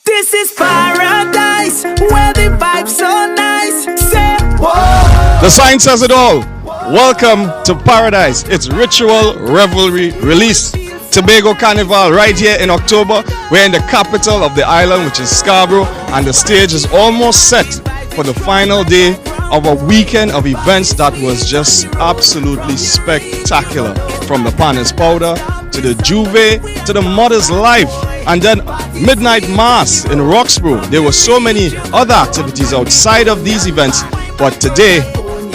This is paradise, where the vibe's so nice. Say, whoa. The sign says it all. Welcome to paradise. It's Ritual Revelry Release. Tobago Carnival right here in October. We're in the capital of the island, which is Scarborough, and the stage is almost set for the final day of a weekend of events that was just absolutely spectacular. From the Panis Powder to the Juve to the Mother's Life, and then Midnight Mass in Roxborough. There were so many other activities outside of these events, but today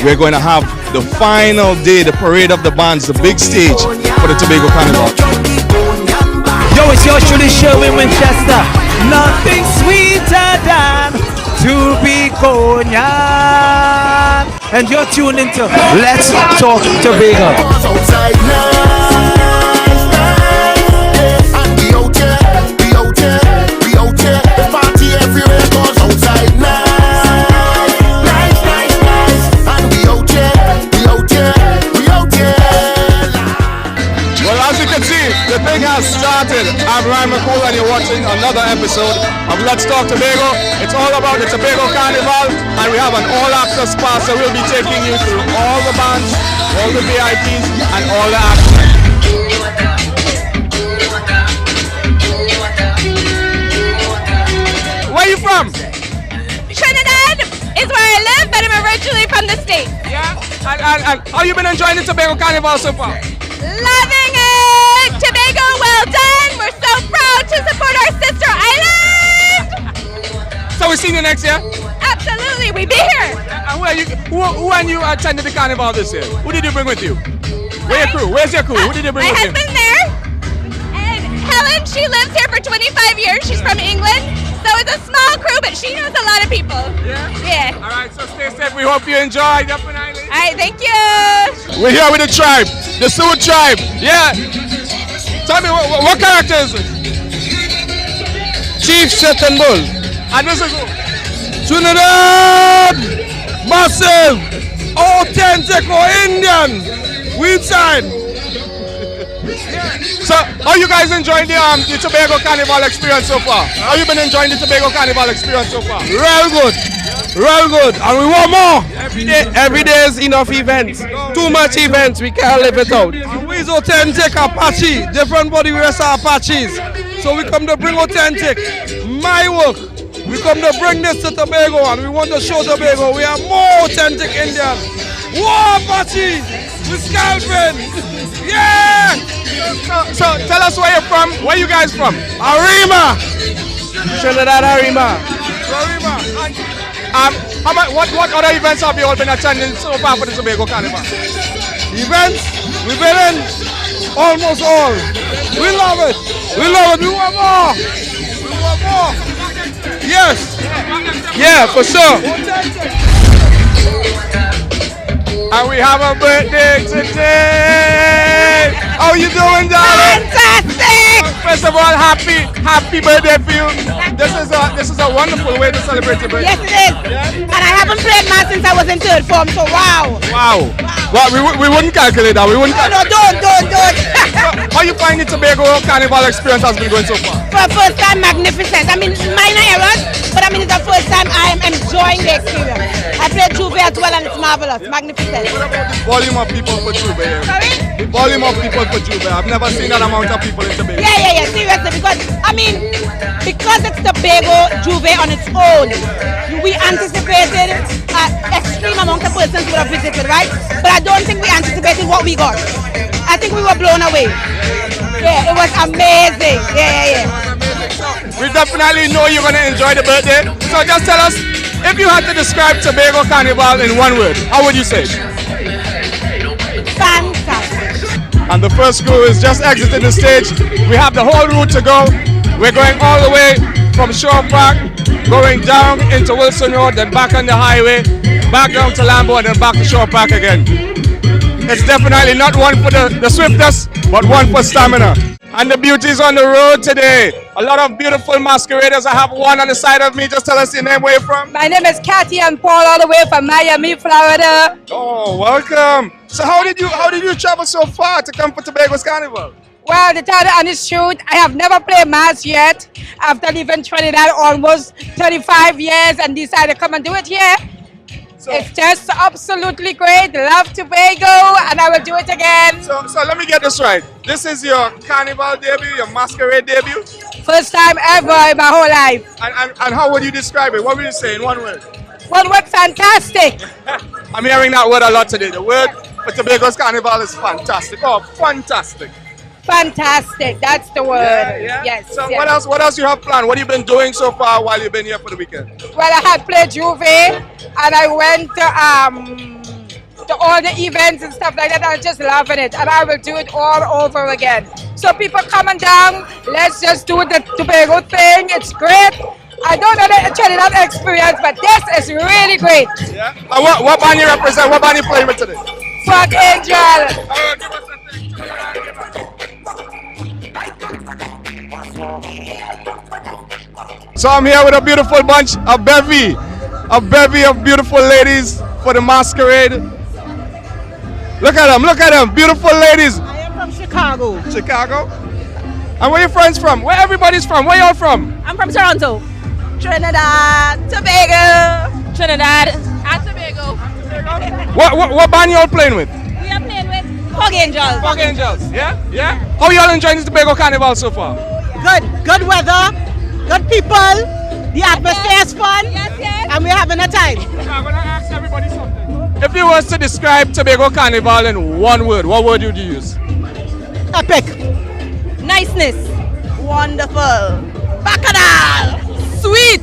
we're going to have the final day, the parade of the bands, the big stage for the Tobago Carnival. Yo, it's yours truly, Sherwin Winchester. Nothing sweeter than to be Cognac. And you're tuned into Let's Talk Tobago. The thing has started. I'm Ryan McCool and you're watching another episode of Let's Talk Tobago. It's all about the Tobago Carnival, and we have an all-access pass, so we'll be taking you through all the bands, all the VIPs, and all the action. Where are you from? Trinidad is where I live, but I'm originally from the States. Yeah? And how you been enjoying the Tobago Carnival so far? Loving it! Tobago, well done! We're so proud to support our sister island! So we'll see you next year? Absolutely, we be here! And who and you attended the carnival this year? Who did you bring with you? Where's your crew? Where's your crew? Who did you bring with you? My husband's there, and Helen, she lives here for 25 years. She's from England, so it's a small crew, but she knows a lot of people. Yeah? Yeah. All right, so stay safe. We hope you enjoy. Definitely. All right, thank you! We're here with the tribe, the Sioux tribe. Yeah. Tell me, what character is it? Chief Satan Bull. And this is who? Trinidad! Massive! Authentic or Indian! Weedside! So, how you guys enjoying the Tobago Carnival experience so far? How you been enjoying the Tobago Carnival experience so far? Real good. Real good. And we want more. Every day is enough events. Too much events. We can't live it out. And we is authentic Apache. Different body rest are Apaches. So we come to bring authentic. My work. We come to bring this to Tobago, and we want to show Tobago we are more authentic Indian. Whoa, Apache! We scalping! Yeah! So tell us where you're from. Where you guys from? Arima! Trinidad Arima. What other events have you all been attending so far for the Tobago Carnival? Events? We've been in almost all. We love it. We love it. We want more. We want more. Yes. Yeah, for sure. And we have a birthday today. How you doing, darling? Fantastic! First of all, happy birthday for you. This is a wonderful way to celebrate your birthday. Yes, it is. And I haven't played math since I was in third form, so wow. Wow. Well, we wouldn't calculate that. We wouldn't. No, don't. How you find the Tobago Carnival experience has been going so far? For the first time, magnificent. I mean, minor errors, but I mean, it's the first time I am enjoying the experience. I played Juve as well, and it's marvelous, magnificent. What about the volume of people for Juve here? Sorry? The volume of people for Juve. I've never seen that amount of people in Tobago. Yeah, seriously, because it's Tobago Juve on its own, we anticipated an extreme amount of persons would have visited, right? But I don't think we anticipated what we got. I think we were blown away. Yeah, it was amazing. Yeah. We definitely know you're going to enjoy the birthday. So just tell us, if you had to describe Tobago Carnival in one word, how would you say it? Fantastic. And the first crew is just exiting the stage. We have the whole route to go. We're going all the way from Shore Park, going down into Wilson Road, then back on the highway, back down to Lambo, and then back to Shore Park again. It's definitely not one for the swiftest, but one for stamina. And the beauties on the road today. A lot of beautiful masqueraders. I have one on the side of me. Just tell us your name, where you're from. My name is Kathy and Paul, all the way from Miami, Florida. Oh, welcome. So how did you travel so far to come for Tobago's Carnival? Well, to tell the honest truth, I have never played mass yet. After leaving Trinidad almost 35 years and decided to come and do it here. So, It's just absolutely great. Love Tobago, and I will do it again. so let me get this right. This is your carnival debut, your masquerade debut? First time ever in my whole life. And how would you describe it? What would you say in one word? One word, fantastic. I'm hearing that word a lot today. The word for Tobago's carnival is fantastic. Oh, fantastic. Fantastic, that's the word. Yes. So yes. what else you have planned? What have you been doing so far while you've been here for the weekend? Well, I had played Juve, and I went to all the events and stuff like that. I was just loving it, and I will do it all over again. So people coming down, let's just do the Tobago thing. It's great. I don't know the Trinidad experience, but this is really great. Yeah. And what band you represent? What band you playing with today? Fuck Angel. So I'm here with a beautiful bunch, a bevy of beautiful ladies for the masquerade. Look at them, beautiful ladies. I am from Chicago. Chicago? And where your friends from? Where everybody's from? Where y'all from? I'm from Toronto. Trinidad, Tobago. Trinidad and Tobago. What band y'all playing with? We are playing with Fog Angels. Fog Angels. Yeah? Yeah? How y'all enjoying this Tobago Carnival so far? Good weather, good people. The atmosphere is fun. Yes. And we're having a time. I'm gonna ask everybody something. If you was to describe Tobago Carnival in one word, what word would you use? Epic. Niceness. Wonderful. Bacchanal. Sweet.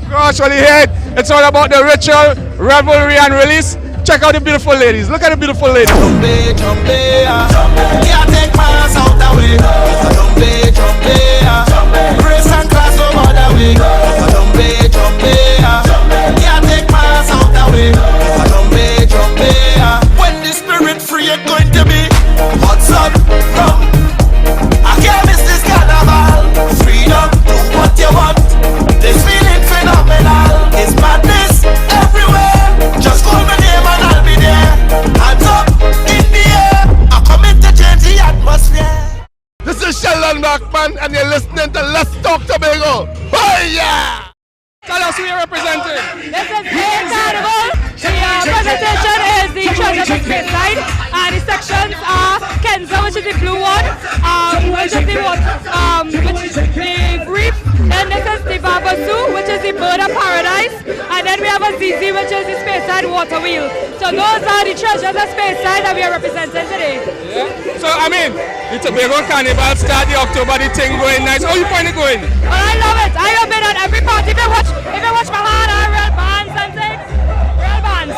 Gosh, well, you hear it. It's all about the ritual, revelry, and release. Check out the beautiful ladies. Look at the beautiful ladies. Grace and class no other way. When the spirit free, it's going to be hot sun from. I can't miss this carnival. Freedom, do what you want. This feeling phenomenal. It's madness everywhere. Just call my name and I'll be there. Hands up in the air. I come in to change the atmosphere. This is Sheldon Blackman, and you're listening to Let's Talk Tobago. Oh yeah! Tell us who you're representing. This is Bay Carnival. The presentation is the Treasure of the Space Side, and the sections are Kenza, which is the blue one, which is the brief. Then this is the Babasu, which is the Bird of Paradise, and then we have a ZZ, which is the Space Side Water Wheel. So those are the treasures of Space Side that we are representing today. Yeah. So I mean, the Tobago Carnival start the October, the thing going nice. How you find it going? Well, I love it. I have been at every party. If you watch my heart, real bands and things. Real bands.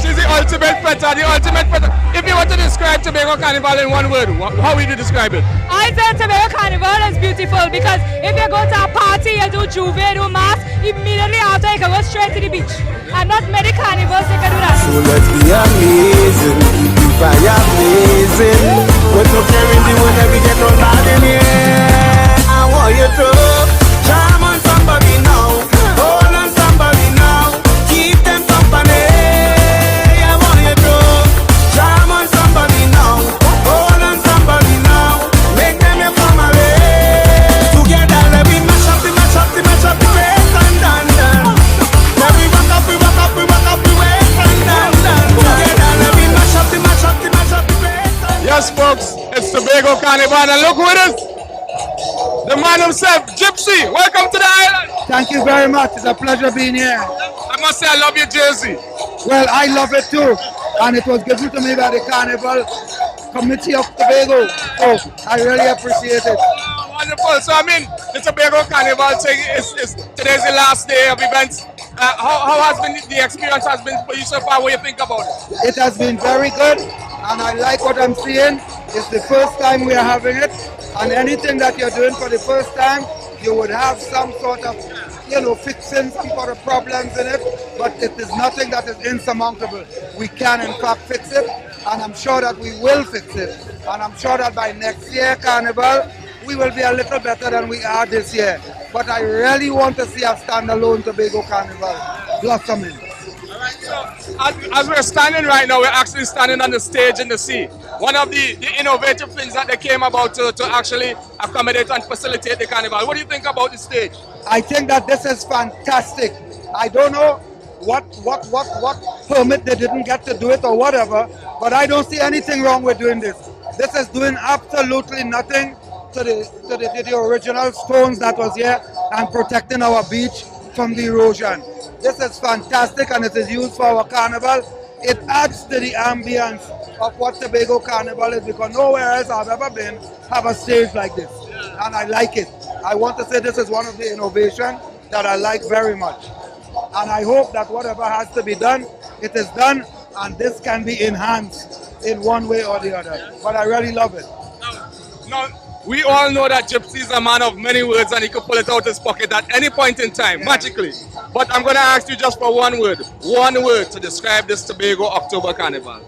She's the ultimate fetter, the ultimate fetter. If you want to describe Tobago Carnival in one word, how would you describe it? I say Tobago Carnival is beautiful because if you go to a party, you do Juve, do mass, immediately after you can go straight to the beach. And not many carnivals you can do that. So let's be amazing, if I am amazing. We're so caring the one that we get on bad in here. I want you to charm on somebody now, hold on somebody now, keep them company. I want you to charm on somebody now, hold on somebody now, make them your family. Together let me mash up the waist and dance. Let me rock up the waist and dance. Together let me mash up the waist and Yes, folks, it's Tobago Carnival, and look who it is. The man himself, Gypsy. Welcome to the island. Thank you very much. It's a pleasure being here. I must say I love your jersey. Well, I love it too. And it was given to me by the Carnival Committee of Tobago. So I really appreciate it. Oh, wonderful. So I mean, the Tobago Carnival thing is today's the last day of events. How has been the experience has been for you so far? What do you think about it? It has been very good, and I like what I'm seeing. It's the first time we are having it, and anything that you're doing for the first time, you would have some sort of, fixing some sort of problems in it, but it is nothing that is insurmountable. We can in fact fix it, and I'm sure that we will fix it. And I'm sure that by next year, Carnival, we will be a little better than we are this year. But I really want to see a standalone Tobago Carnival blossoming. As we're standing right now, we're actually standing on the stage in the sea. One of the innovative things that they came about to actually accommodate and facilitate the carnival. What do you think about the stage? I think that this is fantastic. I don't know what permit they didn't get to do it or whatever, but I don't see anything wrong with doing this. This is doing absolutely nothing to the original stones that was here and protecting our beach from the erosion. This is fantastic and it is used for our carnival. It adds to the ambience of what Tobago Carnival is because nowhere else I've ever been have a stage like this. And I like it. I want to say this is one of the innovations that I like very much. And I hope that whatever has to be done, it is done and this can be enhanced in one way or the other. But I really love it. Now, we all know that Gypsy is a man of many words and he could pull it out his pocket at any point in time, magically. But I'm going to ask you just for one word to describe this Tobago October Carnival.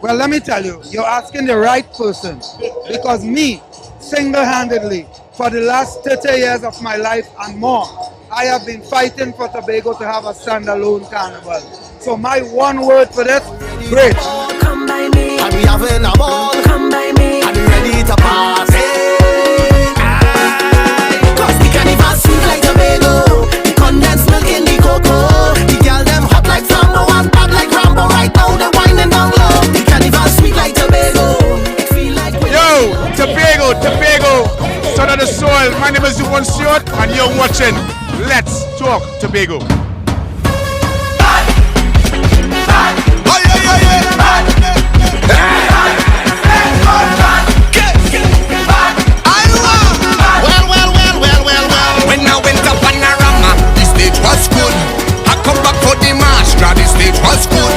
Well, let me tell you, you're asking the right person because me, single-handedly, for the last 30 years of my life and more, I have been fighting for Tobago to have a standalone carnival. So my one word for this, great. Come by me, and we having a ball. Come by me, and we ready to party. Cause the carnival sweet like Tobago, the condensed milk in the cocoa. The girl them hot like flambo and bad like Rambo. Right now they whining down low. The carnival sweet like Tobago. It feel like Yo, Tobago, son of the soil. My name is Devon Stewart, and you're watching Let's Talk Tobago. When I went to Panorama, the stage was good. I come back for the Maastra, the stage was good.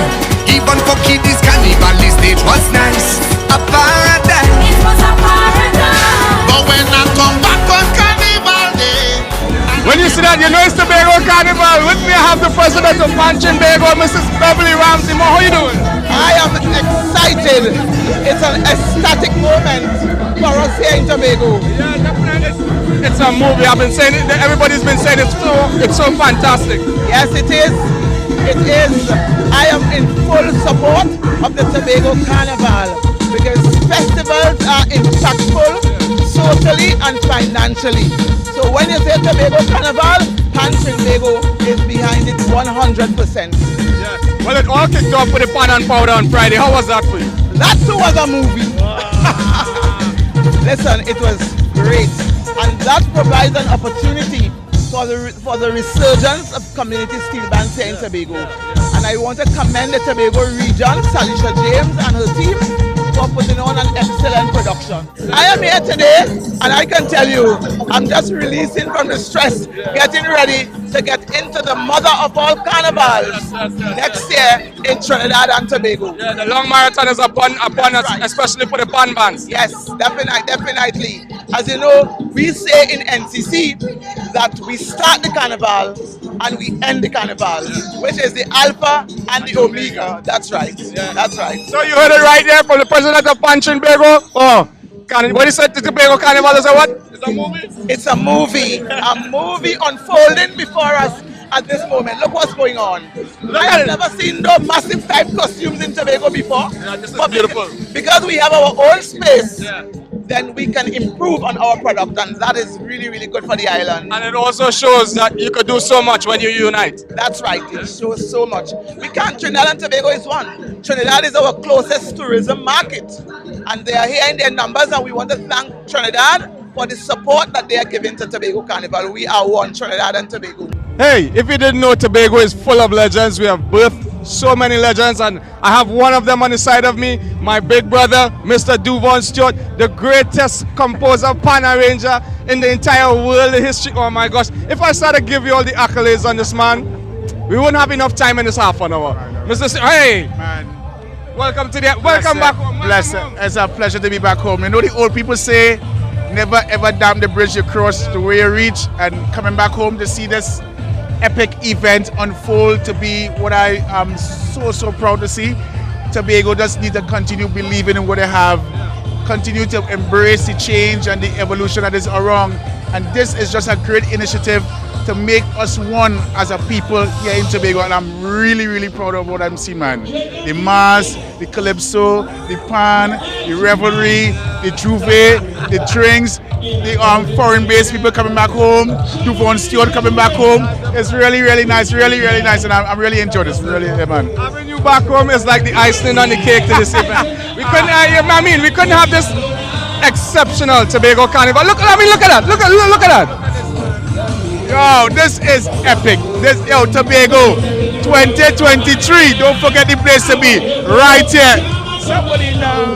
Even for Kiddies Carnival, the stage was nice. A paradise. It was a paradise. But when I come back on Carnival Day, When you see that, you know it's Tobago Carnival. With me, I have the president of Panchin Bago, Mrs. Beverly Ramsey. How are you doing? I am excited. It's an ecstatic moment for us here in Tobago. Yeah, definitely. It's a movie. I've been saying it. Everybody's been saying it's so fantastic. Yes, it is. It is. I am in full support of the Tobago Carnival because festivals are impactful socially and financially. So when you say Tobago Carnival, Panchin Bago is behind it 100%. Yeah. Well, it all kicked off with the pan and powder on Friday. How was that for you? That too was a movie. Listen, it was great. And that provides an opportunity for the resurgence of community steel bands here in Tobago. And I want to commend the Tobago region, Salisha James and her team for putting on an excellent production. I am here today and I can tell you, I'm just releasing from the stress, getting ready to get into the mother of all carnivals next year in Trinidad and Tobago. Yeah, the long marathon is upon us, right. especially for the pan bands. Yes, definitely. As you know, we say in NCC that we start the carnival and we end the carnival, which is the alpha and the omega. That's right. That's right. So you heard it right there from the president of Panchin Bago. Oh, what he said to the Tobago Carnival is a what? It's a movie? It's a movie unfolding before us at this moment. Look what's going on. I have never seen no massive type costumes in Tobago before. Yeah, this is beautiful. Because we have our own space, then we can improve on our product, and that is really, really good for the island. And it also shows that you could do so much when you unite. That's right, it shows so much. Trinidad and Tobago is one. Trinidad is our closest tourism market, and they are here in their numbers, and we want to thank Trinidad for the support that they are giving to Tobago Carnival. We are one, Trinidad and Tobago. Hey, if you didn't know, Tobago is full of legends. We have birthed so many legends, and I have one of them on the side of me, my big brother, Mr. Devon Stewart, the greatest composer, pan arranger in the entire world, the history. Oh my gosh, if I start to give you all the accolades on this man, we wouldn't have enough time in this half an hour. Mr. Hey, man, welcome to the, welcome back home. Bless it. It's a pleasure to be back home. You know the old people say, never ever dam the bridge you cross to where you reach, and coming back home to see this epic event unfold to be what I am so proud to see. Tobago just need to continue believing in what they have, continue to embrace the change and the evolution that is around And this is just a great initiative to make us one as a people here in Tobago, and I'm really, really proud of what I'm seeing, man. The mass, the calypso, the pan, the revelry, the juve, the drinks, the foreign-based people coming back home, Duvon Stewart coming back home. It's really, really nice, really, really nice, and I'm really enjoying this, really, yeah, man. Having you back home is like the icing on the cake to this event. We couldn't have this exceptional Tobago Carnival. Look at that, look at that. Yo, this is epic. Tobago 2023. Don't forget the place to be right here. Somebody now.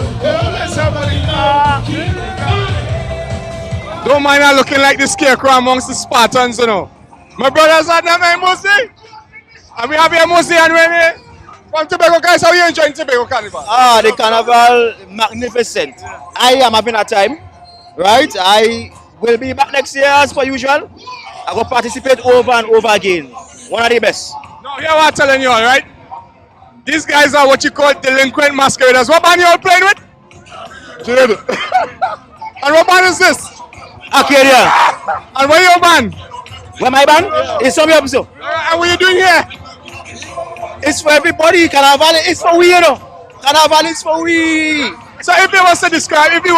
Don't mind her looking like the scarecrow amongst the Spartans, you know. My brothers are not my Mosey. And we have here Mosey and Remy from Tobago. Guys, how are you enjoying Tobago Carnival? The carnival, magnificent. I am having a time, right? I will be back next year as per usual. I will participate over and over again. One of the best. No, here what I'm telling you all, right? These guys are what you call delinquent masqueraders. What band you all playing with? Jade. And what band is this? Arcadia. And where your band? Where my band? Yeah. It's some episode. And what are you doing here? It's for everybody. Carnival is for we, you know. Carnival is for we. So if you were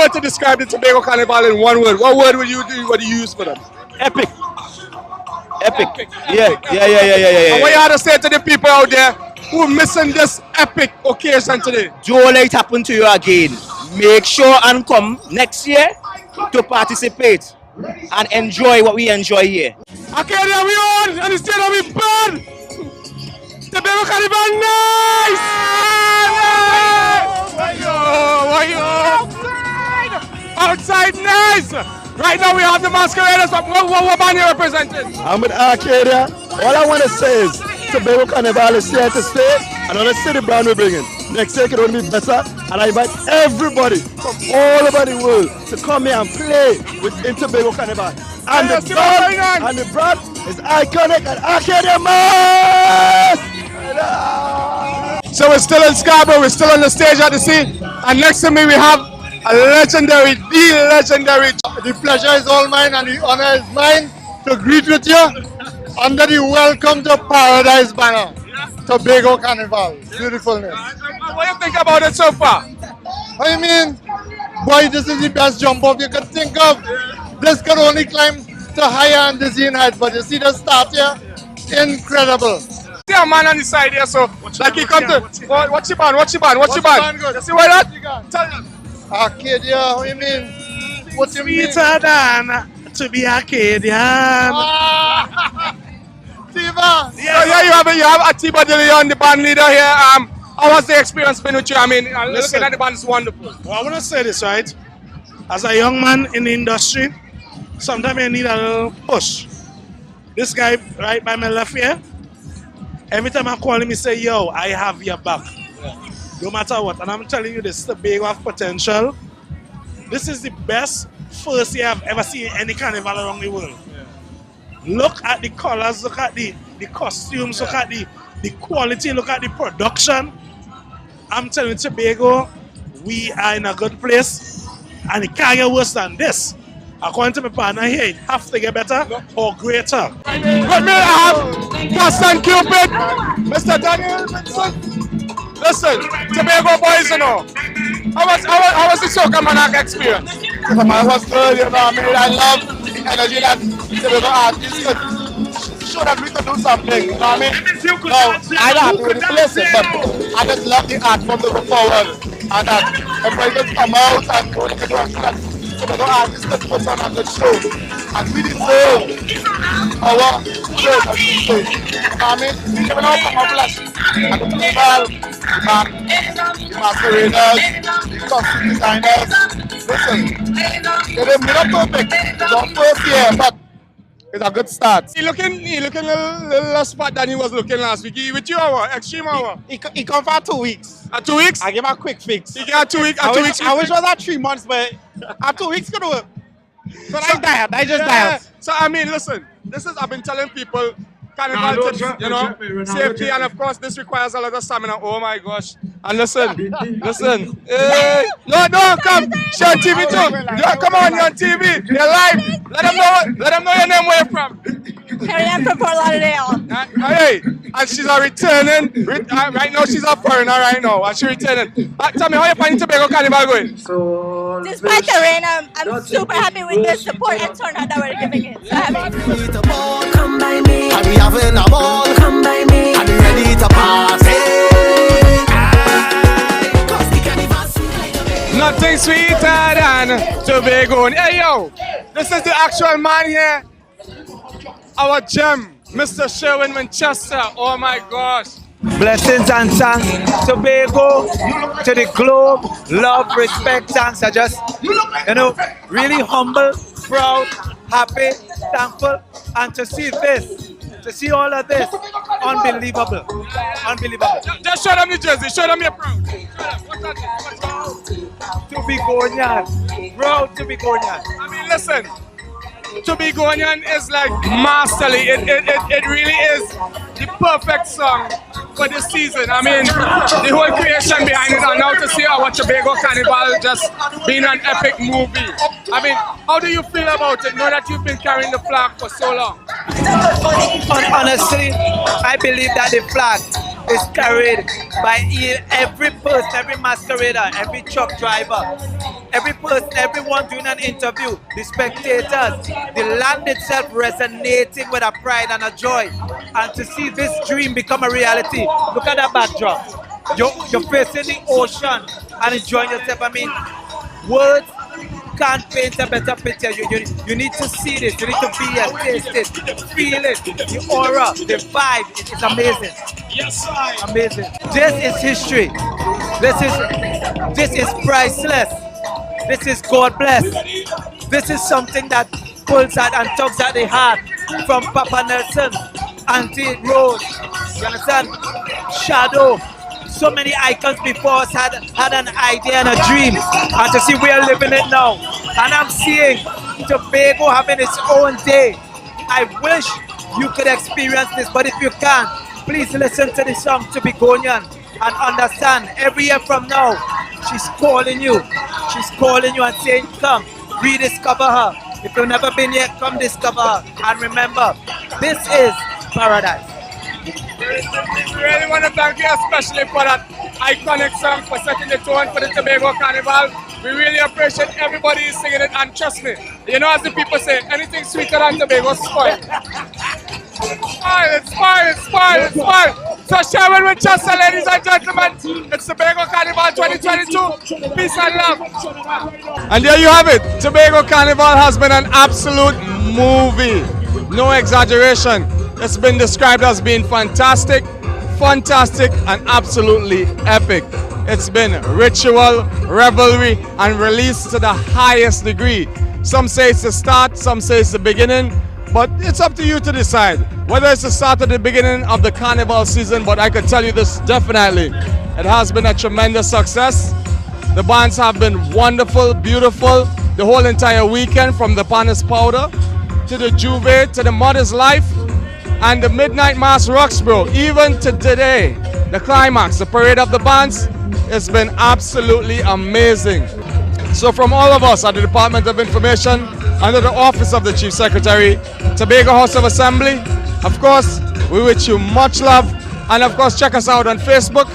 to describe the Tobago Carnival in one word, what word would you use for them? Epic. Epic. Yeah. And what you have to say to the people out there who are missing this epic occasion today? Don't let it happen to you again. Make sure and come next year to participate and enjoy what we enjoy here. Arcadia, we on! And the stadium we burn! Tobago Carnival, nice! Outside, nice! Right now we have the masqueraders. What band you representing? I'm with Arcadia. All I want to say is Tobago Carnival is here to stay, and I want to see the brand we're bringing. Next year it can only be better, and I invite everybody from all over the world to come here and play within Tobago Carnival. And the brand is iconic and Arcadia must! So we're still in Scarborough, we're still on the stage at the sea, and next to me we have a legendary. The pleasure is all mine and the honor is mine to greet with you under the Welcome to Paradise banner. Tobago Carnival. Beautifulness. What do you think about it so far? I mean, boy, this is the best jump off you could think of. This can only climb to higher and dizzying heights, but you see the start here? Incredible. See a man on the side here, so like he come to. What's your band? You see why that? Tell them. Arcadia, what do you mean? What you mean? Sweeter than to be Arcadian. Tiba! Yeah, you have a Tiba De Leon, the band leader here. How was the experience been with you? I mean, looking at the band is wonderful. Well, I want to say this, right? As a young man in the industry, sometimes you need a little push. This guy right by my left here, every time I call him, he say, yo, I have your back. No matter what. And I'm telling you, this is the big of potential. This is the best first year I've ever seen any carnival around the world. Look at the colors, look at the costumes, look at the quality, look at the production. I'm telling you, Tobago, we are in a good place and it can't get worse than this. According to my partner here, it have to get better or greater. With me, I have Castan Cupid, Mr. Daniel Benson. Listen, Tobago boys, you know. How was the Soca Monarch experience? It was good, you know. I mean, I love the energy that Tobago artists could show that we could do something. You know what I mean? No, I don't have to really place it, but I just love the art from the forward. And that everybody just come out and go to the Tobago artists could put on a good show. And we deserve our show that we play. You know what I mean? We can all come up blessed. And the people, the masqueraders, the costume designers. Listen, they didn't be not perfect. It's our first year, but it's a good start. He looking a little less fat than he was looking last week. He with you hour, extreme hour. He come for 2 weeks. 2 weeks? I give him a quick fix. He got 2 weeks. I wish it was at 3 months, but at 2 weeks could work. So I just died. So I mean, listen, I've been telling people, carnival tips, you know, safety, and of course this requires a lot of stamina. Oh my gosh. And listen. Hey. No, come. Share on TV too. Yeah, come on, you're on TV. You're live. Let them know your name, where you're from. I'm from Fort Lauderdale. Hey, and she's returning. Right now, she's a foreigner right now, and she's returning. Tell me, how you finding Tobago Carnival going? Despite the rain, I'm super happy with the support and turnout that we're giving it. So happy. Come by me. And we having a ball. Come by me. And we ready to party. Nothing sweeter than Tobago. Hey yo, this is the actual man here. Our gem, Mr. Sherwin Winchester. Oh my gosh. Blessings and thanks, Tobago, to the globe. Love, respect, thanks. I just, really humble, proud, happy, thankful, and to see this, to see all of this, unbelievable. Just show them the jersey, show them you're proud. Tobagonian, proud Tobagonian. I mean, listen. Tobagonian is like masterly. It really is the perfect song for this season. I mean, the whole creation behind it, and now to see our Tobago Carnival just being an epic movie. I mean, how do you feel about it, now that you've been carrying the flag for so long? Honestly, I believe that the flag is carried by every person, every masquerader, every truck driver, every person, everyone doing an interview, the spectators, the land itself resonating with a pride and a joy. And to see this dream become a reality, look at that backdrop. You're facing the ocean and enjoying yourself. I mean, words can't paint a better picture. You need to see this, you need to be here, taste it, feel it, the aura, the vibe. It's amazing. Yes, amazing. This is history. This is priceless. This is God bless. This is something that pulls out and tugs at the heart from Papa Nelson, Auntie Rose, you understand? Shadow. So many icons before us had an idea and a dream, and to see we're living it now. And I'm seeing Tobago having its own day. I wish you could experience this, but if you can't, please listen to the song Tobagonian and understand every year from now, she's calling you. She's calling you and saying, come, rediscover her. If you've never been here, come discover her. And remember, this is paradise. We really want to thank you especially for that iconic song, for setting the tone for the Tobago Carnival. We really appreciate everybody singing it, and trust me, you know, as the people say, anything sweeter than Tobago spoiled. It's spoiled. So Sherwin Winchester, ladies and gentlemen, it's Tobago Carnival 2022. Peace and love. And there you have it. Tobago Carnival has been an absolute movie. No exaggeration. It's been described as being fantastic, and absolutely epic. It's been ritual, revelry, and release to the highest degree. Some say it's the start, some say it's the beginning, but it's up to you to decide whether it's the start or the beginning of the carnival season. But I can tell you this definitely, it has been a tremendous success. The bands have been wonderful, beautiful, the whole entire weekend, from the Panis Powder to the Juve to the Mother's Life and the Midnight Mass Roxborough, even to today, the climax, the parade of the bands, it's been absolutely amazing. So from all of us at the Department of Information, under the Office of the Chief Secretary, Tobago House of Assembly, of course, we wish you much love, and of course check us out on Facebook,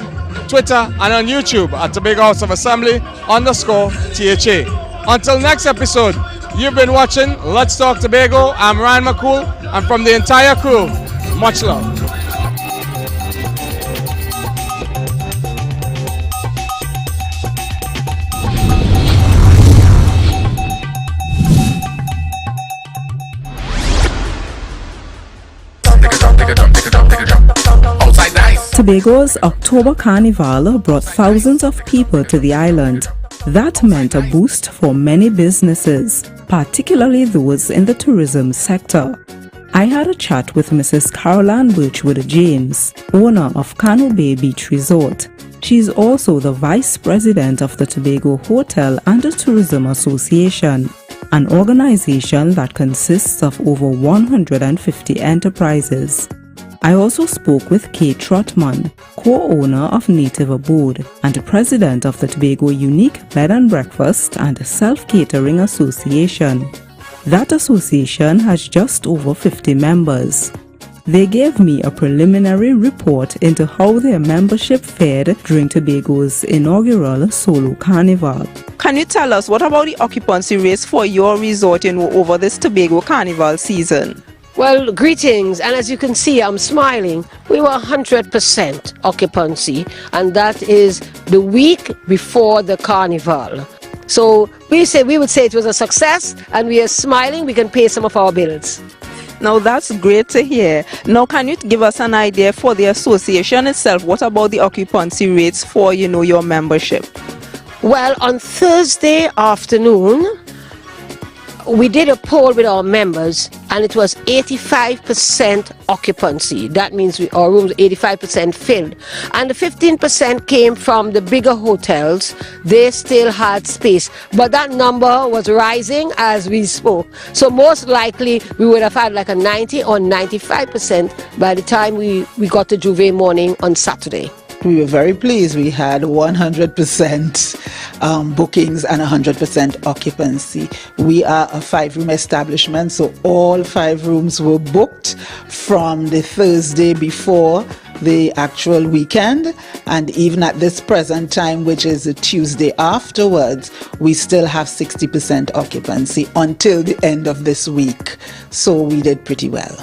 Twitter, and on YouTube at Tobago House of Assembly _THA. Until next episode, you've been watching Let's Talk Tobago. I'm Ryan McCool, and from the entire crew, much love. Tobago's October Carnival brought thousands of people to the island. That meant a boost for many businesses, particularly those in the tourism sector. I had a chat with Mrs. Caroline Birchwood James, owner of Cano Bay Beach Resort. She's also the Vice President of the Tobago Hotel and Tourism Association, an organization that consists of over 150 enterprises. I also spoke with Kate Trotman, co-owner of Native Abode and president of the Tobago Unique Bed and Breakfast and Self-Catering Association. That association has just over 50 members. They gave me a preliminary report into how their membership fared during Tobago's inaugural Solo Carnival. Can you tell us what about the occupancy rates for your resort over this Tobago Carnival season? Well, greetings, and as you can see, I'm smiling. We were 100% occupancy, and that is the week before the carnival. So we would say it was a success, and we are smiling. We can pay some of our bills. Now that's great to hear. Now can you give us an idea for the association itself? What about the occupancy rates for, your membership? Well, on Thursday afternoon, we did a poll with our members and it was 85% occupancy. That means our rooms 85% filled. And the 15% came from the bigger hotels. They still had space. But that number was rising as we spoke. So most likely we would have had like a 90 or 95% by the time we got to Juve morning on Saturday. We were very pleased. We had 100% bookings and 100% occupancy. We are a 5-room establishment, so all 5 rooms were booked from the Thursday before the actual weekend, and even at this present time, which is the Tuesday afterwards, we still have 60% occupancy until the end of this week. So we did pretty well.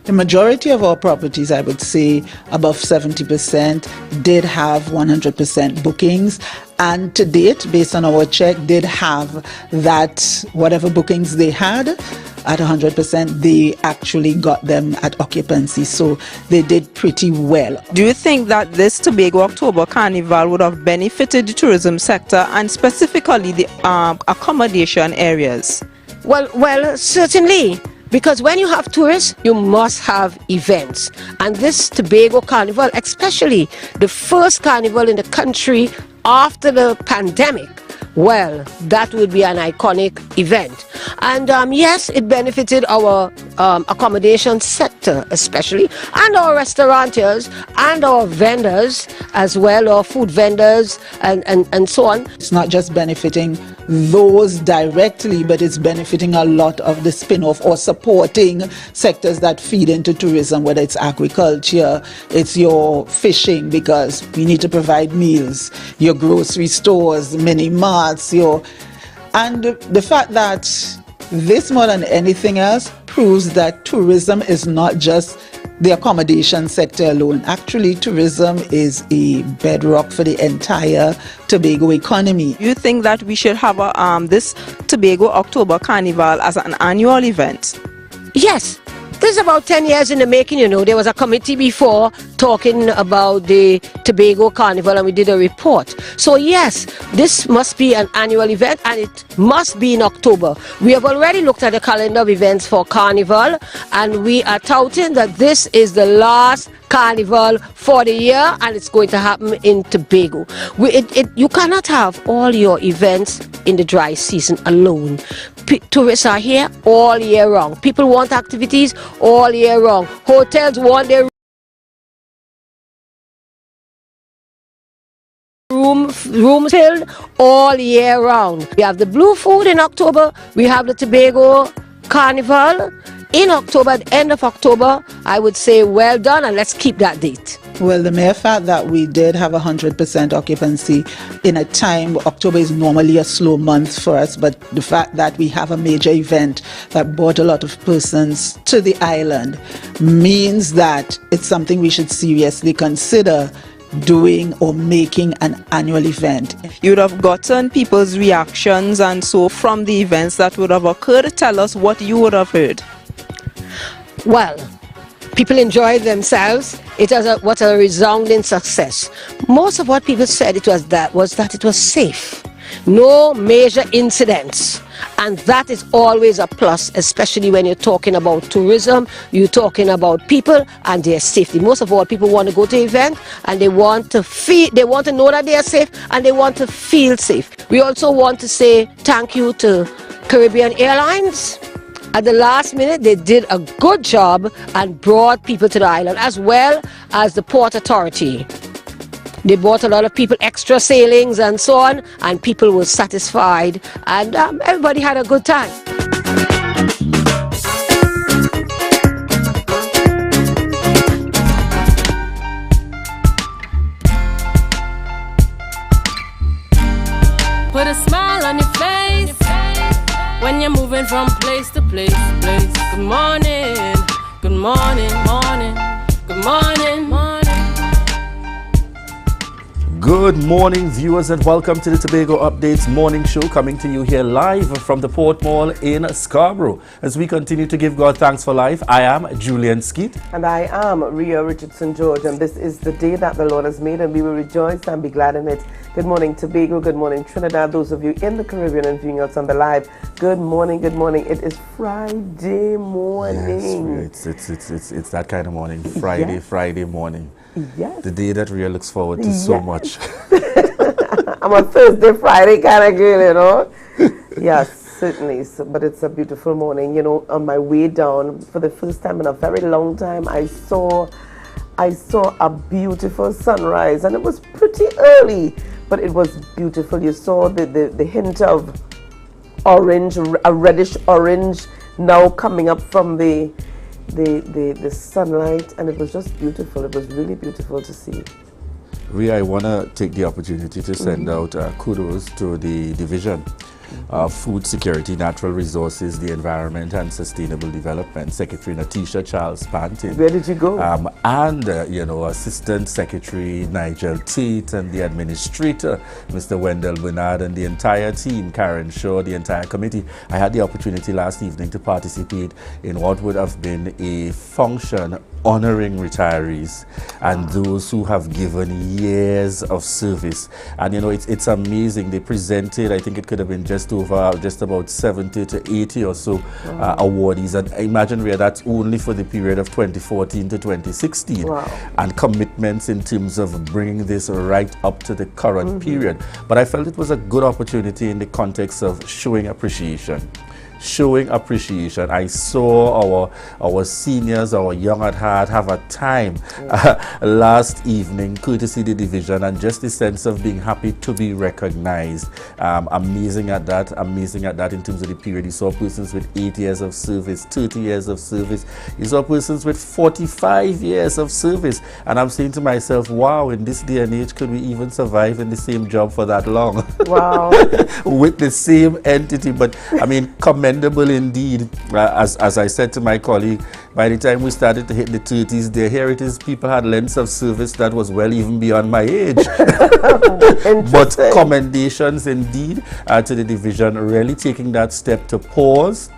The majority of our properties, I would say above 70%, did have 100% bookings, and to date, based on our check, did have that whatever bookings they had at 100%, they actually got them at occupancy, so they did pretty well. Do you think that this Tobago October Carnival would have benefited the tourism sector and specifically the accommodation areas? Well, certainly. Because when you have tourists, you must have events. And this Tobago Carnival, especially the first carnival in the country after the pandemic, well, that would be an iconic event. And yes, it benefited our accommodation sector especially, and our restaurateurs and our vendors as well, our food vendors and so on. It's not just benefiting those directly, but it's benefiting a lot of the spin-off or supporting sectors that feed into tourism, whether it's agriculture, it's your fishing, because we need to provide meals, your grocery stores, mini marts, and the fact that this more than anything else proves that tourism is not just the accommodation sector alone. Actually, tourism is a bedrock for the entire Tobago economy. You think that we should have this Tobago October Carnival as an annual event? Yes. This is about 10 years in the making, There was a committee before talking about the Tobago Carnival, and we did a report. So yes, this must be an annual event, and it must be in October. We have already looked at the calendar of events for Carnival, and we are touting that this is the last Carnival for the year, and it's going to happen in Tobago. You cannot have all your events in the dry season alone. Tourists are here all year round. People want activities all year round. Hotels want their rooms filled all year round. We have the Blue Food in October. We have the Tobago Carnival in October, at the end of October. I would say well done, and let's keep that date. Well, the mere fact that we did have 100% occupancy in a time, October is normally a slow month for us, but the fact that we have a major event that brought a lot of persons to the island means that it's something we should seriously consider doing or making an annual event. You would have gotten people's reactions and so from the events that would have occurred. Tell us what you would have heard. Well, people enjoyed themselves. It was a resounding success. Most of what people said was that it was safe. No major incidents. And that is always a plus, especially when you're talking about tourism, you're talking about people and their safety. Most of all, people want to go to an event and they want to know that they are safe, and they want to feel safe. We also want to say thank you to Caribbean Airlines At the last minute, they did a good job and brought people to the island, as well as the Port Authority. They brought a lot of people, extra sailings and so on, and people were satisfied, and everybody had a good time. Put a smile on your face when you're moving from place to place. Good morning, good morning, morning, good morning, morning. Good morning, viewers, and welcome to the Tobago Updates morning show, coming to you here live from the Port Mall in Scarborough. As we continue to give God thanks for life, I am Julian Skeet. And I am Ria Richardson George, and this is the day that the Lord has made, and we will rejoice and be glad in it. Good morning, Tobago. Good morning, Trinidad. Those of you in the Caribbean and viewing us on the live, good morning, good morning. It is Friday morning. Yes, it's that kind of morning. Friday, yes. Friday morning. Yes. The day that Ria looks forward to so much. I'm a Thursday, Friday kind of girl, you know. Yes, certainly. So, but it's a beautiful morning. You know, on my way down, for the first time in a very long time, I saw a beautiful sunrise, and it was pretty early, but it was beautiful. You saw the hint of orange, a reddish orange, now coming up from the sunlight, and it was just beautiful. It was really beautiful to see. Ria, I want to take the opportunity to send out kudos to the Division of Food Security, Natural Resources, the Environment and Sustainable Development, Secretary Natisha Charles Pantin. Where did you go? And, you know, Assistant Secretary Nigel Tate, and the Administrator, Mr. Wendell Bernard, and the entire team, Karen Shaw, the entire committee. I had the opportunity last evening to participate in what would have been a function honoring retirees and those who have given years of service. And you know, it's amazing. They presented, I think it could have been just about 70 to 80 or so awardees, and imagine where that's only for the period of 2014 to 2016. And commitments in terms of bringing this right up to the current period. But I felt it was a good opportunity in the context of showing appreciation. I saw our seniors, our young at heart, have a time last evening, courtesy the division, and just the sense of being happy to be recognized. Amazing at that in terms of the period. You saw persons with 8 years of service, 30 years of service. You saw persons with 45 years of service. And I'm saying to myself, wow, in this day and age, could we even survive in the same job for that long? Wow. With the same entity. But I mean, commendable indeed. As I said to my colleague, by the time we started to hit the 30s, here it is, people had lengths of service that was well even beyond my age. But commendations indeed to the division, really taking that step to pause,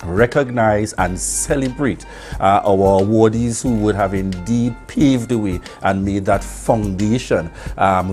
recognize and celebrate our awardees who would have indeed paved the way and made that foundation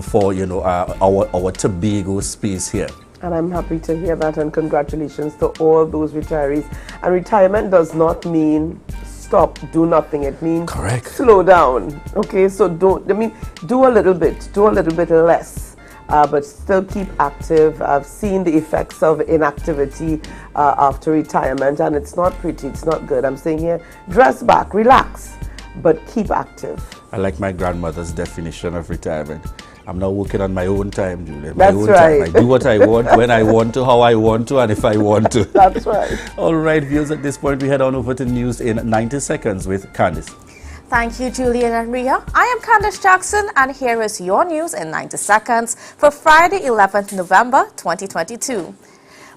for, you know, our Tobago space here. And I'm happy to hear that, and congratulations to all those retirees. And retirement does not mean stop, do nothing. It means slow down. Okay, so do a little bit less, but still keep active. I've seen the effects of inactivity after retirement, and it's not pretty, it's not good. I'm saying here, dress back, relax, but keep active. I like my grandmother's definition of retirement. I'm now working on my own time, Julia. That's right. Time. I do what I want, when I want to, how I want to, and if I want to. That's right. All right, viewers, at this point, we head on over to news in 90 seconds with Candice. Thank you, Julian and Ria. I am Candice Jackson, and here is your news in 90 seconds for Friday, 11th November, 2022.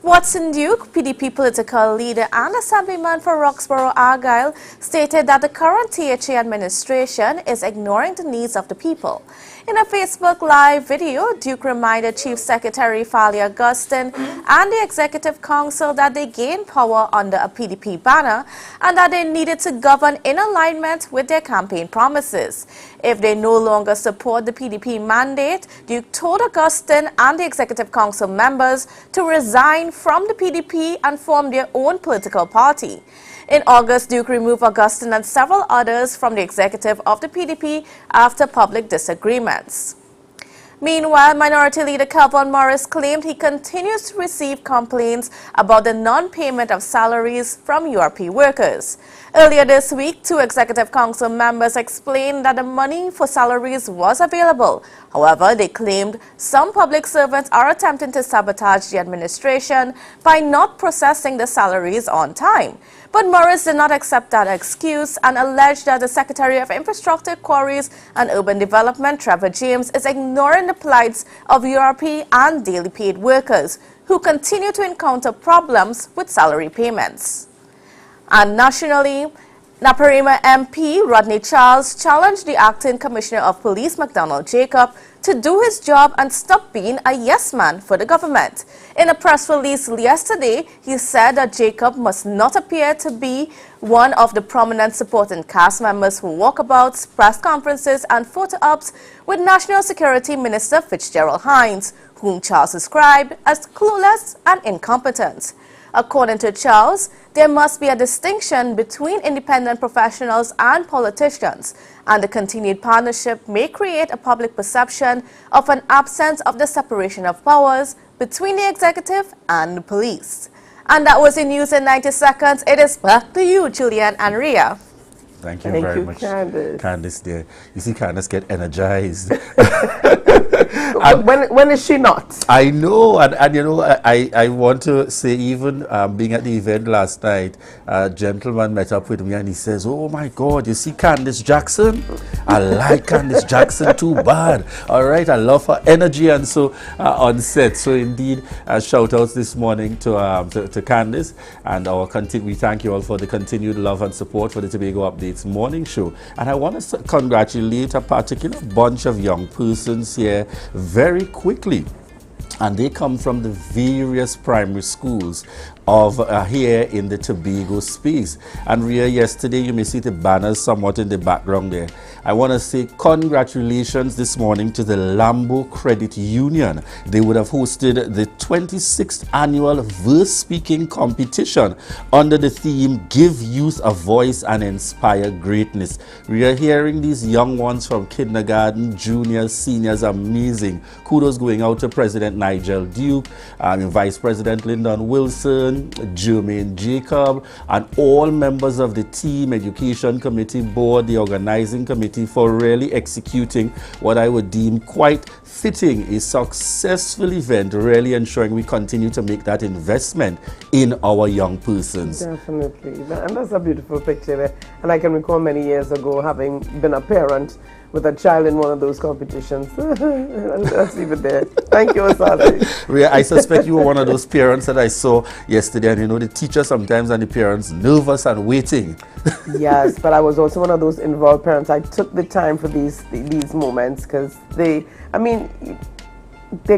Watson Duke, PDP political leader and assemblyman for Roxborough Argyle, stated that the current THA administration is ignoring the needs of the people. In a Facebook Live video, Duke reminded Chief Secretary Fali Augustine and the Executive Council that they gained power under a PDP banner and that they needed to govern in alignment with their campaign promises. If they no longer support the PDP mandate, Duke told Augustine and the Executive Council members to resign from the PDP and form their own political party. In August, Duke removed Augustine and several others from the executive of the PDP after public disagreements. Meanwhile, Minority Leader Calvin Morris claimed he continues to receive complaints about the non-payment of salaries from URP workers. Earlier this week, 2 Executive Council members explained that the money for salaries was available. However, they claimed some public servants are attempting to sabotage the administration by not processing the salaries on time. But Morris did not accept that excuse and alleged that the Secretary of Infrastructure, Quarries and Urban Development, Trevor James, is ignoring the plights of URP and daily paid workers who continue to encounter problems with salary payments. And nationally, Naparima MP Rodney Charles challenged the acting Commissioner of Police McDonald Jacob to do his job and stop being a yes man for the government. In a press release yesterday, he said that Jacob must not appear to be one of the prominent supporting cast members who walkabouts, press conferences and photo ops with National Security Minister Fitzgerald Hines, whom Charles described as clueless and incompetent. According to Charles, there must be a distinction between independent professionals and politicians, and the continued partnership may create a public perception of an absence of the separation of powers between the executive and the police. And that was the news in 90 seconds. It is back to you, Julian and Ria. Thank you very much, Candice. There, you see, Candice get energized. when is she not? I know, and you know, I want to say, even being at the event last night, a gentleman met up with me and he says, "Oh my God, you see Candice Jackson? I like Candice Jackson too bad. All right, I love her energy," and so on set. So indeed, shout outs this morning to Candice and our we thank you all for the continued love and support for the Tobago Updates morning show. And I want to congratulate a particular bunch of young persons here very quickly. And they come from the various primary schools of here in the Tobago space. And Ria, yesterday you may see the banners somewhat in the background there. I want to say congratulations this morning to the Lambo Credit Union. They would have hosted the 26th annual verse speaking competition under the theme Give Youth a Voice and Inspire Greatness. We are hearing these young ones from kindergarten, juniors, seniors, amazing. Kudos going out to President Nigel Duke, Vice President Lyndon Wilson, Jermaine Jacob, and all members of the team, education committee, board, the organizing committee for really executing what I would deem quite fitting a successful event, really ensuring we continue to make that investment in our young persons. Definitely, and that's a beautiful picture there. And I can recall many years ago having been a parent with a child in one of those competitions. Let's leave it there. Thank you, Osali. I suspect you were one of those parents that I saw yesterday, and you know the teacher sometimes and the parents nervous and waiting. Yes, but I was also one of those involved parents. I took the time for these moments because they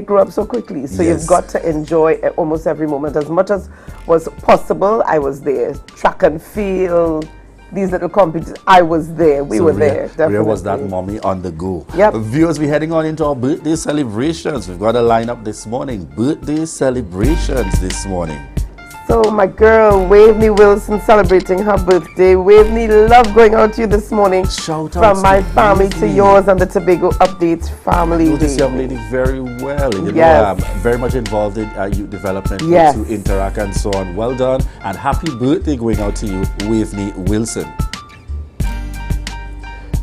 grow up so quickly. So Yes. You've got to enjoy almost every moment. As much as was possible, I was there. Track and field, these little competitions, I was there. We were there. Definitely. Where was that mommy on the go? Yep. Viewers, we're heading on into our birthday celebrations. We've got a lineup this morning. Birthday celebrations this morning. So my girl, Waveney Wilson, celebrating her birthday. Waveney, love going out to you this morning. Shout out from my family to yours and the Tobago Updates family. I know this young lady very well. You Yes. know, very much involved in youth development, Yes. to interact and so on. Well done and happy birthday going out to you, Waveney Wilson.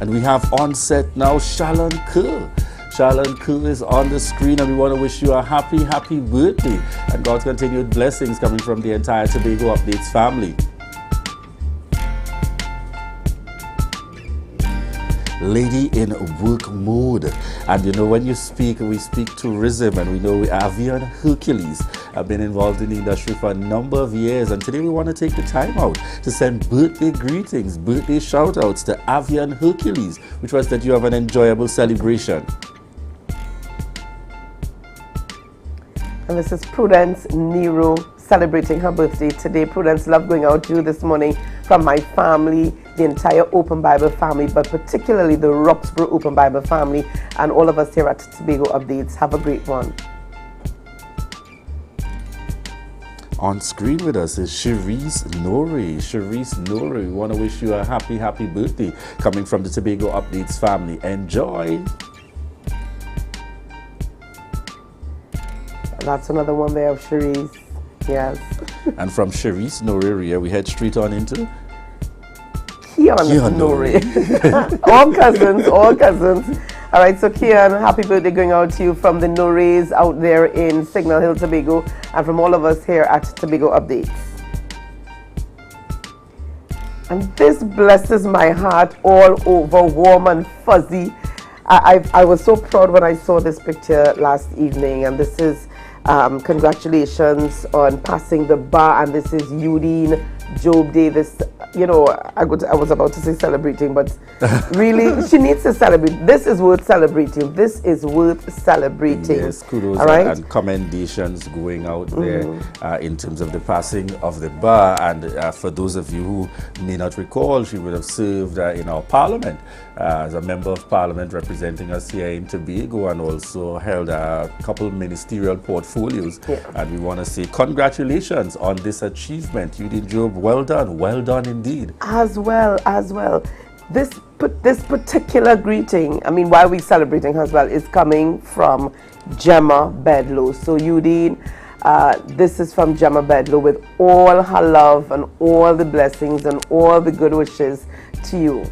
And we have on set now Shalon Kerr. Shalon Kerr is on the screen, and we want to wish you a happy birthday and God's continued blessings coming from the entire Tobago Updates family. Lady in work mode. And you know, when you speak, we speak tourism, and we know Avian Hercules have been involved in the industry for a number of years, and today we want to take the time out to send birthday greetings, birthday shout outs to Avian Hercules, which was that you have an enjoyable celebration. And this is Prudence Nero celebrating her birthday today. Prudence, love going out to you this morning from my family, the entire Open Bible family, but particularly the Roxborough Open Bible family, and all of us here at Tobago Updates. Have a great one. On screen with us is Cherise Nori. Cherise Nori, we want to wish you a happy birthday coming from the Tobago Updates family. Enjoy. That's another one there of Cherise. Yes. And from Cherise Noreria, we head straight on into Kian Nore. All cousins, all cousins. All right, so Kian, happy birthday going out to you from the Nores out there in Signal Hill, Tobago, and from all of us here at Tobago Updates. And this blesses my heart all over, warm and fuzzy. I was so proud when I saw this picture last evening, and this is congratulations on passing the bar, and this is Eudine Job Day. This, you know, I was about to say celebrating, but really, she needs to celebrate. This is worth celebrating. This is worth celebrating. Yes, kudos and commendations going out there in terms of the passing of the bar. And for those of you who may not recall, she would have served in our parliament as a member of parliament representing us here in Tobago, and also held a couple ministerial portfolios. And we want to say congratulations on this achievement. Eudine Job, well done indeed. As well. This particular greeting, I mean, while we're celebrating her as well, is coming from Gemma Bedlow. So Eudine, this is from Gemma Bedlow with all her love and all the blessings and all the good wishes to you.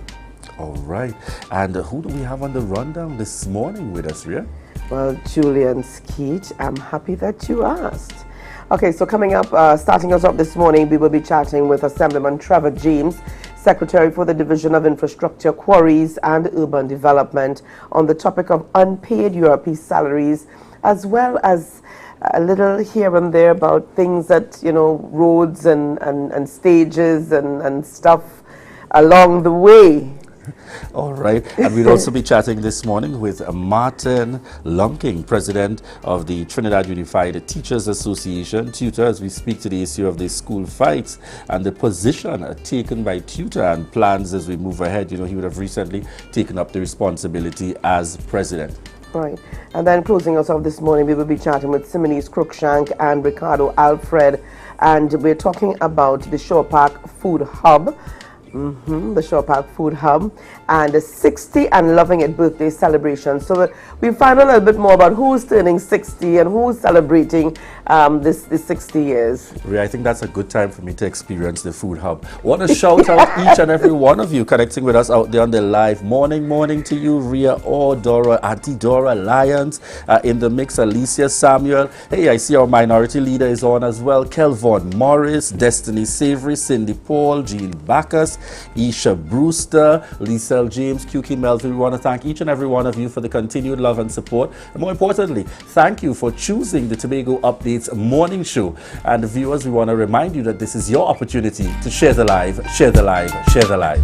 All right. And who do we have on the rundown this morning with us, Ria? Well, Julian Skeet, I'm happy that you asked. Okay, so coming up, starting us off this morning, we will be chatting with Assemblyman Trevor James, Secretary for the Division of Infrastructure, Quarries and Urban Development, on the topic of unpaid URP salaries, as well as a little here and there about things that, you know, roads and stages and stuff along the way. All right, and we'll also be chatting this morning with Martin Lunking, President of the Trinidad Unified Teachers Association, tutor, as we speak to the issue of the school fights and the position taken by tutor and plans as we move ahead. You know, he would have recently taken up the responsibility as president. Right, and then closing us off this morning, we will be chatting with Simonis Cruikshank and Ricardo Alfred, and we're talking about the Shore Park Food Hub. The Shore Park Food Hub and the 60 and Loving It birthday celebration. So we find out a little bit more about who's turning 60 and who's celebrating this 60 years. Ria, I think that's a good time for me to experience the Food Hub. I want to shout out each and every one of you connecting with us out there on the live. Morning to you, Ria, Dora, Auntie Dora, Lyons, in the mix, Alicia Samuel. Hey, I see our minority leader is on as well. Kelvon Morris, Destiny Savory, Cindy Paul, Jean Bacchus, Isha Brewster, Lisa James, QK Melville. We want to thank each and every one of you for the continued love and support. And more importantly, thank you for choosing the Tobago Updates morning show. And viewers, we want to remind you that this is your opportunity to share the live, share the live, share the live.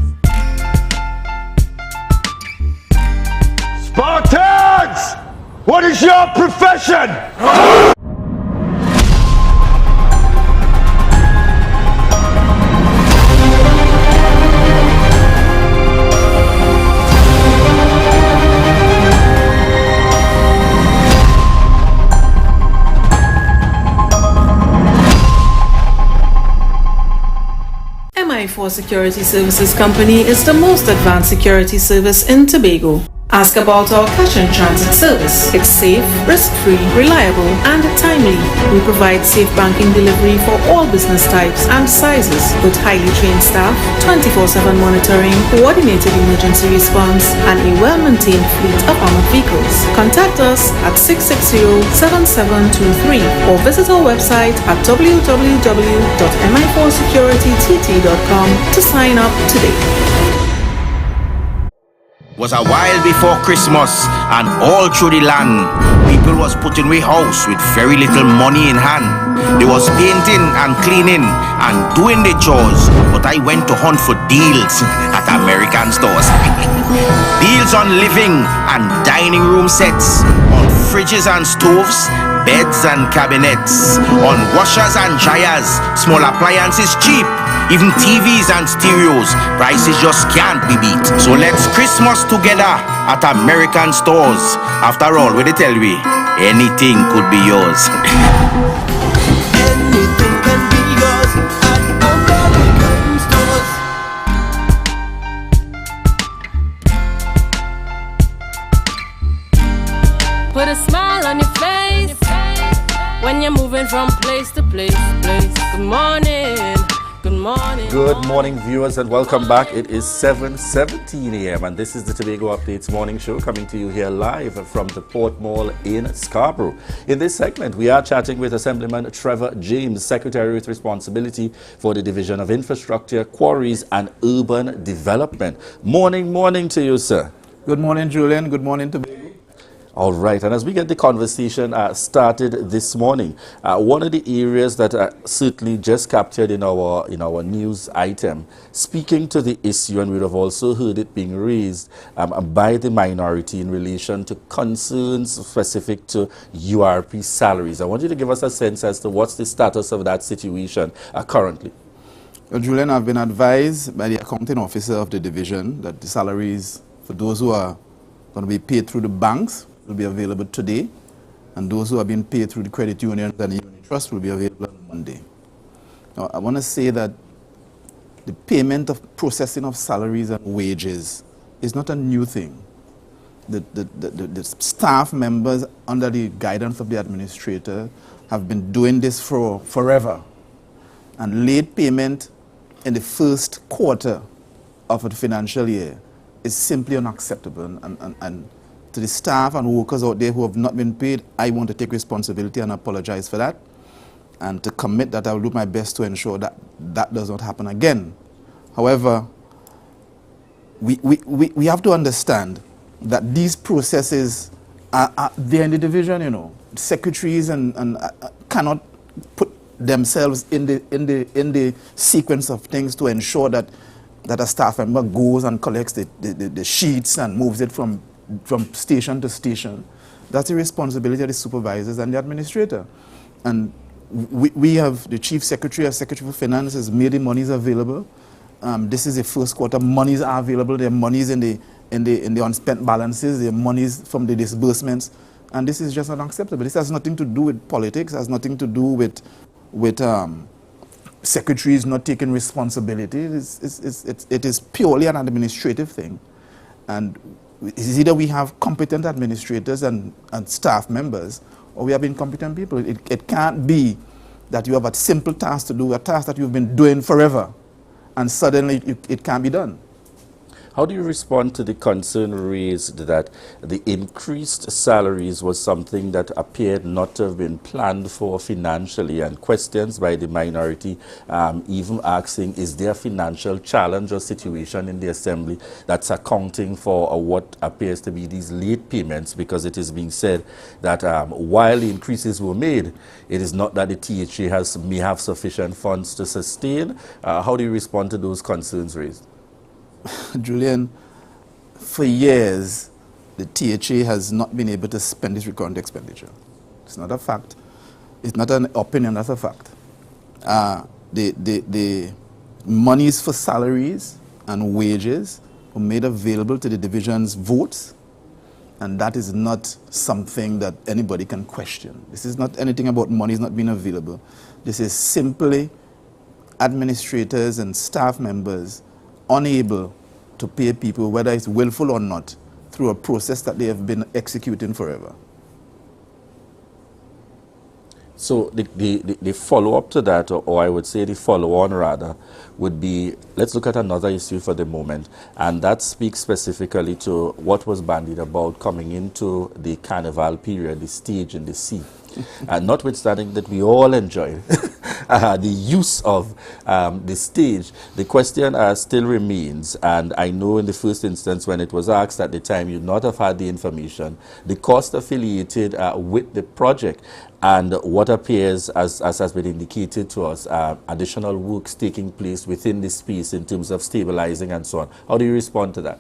Spartans! What is your profession? MI4 Security Services Company is the most advanced security service in Tobago. Ask about our cash and transit service. It's safe, risk-free, reliable, and timely. We provide safe banking delivery for all business types and sizes with highly trained staff, 24/7 monitoring, coordinated emergency response, and a well-maintained fleet of armored vehicles. Contact us at 660-7723 or visit our website at www.mi4securitytt.com to sign up today. Was a while before Christmas, and all through the land, people was putting away house with very little money in hand. They was painting and cleaning and doing their chores, but I went to hunt for deals at American stores. Deals on living and dining room sets, on fridges and stoves, beds and cabinets, on washers and dryers, small appliances cheap, even TVs and stereos, prices just can't be beat. So let's Christmas together at American stores. After all, what they tell me, anything could be yours. Anything can be yours at American stores. Put a smile on your face you're moving from place to place. Good morning. Good morning. Good morning, viewers, and welcome back. It is 7:17 a.m. and this is the Tobago Updates morning show coming to you here live from the Port Mall in Scarborough. In this segment, we are chatting with Assemblyman Trevor James, Secretary with responsibility for the Division of Infrastructure, Quarries and Urban Development. Morning to you, sir. Good morning, Julian. Good morning, Tobago. All right, and as we get the conversation started this morning, one of the areas that certainly just captured in our news item, speaking to the issue, and we have also heard it being raised by the minority in relation to concerns specific to URP salaries. I want you to give us a sense as to what's the status of that situation currently. Well, Julian, I've been advised by the accounting officer of the division that the salaries for those who are going to be paid through the banks will be available today, and those who are being paid through the credit unions and the unit trust will be available on Monday. Now, I want to say that the payment of processing of salaries and wages is not a new thing. The staff members under the guidance of the administrator have been doing this for forever, and late payment in the first quarter of a financial year is simply unacceptable, and to the staff and workers out there who have not been paid, I want to take responsibility and apologize for that, and to commit that I will do my best to ensure that that does not happen again. However, we have to understand that these processes are there in the division. Secretaries and cannot put themselves in the sequence of things to ensure that a staff member goes and collects the sheets and moves it from station to station. That's the responsibility of the supervisors and the administrator. And we have the chief secretary, as secretary for finance, has made the monies available. This is the first quarter. Monies are available. There are monies in the unspent balances. There are monies from the disbursements. And this is just unacceptable. This has nothing to do with politics. It has nothing to do with secretaries not taking responsibility. It is purely an administrative thing. And it's either we have competent administrators and staff members, or we have incompetent people. It can't be that you have a simple task to do, a task that you've been doing forever, and suddenly it can't be done. How do you respond to the concern raised that the increased salaries was something that appeared not to have been planned for financially, and questions by the minority even asking, is there a financial challenge or situation in the assembly that's accounting for what appears to be these late payments, because it is being said that while the increases were made, it is not that the THA may have sufficient funds to sustain. How do you respond to those concerns raised? Julian, for years, the THA has not been able to spend its recurrent expenditure. It's not a fact. It's not an opinion, that's a fact. The monies for salaries and wages were made available to the division's votes, and that is not something that anybody can question. This is not anything about monies not being available. This is simply administrators and staff members unable to pay people, whether it's willful or not, through a process that they have been executing forever. So the follow-up to that, or I would say the follow-on rather, would be, let's look at another issue for the moment, and that speaks specifically to what was bandied about coming into the carnival period, the stage in the sea. And notwithstanding that we all enjoy the use of the stage, the question still remains, and I know in the first instance when it was asked at the time, you'd not have had the information, the cost affiliated with the project, and what appears, as has been indicated to us, additional works taking place within this space in terms of stabilizing and so on. How do you respond to that?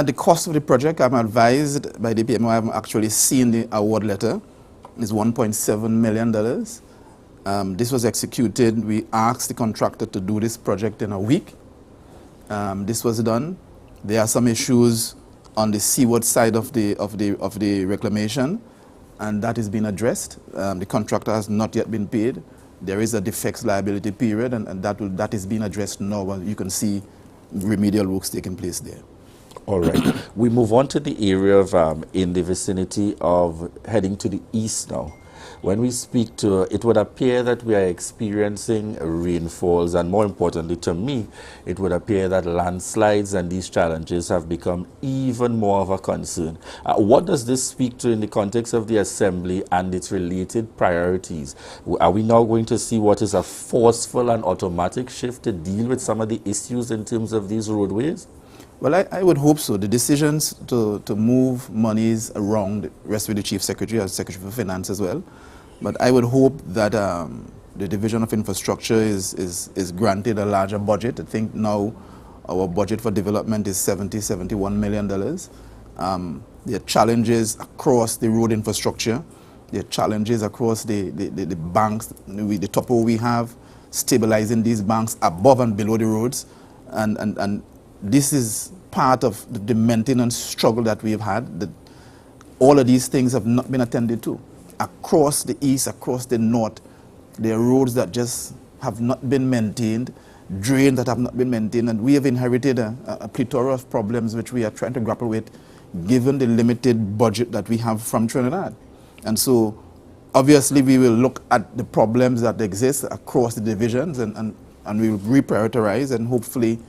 The cost of the project, I'm advised by the PMO, I haven't actually seen the award letter, is $1.7 million. This was executed. We asked the contractor to do this project in a week. This was done. There are some issues on the seaward side of the reclamation, and that is being addressed. The contractor has not yet been paid. There is a defects liability period, and that is being addressed now. You can see remedial works taking place there. All right. We move on to the area of in the vicinity of heading to the east now. when we speak to, it would appear that we are experiencing rainfalls, and more importantly to me, it would appear that landslides and these challenges have become even more of a concern. What does this speak to in the context of the Assembly and its related priorities? Are we now going to see what is a forceful and automatic shift to deal with some of the issues in terms of these roadways? Well, I would hope so. The decisions to move monies around rest with the Chief Secretary as Secretary for Finance as well. But I would hope that the Division of Infrastructure is granted a larger budget. I think now our budget for development is $71 million. There are challenges across the road infrastructure. There are challenges across the banks, the topo we have, stabilizing these banks above and below the roads. And this is part of the maintenance struggle that we've had. That all of these things have not been attended to. Across the east, across the north, there are roads that just have not been maintained, drains that have not been maintained, and we have inherited a plethora of problems which we are trying to grapple with given the limited budget that we have from Trinidad. And so obviously we will look at the problems that exist across the divisions and we will reprioritize, and hopefully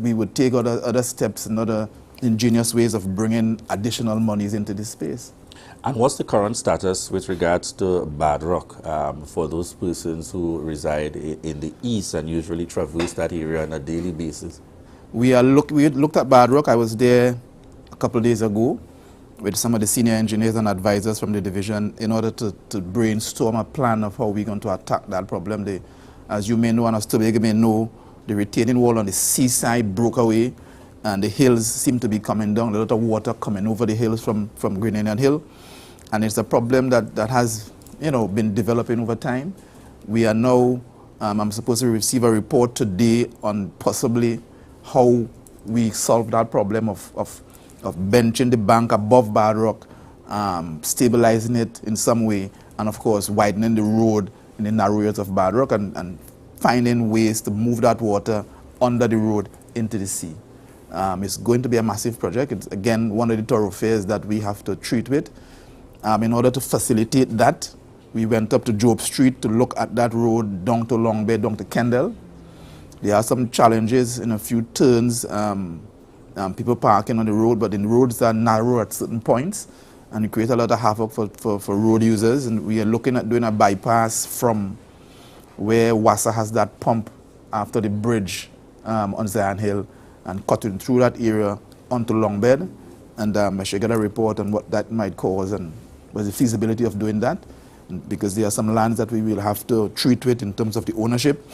we would take other steps and other ingenious ways of bringing additional monies into this space. And what's the current status with regards to Bad Rock for those persons who reside in the east and usually traverse that area on a daily basis? We looked at Bad Rock. I was there a couple of days ago with some of the senior engineers and advisors from the division in order to brainstorm a plan of how we're going to attack that problem. As you may know, and as Tobago may know, the retaining wall on the seaside broke away and the hills seem to be coming down, a lot of water coming over the hills from Green Indian Hill. And it's a problem that has, been developing over time. We are now, I'm supposed to receive a report today on possibly how we solve that problem of benching the bank above Bad Rock, stabilizing it in some way, and of course widening the road in the narrow areas of Bad Rock and finding ways to move that water under the road into the sea. It's going to be a massive project. It's again one of the thoroughfares that we have to treat with. In order to facilitate that, we went up to Job Street to look at that road down to Long Bay, down to Kendall. There are some challenges in a few turns, people parking on the road, but the roads are narrow at certain points, and it creates a lot of havoc for road users. And we are looking at doing a bypass from where WASA has that pump after the bridge on Zion Hill and cutting through that area onto Longbed. And I should get a report on what that might cause and what's the feasibility of doing that, because there are some lands that we will have to treat with in terms of the ownership.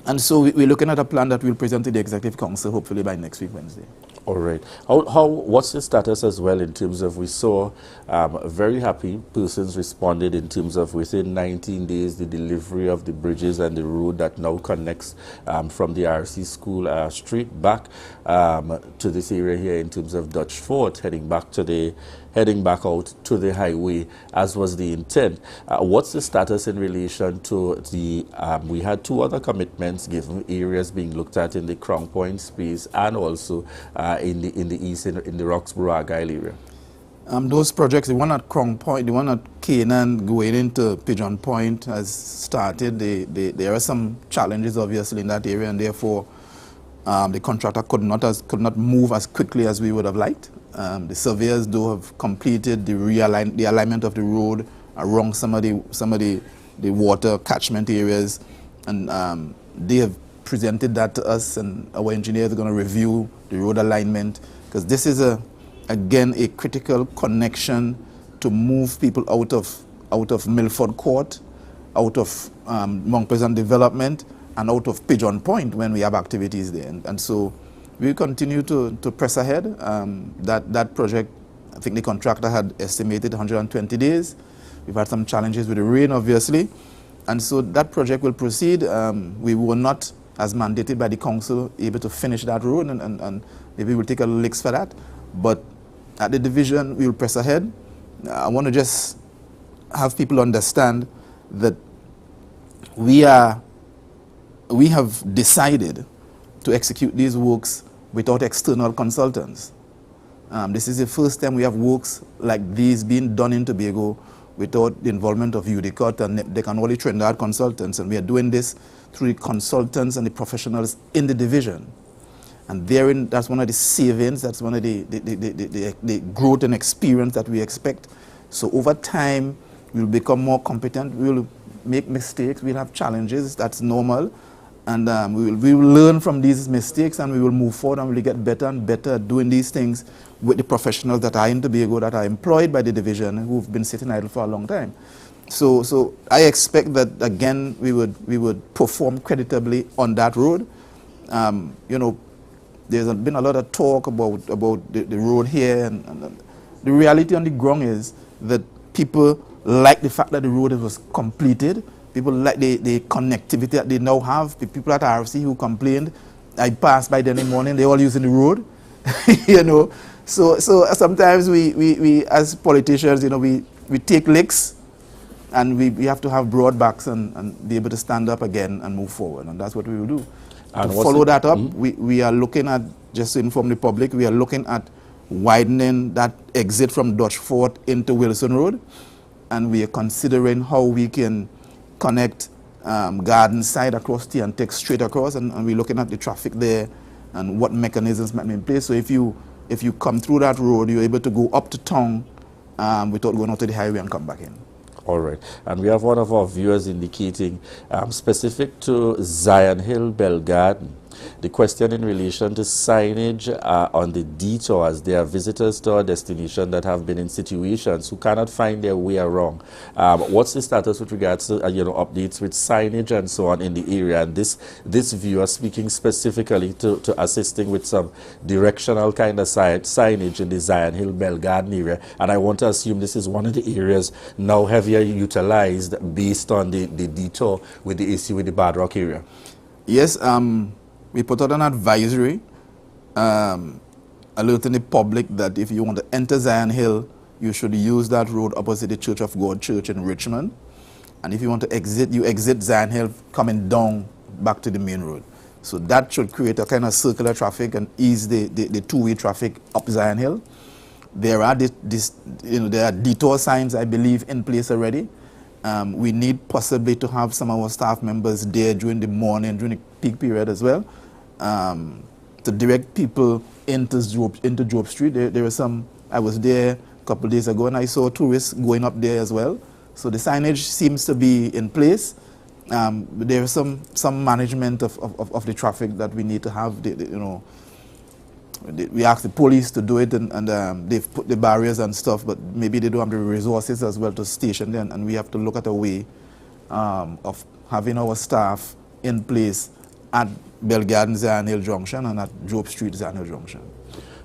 And so we're looking at a plan that we'll present to the Executive Council hopefully by next week, Wednesday. All right. What's the status as well in terms of, we saw very happy persons responded in terms of within 19 days the delivery of the bridges and the road that now connects from the RC School Street back to this area here in terms of Dutch Fort, heading back out to the highway, as was the intent. What's the status in relation to the, we had two other commitments given, areas being looked at in the Crown Point space and also in the east, in the Roxborough Argyle area? Those projects, the one at Crown Point, the one at Canaan going into Pigeon Point has started. There are some challenges obviously in that area, and therefore the contractor could not move as quickly as we would have liked. The surveyors though have completed the alignment of the road around some of the water catchment areas, and they have presented that to us, and our engineers are going to review the road alignment, because this is again a critical connection to move people out of Milford Court, out of Mount Pleasant Development, and out of Pigeon Point when we have activities there. And so we continue to press ahead. That project, I think the contractor had estimated 120 days. We've had some challenges with the rain, obviously. And so that project will proceed. We were not, as mandated by the council, able to finish that road, and maybe we'll take a licks for that. But at the division, we'll press ahead. I want to just have people understand that we have decided to execute these works without external consultants. This is the first time we have works like these being done in Tobago without the involvement of UDCOT and they can only Trinidad consultants, and we are doing this through the consultants and the professionals in the division. And therein, that's one of the savings, that's one of the growth and experience that we expect. So over time, we'll become more competent, we'll make mistakes, we'll have challenges, that's normal. And we will learn from these mistakes, and we will move forward, and we'll get better and better at doing these things with the professionals that are in Tobago, that are employed by the division, who've been sitting idle for a long time. So I expect that, again, we would perform creditably on that road. You know, there's been a lot of talk about the road here, and the reality on the ground is that people like the fact that the road was completed. People like the connectivity that they now have. The people at RFC who complained, I passed by them in the morning, they're all using the road. You know, so sometimes we as politicians, you know, we take licks, and we have to have broad backs and be able to stand up again and move forward, and that's what we will do. And to follow that up, we are looking at, just to inform the public, we are looking at widening that exit from Dutch Fort into Wilson Road, and we are considering how we can connect Garden Side across T and take straight across, and we're looking at the traffic there and what mechanisms might be in place. So if you come through that road, you're able to go up to town without going out to the highway and come back in. All right. And we have one of our viewers indicating, specific to Zion Hill, Bell Garden, the question in relation to signage on the detour, as there are visitors to our destination that have been in situations who cannot find their way around. What's the status with regards to updates with signage and so on in the area? And this viewer speaking specifically to assisting with some directional kind of signage in the Zion Hill Bell Garden area. And I want to assume this is one of the areas now heavier utilized based on the detour with the issue with the Bad Rock area. Yes. We put out an advisory alerting the public that if you want to enter Zion Hill, you should use that road opposite the Church of God Church in Richmond. And if you want to exit, you exit Zion Hill coming down back to the main road. So that should create a kind of circular traffic and ease the two-way traffic up Zion Hill. There are there are detour signs, I believe, in place already. We need possibly to have some of our staff members there during the morning, during the peak period as well, to direct people into Job Street. There were some, I was there a couple of days ago, and I saw tourists going up there as well. So the signage seems to be in place. There is some management of the traffic that we need to have. We asked the police to do it, and they've put the barriers and stuff, but maybe they don't have the resources as well to station there, and we have to look at a way of having our staff in place at Bell Garden Zion Hill Junction and at Job Street Zion Hill Junction.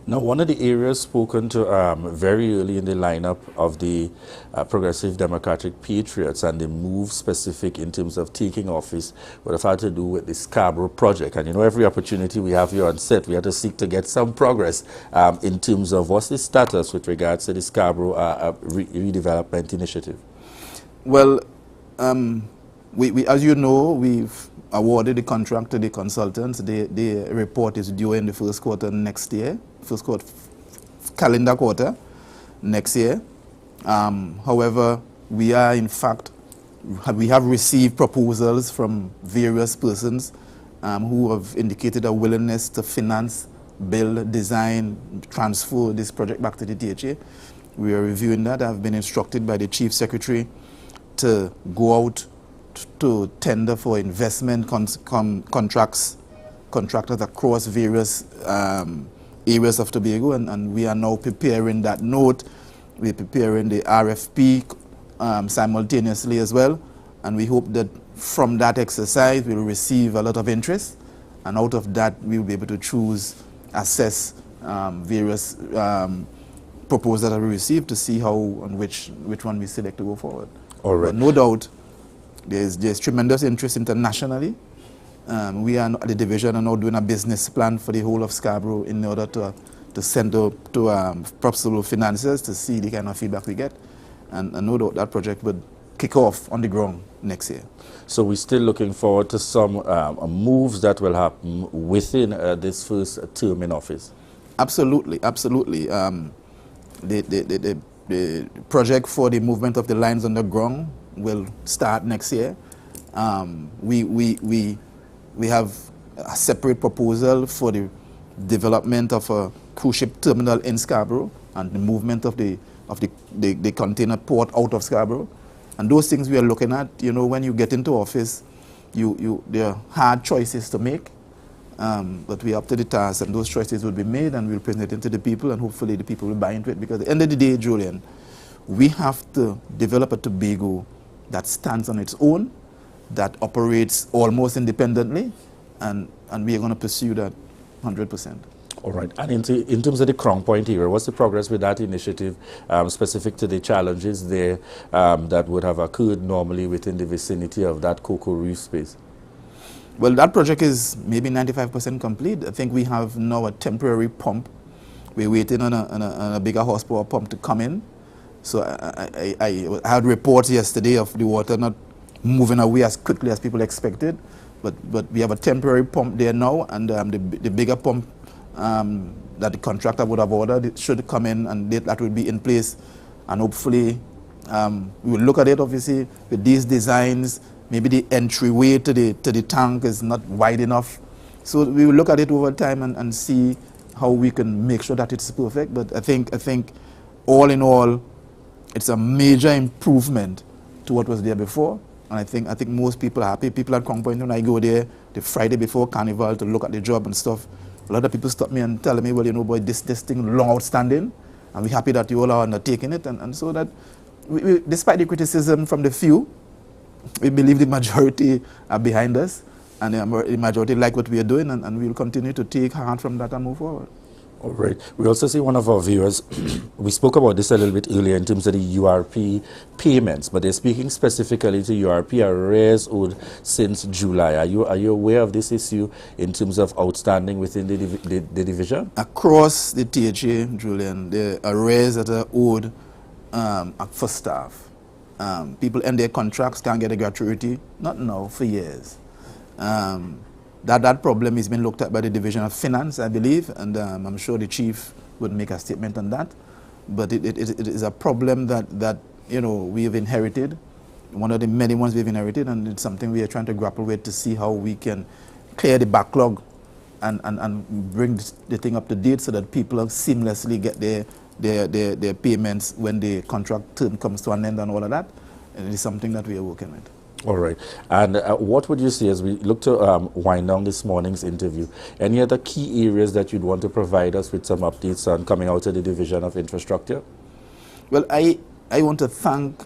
Now, one of the areas spoken to very early in the lineup of the Progressive Democratic Patriots and the move specific in terms of taking office would have had to do with the Scarborough project. And every opportunity we have here on set, we have to seek to get some progress in terms of what's the status with regards to the Scarborough redevelopment initiative. Well, we, as you know, we've awarded the contract to the consultants. The report is due in the first quarter next year, first quarter, calendar quarter next year. However, we are in fact, we have received proposals from various persons who have indicated a willingness to finance, build, design, transfer this project back to the DHA. We are reviewing that. I've been instructed by the Chief Secretary to go out to tender for investment contractors across various areas of Tobago, and we are now preparing that note. We're preparing the RFP simultaneously as well, and we hope that from that exercise we'll receive a lot of interest, and out of that we'll be able to choose, assess various proposals that we receive to see how and which one we select to go forward. All right. But no doubt there's tremendous interest internationally. We are at the division and now doing a business plan for the whole of Scarborough in order to send to possible financiers to see the kind of feedback we get. And no doubt that project would kick off on the ground next year. So we're still looking forward to some moves that will happen within this first term in office. Absolutely, absolutely. The the project for the movement of the lines underground will start next year. We have a separate proposal for the development of a cruise ship terminal in Scarborough and the movement of the container port out of Scarborough. And those things we are looking at, you know, when you get into office, there are hard choices to make, but we are up to the task, and those choices will be made, and we'll present it to the people, and hopefully the people will buy into it, because at the end of the day, Julian, we have to develop a Tobago that stands on its own, that operates almost independently, and we are going to pursue that 100%. All right. And in terms of the Crown Point area, what's the progress with that initiative specific to the challenges there that would have occurred normally within the vicinity of that Cocoa Reef space? Well, that project is maybe 95% complete. I think we have now a temporary pump. We're waiting on a bigger horsepower pump to come in. So I had reports yesterday of the water not moving away as quickly as people expected. But we have a temporary pump there now, and the bigger pump that the contractor would have ordered, it should come in, and that will be in place. And hopefully we will look at it, obviously, with these designs. Maybe the entryway to the tank is not wide enough. So we will look at it over time and see how we can make sure that it's perfect. But I think all in all, it's a major improvement to what was there before. And I think most people are happy. People at Crown Point, when I go there the Friday before Carnival to look at the job and stuff, a lot of people stop me and tell me, well, you know, boy, this thing long outstanding, and we're happy that you all are undertaking it. And so that, despite the criticism from the few, we believe the majority are behind us, and the majority like what we are doing, and we will continue to take heart from that and move forward. All right. We also see one of our viewers, we spoke about this a little bit earlier in terms of the URP payments, but they're speaking specifically to URP arrears owed since July. Are you aware of this issue in terms of outstanding within the division? Across the THA, Julian, the arrears that are owed for staff. People end their contracts, can't get a gratuity, not now, for years. That problem has been looked at by the Division of Finance, I believe, and I'm sure the chief would make a statement on that. But it is a problem that you know, we have inherited, one of the many ones we've inherited, and it's something we are trying to grapple with to see how we can clear the backlog and bring the thing up to date so that people seamlessly get their payments when the contract term comes to an end and all of that. And it is something that we are working with. All right. And what would you say as we look to wind down this morning's interview? Any other key areas that you'd want to provide us with some updates on coming out of the Division of Infrastructure? Well, I want to thank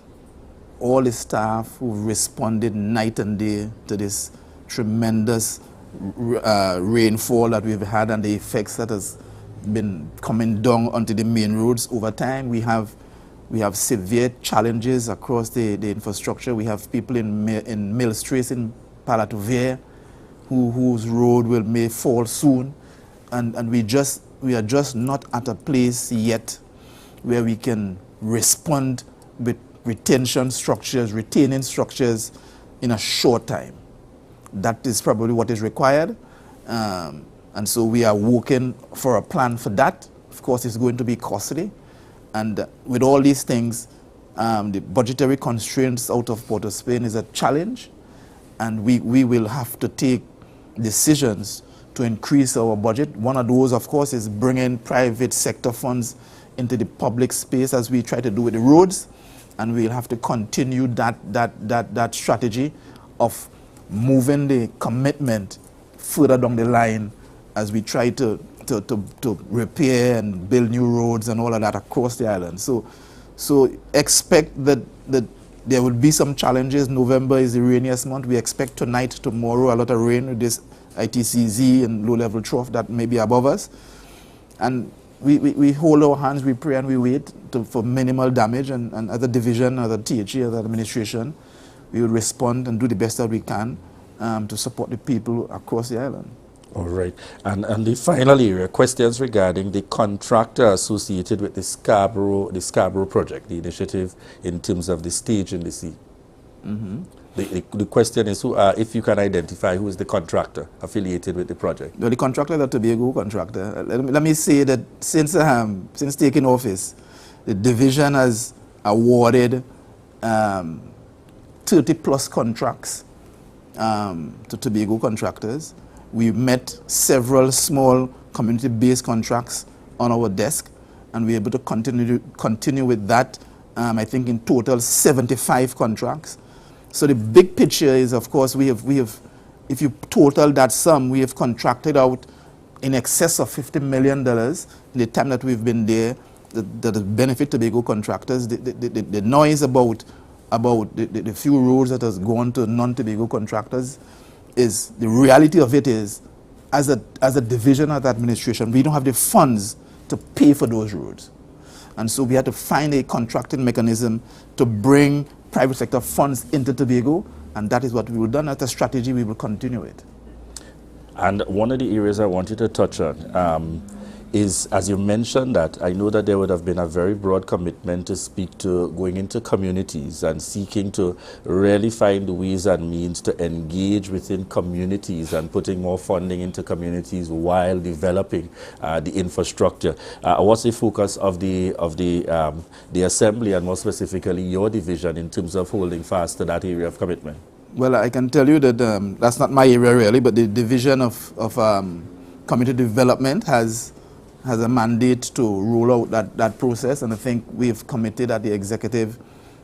all the staff who responded night and day to this tremendous rainfall that we've had and the effects that has been coming down onto the main roads over time. We have severe challenges across the infrastructure. We have people in Mill Street in Palatovier whose road may fall soon. And we are just not at a place yet where we can respond with retaining structures in a short time. That is probably what is required. And so we are working for a plan for that. Of course, it's going to be costly. And with all these things, the budgetary constraints out of Port of Spain is a challenge. And we will have to take decisions to increase our budget. One of those, of course, is bringing private sector funds into the public space as we try to do with the roads. And we'll have to continue that strategy of moving the commitment further down the line as we try to repair and build new roads and all of that across the island. So expect that there will be some challenges. November is the rainiest month. We expect tonight, tomorrow, a lot of rain with this ITCZ and low-level trough that may be above us. And we hold our hands, we pray and we wait for minimal damage. And as a division, as a THA, as an administration, we will respond and do the best that we can to support the people across the island. All right. And the final area, questions regarding the contractor associated with the Scarborough project, the initiative in terms of the stage in the sea. Mm-hmm. The question is, if you can identify who is the contractor affiliated with the project. Well, the contractor is a Tobago contractor. Let me say that since taking office, The division has awarded 30 plus contracts to Tobago contractors. We met several small community-based contracts on our desk, and we're able to continue with that. I think in total 75 contracts. So the big picture is, of course, we have, if you total that sum, we have contracted out in excess of $50 million in the time that we've been there. The benefit Tobago contractors, the noise about the few roads that has gone to non-Tobago contractors, is the reality of it is, as a division of the administration, we don't have the funds to pay for those roads. And so we had to find a contracting mechanism to bring private sector funds into Tobago, and that is what we will do. That's a strategy we will continue with. And one of the areas I wanted to touch on is, as you mentioned that, I know that there would have been a very broad commitment to speak to going into communities and seeking to really find ways and means to engage within communities and putting more funding into communities while developing the infrastructure. What's the focus of the Assembly, and more specifically your division, in terms of holding fast to that area of commitment? Well, I can tell you that that's not my area really, but the division of community development has a mandate to roll out that process, and I think we've committed at the executive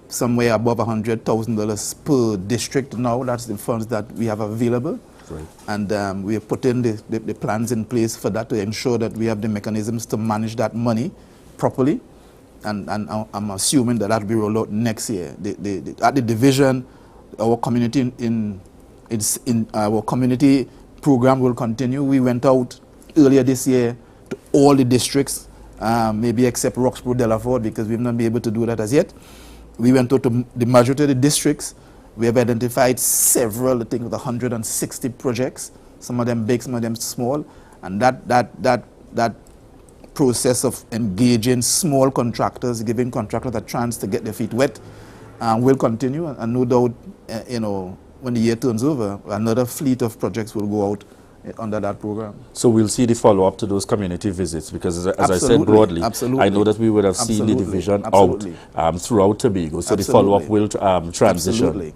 somewhere above $100,000 per district now. That's the funds that we have available. Right. And we have put in the plans in place for that to ensure that we have the mechanisms to manage that money properly. And I'm assuming that will be rolled out next year. At the division, our community our community program will continue. We went out earlier this year to all the districts, maybe except Roxborough, Delaford, because we've not been able to do that as yet. We went out to the majority of the districts. We have identified several, I think, 160 projects, some of them big, some of them small, and that process of engaging small contractors, giving contractors a chance to get their feet wet, will continue, and no doubt, when the year turns over, another fleet of projects will go out under that program. So we'll see the follow-up to those community visits, because as I said broadly, I know that we would have seen the division out throughout Tobago, so the follow-up will transition. Absolutely.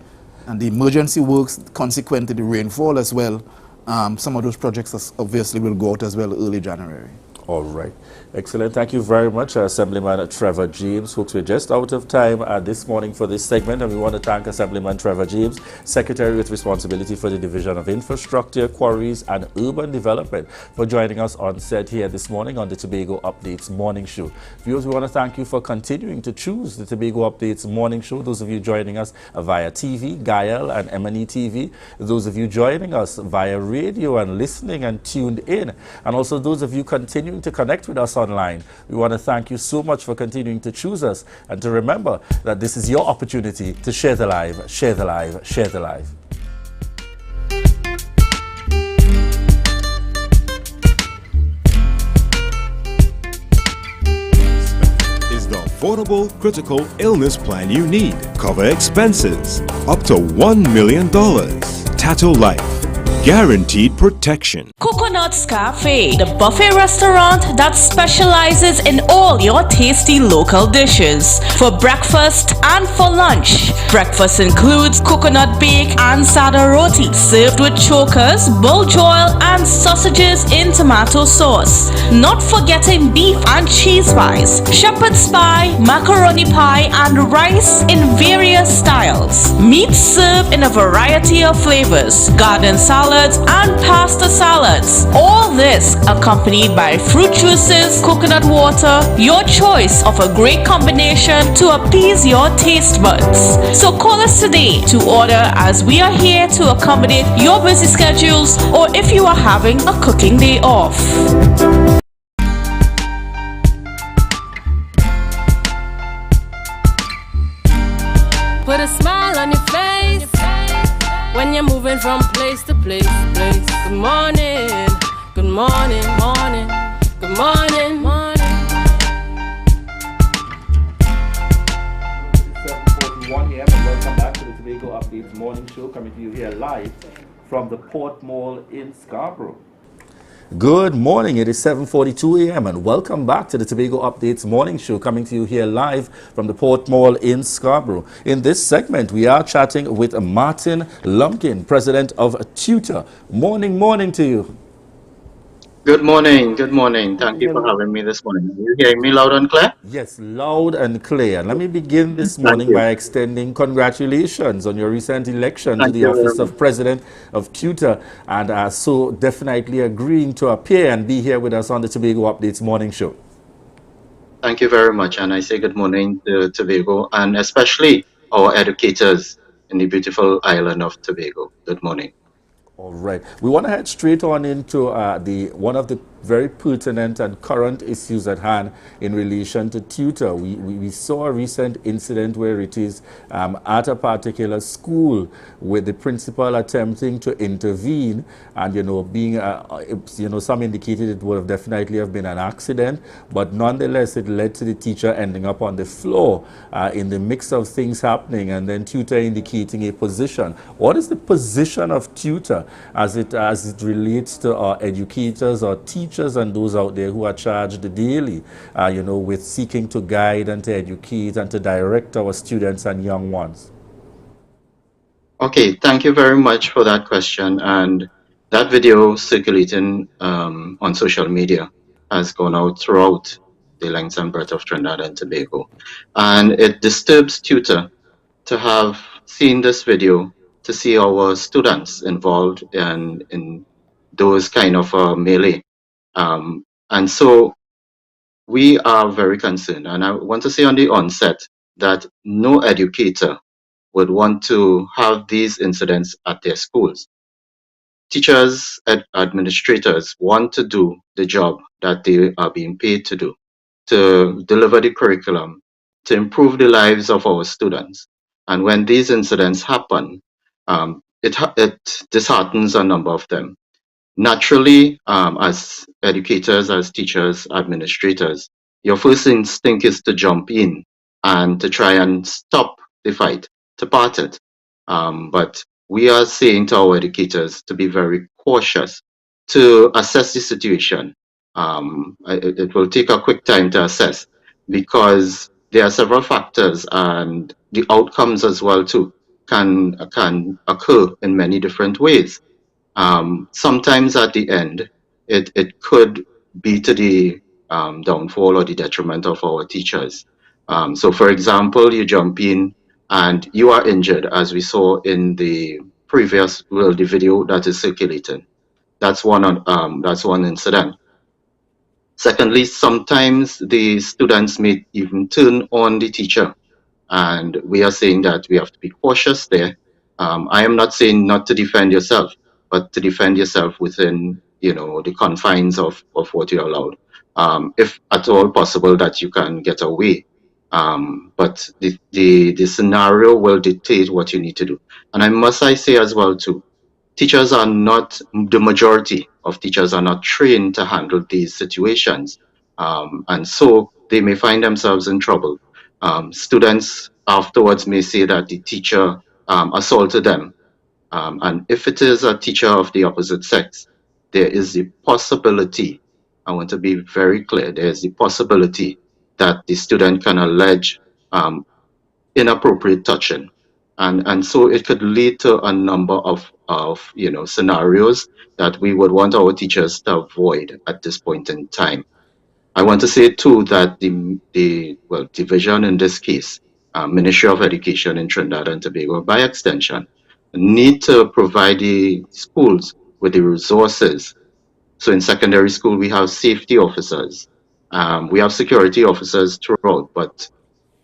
And the emergency works, consequent to the rainfall as well, some of those projects obviously will go out as well early January. All right. Excellent. Thank you very much, Assemblyman Trevor James. Folks, we're just out of time this morning for this segment, and we want to thank Assemblyman Trevor James, Secretary with responsibility for the Division of Infrastructure, Quarries and Urban Development, for joining us on set here this morning on the Tobago Updates Morning Show. Viewers, we want to thank you for continuing to choose the Tobago Updates Morning Show. Those of you joining us via TV, Gael and M&E TV, those of you joining us via radio and listening and tuned in, and also those of you continuing to connect with us online. We want to thank you so much for continuing to choose us, and to remember that this is your opportunity to share the live, share the live, share the live. Is the affordable critical illness plan you need. Cover expenses up to $1 million. Tattoo Life. Guaranteed protection. Coconut's Cafe, the buffet restaurant that specializes in all your tasty local dishes for breakfast and for lunch. Breakfast includes coconut bake and sada roti, served with chokers, bull joil and sausages in tomato sauce. Not forgetting beef and cheese pies, shepherd's pie, macaroni pie and rice in various styles. Meat served in a variety of flavors, garden salads and pasta salads. All this accompanied by fruit juices, coconut water, your choice of a great combination to appease your taste buds. So call us today to order, as we are here to accommodate your busy schedules, or if you are having a cooking day off. Put a smile on your face when you're moving from place to place. Good morning, good morning, morning, good morning, morning. 7:41 a.m. and welcome back to the Tobago Updates Morning Show, coming to you here live from the Port Mall in Scarborough. Good morning. It is 7:42 a.m. and welcome back to the Tobago Updates morning show, coming to you here live from the Port Mall in Scarborough. In this segment, we are chatting with Martin Lumpkin, president of Tutor. Morning to you. Good morning. Good morning. Thank you for having me this morning. Are you hearing me loud and clear? Yes, loud and clear. Let me begin this Thank morning you. by extending congratulations on your recent election to Thank the you very office much. of President of Tutor, and so definitely agreeing to appear and be here with us on the Tobago Updates morning show. Thank you very much. And I say good morning to Tobago and especially our educators in the beautiful island of Tobago. Good morning. All right. We want to head straight on into the one of the very pertinent and current issues at hand in relation to tutor. We saw a recent incident where it is at a particular school with the principal attempting to intervene and, being, some indicated it would have definitely have been an accident, but nonetheless it led to the teacher ending up on the floor in the mix of things happening and then tutor indicating a position. What is the position of tutor as it relates to our educators or teachers and those out there who are charged daily, with seeking to guide and to educate and to direct our students and young ones? Okay, thank you very much for that question. And that video circulating on social media has gone out throughout the length and breadth of Trinidad and Tobago. And it disturbs tutor to have seen this video, to see our students involved in those kind of melee. And so we are very concerned. And I want to say on the onset that no educator would want to have these incidents at their schools. Teachers and administrators want to do the job that they are being paid to do, to deliver the curriculum, to improve the lives of our students. And when these incidents happen, it disheartens a number of them. Naturally, as educators, as teachers, administrators, your first instinct is to jump in and to try and stop the fight, to part it. But we are saying to our educators to be very cautious, to assess the situation. It will take a quick time to assess because there are several factors and the outcomes as well too can occur in many different ways. Sometimes at the end, it could be to the downfall or the detriment of our teachers. So, for example, you jump in and you are injured, as we saw in the previous the video that is circulating. That's one incident. Secondly, sometimes the students may even turn on the teacher, and we are saying that we have to be cautious there. I am not saying not to defend yourself, but to defend yourself within the confines of what you're allowed. If at all possible that you can get away. But the scenario will dictate what you need to do. And I say as well too, teachers are not, the majority of teachers are not trained to handle these situations. And so they may find themselves in trouble. Students afterwards may say that the teacher assaulted them. And if it is a teacher of the opposite sex, there is the possibility, I want to be very clear, there is the possibility that the student can allege inappropriate touching. And so it could lead to a number of scenarios that we would want our teachers to avoid at this point in time. I want to say too that the division in this case, Ministry of Education in Trinidad and Tobago, by extension, need to provide the schools with the resources. So in secondary school, we have safety officers, we have security officers throughout, but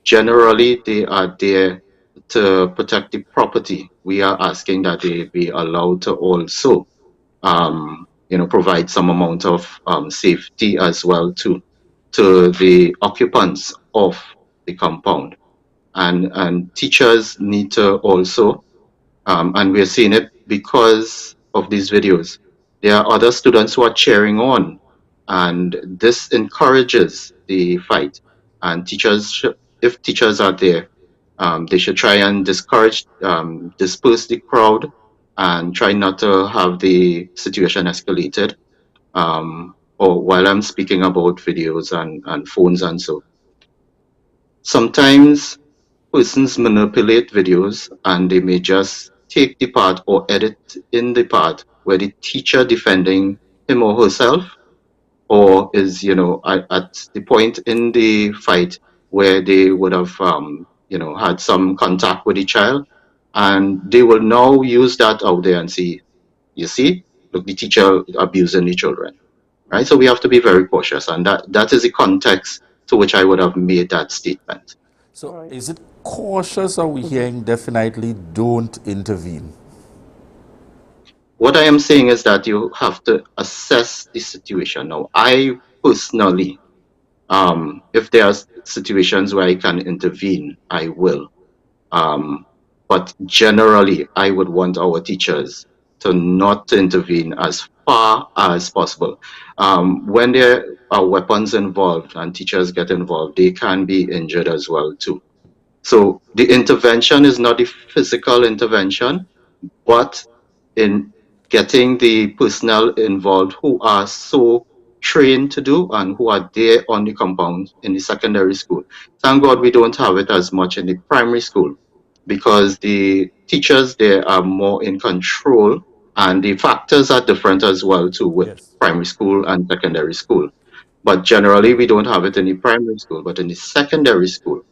generally they are there to protect the property. We are asking that they be allowed to also, provide some amount of safety as well to the occupants of the compound. And teachers need to also, and we're seeing it because of these videos. There are other students who are cheering on, and this encourages the fight. And if teachers are there, they should try and disperse the crowd and try not to have the situation escalated. or while I'm speaking about videos and phones and so, sometimes persons manipulate videos and they may just take the part or edit in the part where the teacher defending him or herself, or is, at the point in the fight where they would have, had some contact with the child, and they will now use that out there and see, you see, look, the teacher abusing the children, right? So we have to be very cautious, and that is the context to which I would have made that statement. So is it cautious, or we hearing definitely don't intervene? What I am saying is that you have to assess the situation. Now, I personally, if there are situations where I can intervene, I will. But generally, I would want our teachers to not intervene as far as possible. When there are weapons involved and teachers get involved, they can be injured as well too. So the intervention is not the physical intervention, but in getting the personnel involved who are so trained to do and who are there on the compound in the secondary school. Thank God we don't have it as much in the primary school, because the teachers there are more in control, and the factors are different as well too with primary school and secondary school. But generally we don't have it in the primary school, but in the secondary school,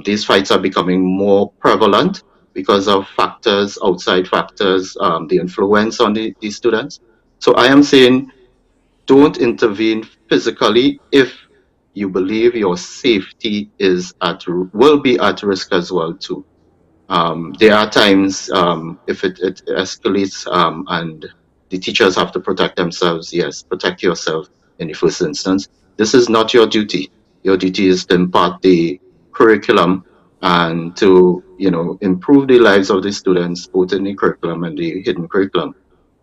these fights are becoming more prevalent because of factors, outside factors, the influence on the students. So I am saying, don't intervene physically if you believe your safety will be at risk as well too. There are times if it escalates and the teachers have to protect themselves. Yes, protect yourself in the first instance. This is not your duty. Your duty is to impart the curriculum and to improve the lives of the students, both in the curriculum and the hidden curriculum.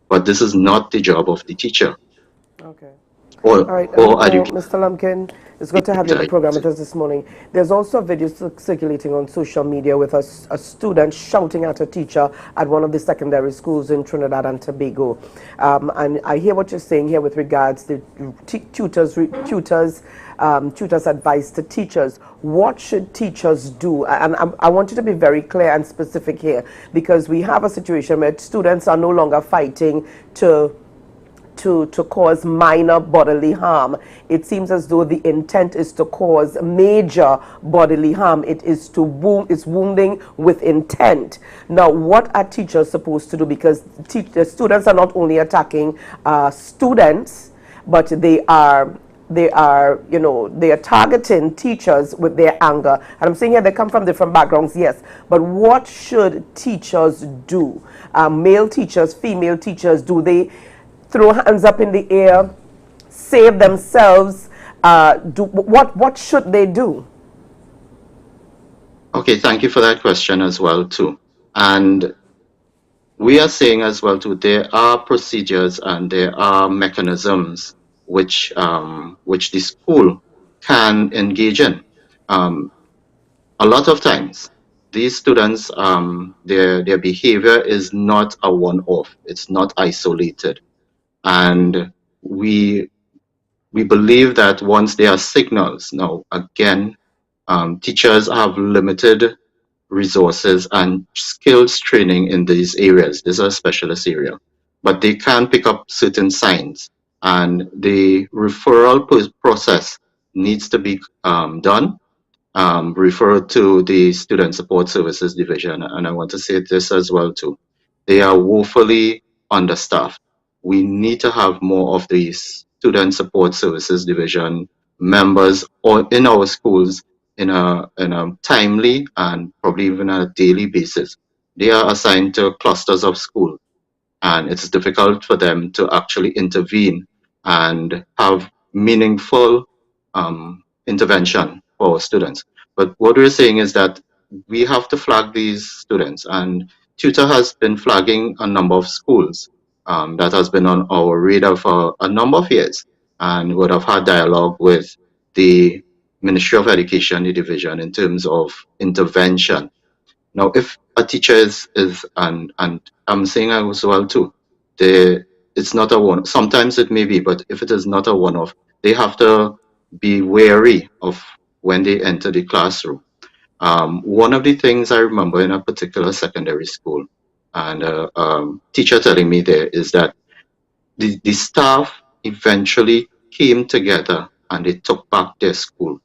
But this is not the job of the teacher. Okay. Or All right, education. Mr. Lumpkin, it's good to have you on the program with us this morning. There's also a video circulating on social media with a student shouting at a teacher at one of the secondary schools in Trinidad and Tobago. And I hear what you're saying here with regards to tutors' advice to teachers. What should teachers do? And I want you to be very clear and specific here, because we have a situation where students are no longer fighting to cause minor bodily harm. It seems as though the intent is to cause major bodily harm. It is it's wounding with intent. Now, what are teachers supposed to do? Because the students are not only attacking students, but they are targeting teachers with their anger. And I'm saying here they come from different backgrounds, yes. But what should teachers do? Male teachers, female teachers, do they throw hands up in the air, save themselves? What should they do? Okay, thank you for that question as well too. And we are saying as well too, there are procedures and there are mechanisms which the school can engage in. A lot of times, these students, their behavior is not a one-off. It's not isolated. And we believe that once there are signals, now again, teachers have limited resources and skills training in these areas. This is a specialist area, but they can pick up certain signs, and the referral process needs to be done. Referred to the Student Support Services Division, and I want to say this as well too. They are woefully understaffed. We need to have more of these Student Support Services Division members or in our schools in a timely and probably even a daily basis. They are assigned to clusters of school, and it's difficult for them to actually intervene and have meaningful intervention for students. But what we're saying is that we have to flag these students, and Tutor has been flagging a number of schools that has been on our radar for a number of years, and would have had dialogue with the Ministry of Education, the division, in terms of intervention. Now, if a teacher is and I'm saying as well too, the it's not a one. Sometimes it may be, but if it is not a one-off, they have to be wary of when they enter the classroom. One of the things I remember in a particular secondary school, and teacher telling me there, is that the staff eventually came together and they took back their school.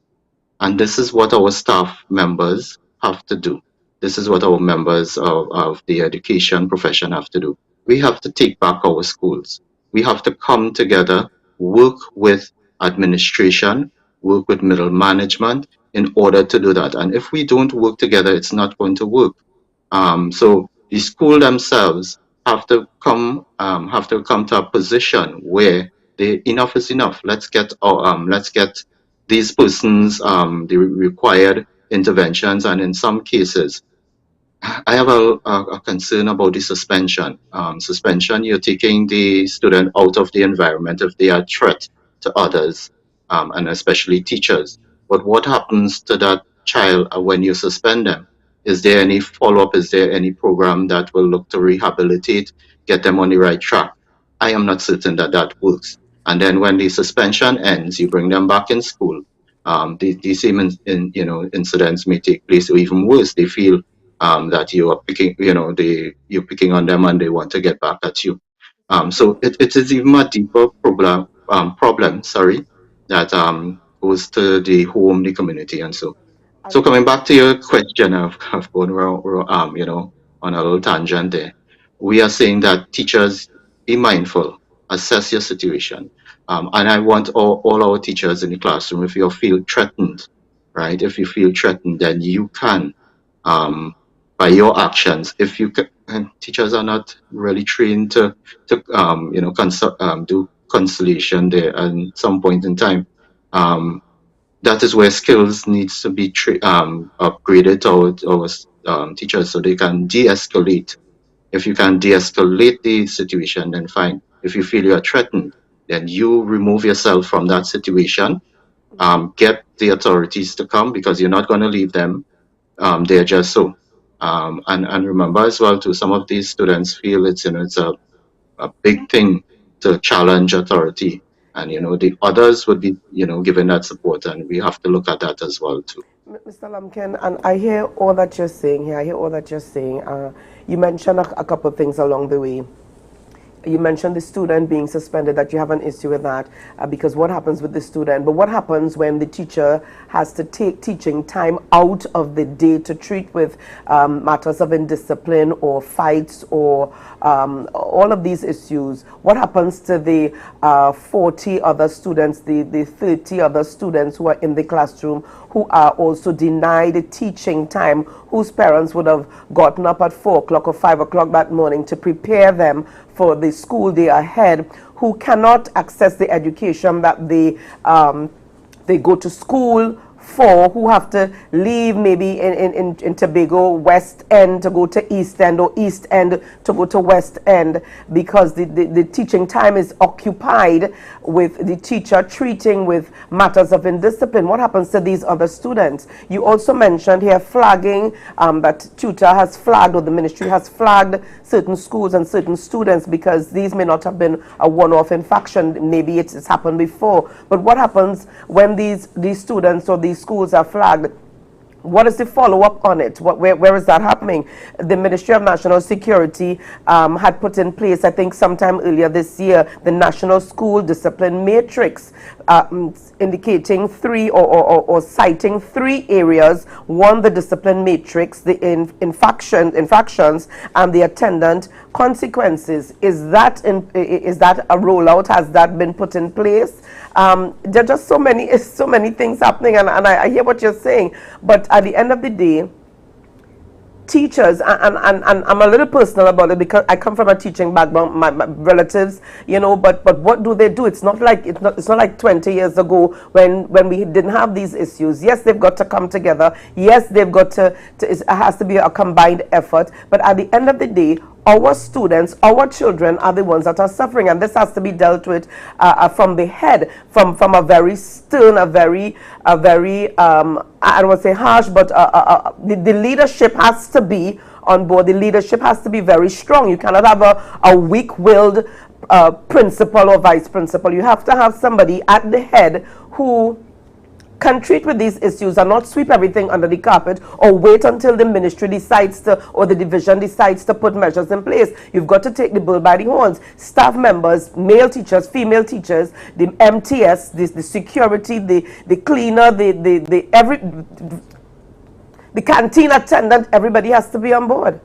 And this is what our staff members have to do. This is what our members of the education profession have to do. We have to take back our schools. We have to come together, work with administration, work with middle management in order to do that. And if we don't work together, it's not going to work. So the school themselves have to come to a position where enough is enough. Let's get these persons the required interventions, and in some cases, I have a concern about the suspension. Suspension, you're taking the student out of the environment if they are a threat to others, and especially teachers. But what happens to that child when you suspend them? Is there any follow-up? Is there any program that will look to rehabilitate, get them on the right track? I am not certain that that works. And then when the suspension ends, you bring them back in school. These same incidents may take place, or even worse, they feel that you are picking, you're picking on them and they want to get back at you. So it is even a deeper problem, that goes to the home, the community, and so. So coming back to your question of going around, on a little tangent there, we are saying that teachers, be mindful, assess your situation. And I want all our teachers in the classroom, if you feel threatened, right? If you feel threatened, then you can, by your actions, if you can, and teachers are not really trained to do conciliation there at some point in time. That is where skills needs to be upgraded to our teachers, so they can de-escalate. If you can de-escalate the situation, then fine. If you feel you are threatened, then you remove yourself from that situation. Get the authorities to come, because you're not going to leave them there just so. And remember as well too, some of these students feel it's a big thing to challenge authority, and the others would be given that support, and we have to look at that as well too. Mr. Lumpkin, and I hear all that you're saying here. You mentioned a couple of things along the way. You mentioned the student being suspended, that you have an issue with that, because what happens with the student? But what happens when the teacher has to take teaching time out of the day to treat with matters of indiscipline or fights or all of these issues? What happens to the 40 other students, the 30 other students who are in the classroom who are also denied teaching time, whose parents would have gotten up at 4 o'clock or 5 o'clock that morning to prepare them for the school day ahead, who cannot access the education that they go to school for, who have to leave maybe in Tobago West End to go to East End, or East End to go to West End, because the teaching time is occupied with the teacher treating with matters of indiscipline. What happens to these other students? You also mentioned here flagging, that tutor has flagged, or the ministry has flagged certain schools and certain students, because these may not have been a one-off infraction. Maybe it's happened before. But what happens when these students or these schools are flagged? What is the follow-up on it? Where is that happening? The Ministry of National Security had put in place, I think sometime earlier this year, the National School Discipline Matrix, indicating or citing 3 areas. One, the discipline matrix, the infractions, and the attendant consequences. Is that a rollout? Has that been put in place? There are just so many things happening, and I hear what you're saying, but at the end of the day, teachers, and I'm a little personal about it because I come from a teaching background, my relatives, but what do they do? It's not like 20 years ago when we didn't have these issues. Yes, they've got to come together. Yes, they've got to it has to be a combined effort, but at the end of the day, our students, our children are the ones that are suffering, and this has to be dealt with from the head, from a very stern, a very I don't want to say harsh, but the leadership has to be on board. The leadership has to be very strong. You cannot have a weak-willed principal or vice principal. You have to have somebody at the head who can treat with these issues and not sweep everything under the carpet or wait until the ministry decides to, or the division decides to put measures in place. You've got to take the bull by the horns. Staff members, male teachers, female teachers, the MTS, the security, the cleaner, the canteen attendant, everybody has to be on board.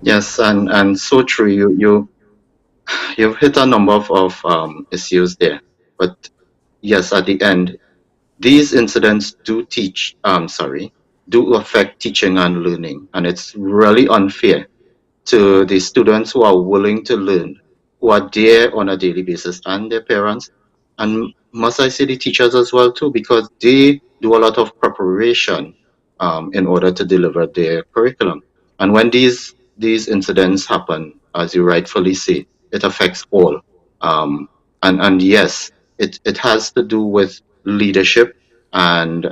Yes, and so true. You've hit a number of issues there, but yes, at the end, these incidents do affect teaching and learning, and it's really unfair to the students who are willing to learn, who are there on a daily basis, and their parents, and must I say the teachers as well too, because they do a lot of preparation in order to deliver their curriculum. And when these incidents happen, as you rightfully say, it affects all. And yes, it has to do with leadership and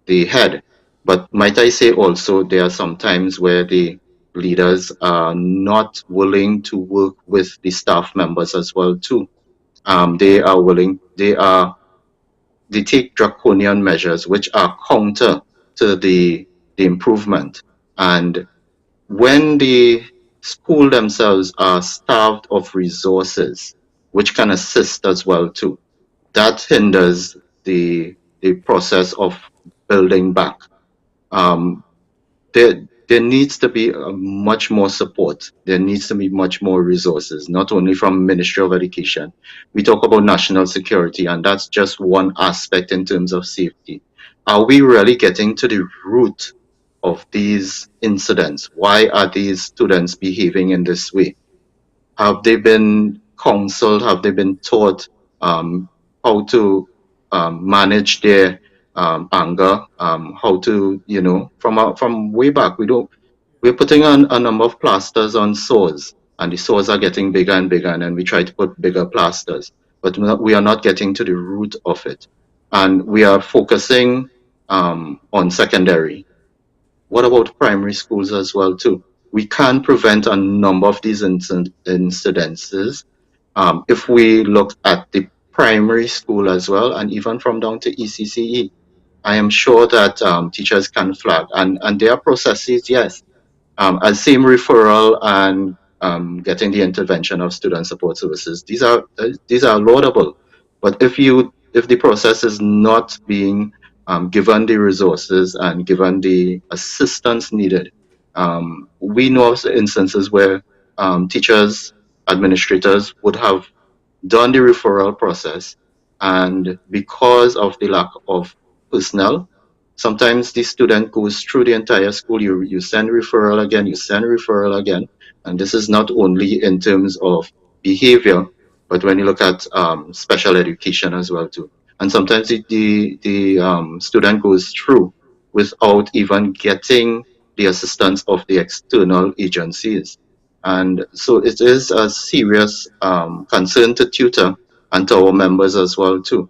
the head. But might I say also, there are some times where the leaders are not willing to work with the staff members as well too. They take draconian measures which are counter to the improvement. And when the school themselves are starved of resources which can assist as well too, that hinders the process of building back. There needs to be much more support. There needs to be much more resources, not only from Ministry of Education. We talk about national security, and that's just one aspect in terms of safety. Are we really getting to the root of these incidents? Why are these students behaving in this way? Have they been counseled? Have they been taught how to manage their anger? How to, from way back, we're putting on a number of plasters on sores, and the sores are getting bigger and bigger, and then we try to put bigger plasters, but we are not getting to the root of it. And we are focusing on secondary. What about primary schools as well too? We can prevent a number of these incidences if we look at the primary school as well, and even from down to ECCE. I am sure that teachers can flag, and there are processes, yes, as same referral and getting the intervention of student support services. These are laudable, but if the process is not being given the resources and given the assistance needed, we know of instances where teachers, administrators would have done the referral process, and because of the lack of personnel, sometimes the student goes through the entire school. You send referral again, and this is not only in terms of behavior, but when you look at special education as well too. And sometimes the student goes through without even getting the assistance of the external agencies. And so it is a serious concern to tutor and to our members as well too,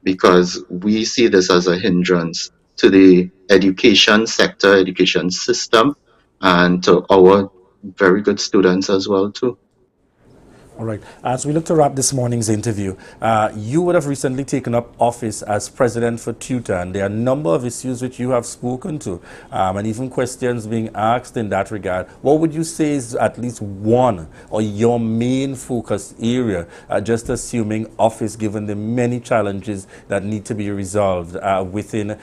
because we see this as a hindrance to the education sector, education system, and to our very good students as well too. All right. As we look to wrap this morning's interview, you would have recently taken up office as president for Tutor, and there are a number of issues which you have spoken to, and even questions being asked in that regard. What would you say is at least one or your main focus area, just assuming office, given the many challenges that need to be resolved within,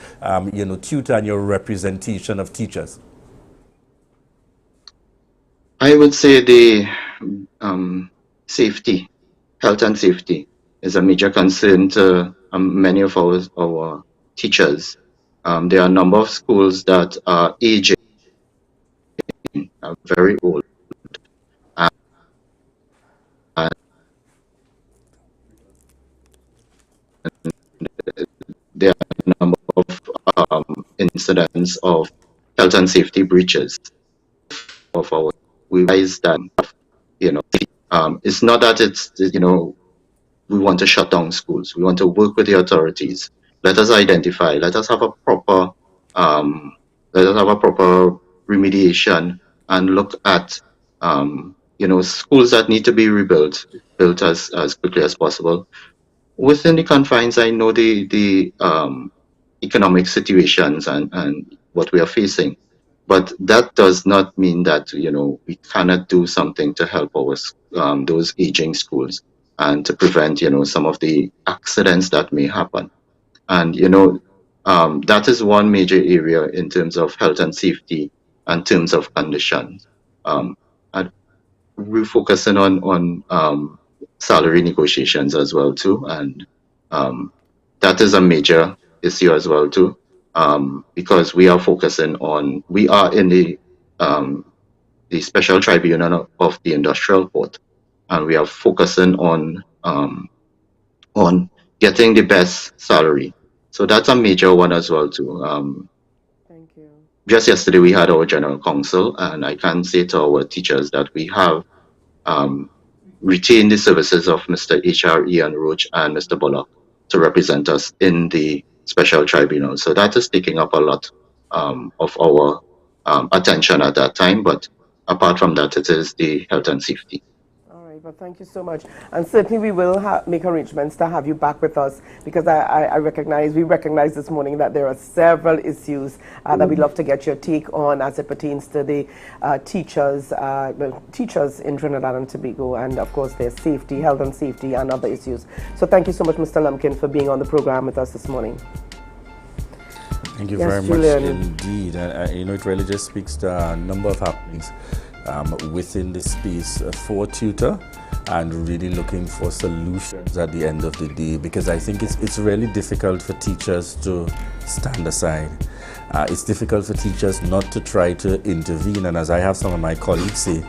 Tutor and your representation of teachers? I would say the safety, health and safety is a major concern to many of our teachers. There are a number of schools that are aging, are very old, and there are a number of incidents of health and safety breaches of our. We realize that it's not that it's we want to shut down schools. We want to work with the authorities. Let us identify. Let us have a proper remediation and look at schools that need to be built as quickly as possible. Within the confines, I know the economic situations and what we are facing, but that does not mean that we cannot do something to help our those aging schools and to prevent some of the accidents that may happen. And that is one major area in terms of health and safety and terms of conditions. And we're focusing on salary negotiations as well too, and that is a major issue as well too, because we are in the special tribunal of the industrial court, and we are focusing on getting the best salary. So that's a major one as well too. Just yesterday we had our general council, and I can say to our teachers that we have retained the services of Mr. H.R. Ian Roach and Mr. Bullock to represent us in the special tribunal. So that is taking up a lot of our attention at that time. But apart from that, it is the health and safety. Well, thank you so much. And certainly we will make arrangements to have you back with us, because we recognize this morning that there are several issues that we'd love to get your take on as it pertains to the teachers in Trinidad and Tobago, and of course their safety, health and safety, and other issues. So thank you so much, Mr. Lumpkin, for being on the program with us this morning. Thank you Yes, very Julian. much indeed. It really just speaks to a number of happenings within the space for tutor, and really looking for solutions at the end of the day, because I think it's really difficult for teachers to stand aside. It's difficult for teachers not to try to intervene, and as I have some of my colleagues say,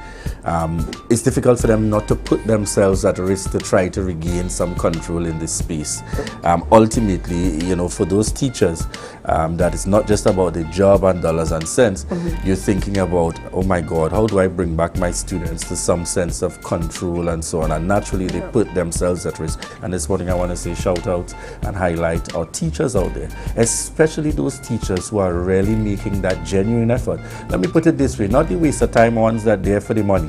it's difficult for them not to put themselves at risk to try to regain some control in this space. Ultimately, for those teachers, that it's not just about the job and dollars and cents. You're thinking about, oh my God, how do I bring back my students to some sense of control and so on, and naturally they put themselves at risk. And this morning I want to say shout out and highlight our teachers out there, especially those teachers who are really making that genuine effort. Let me put it this way, not the waste of time ones that are there for the money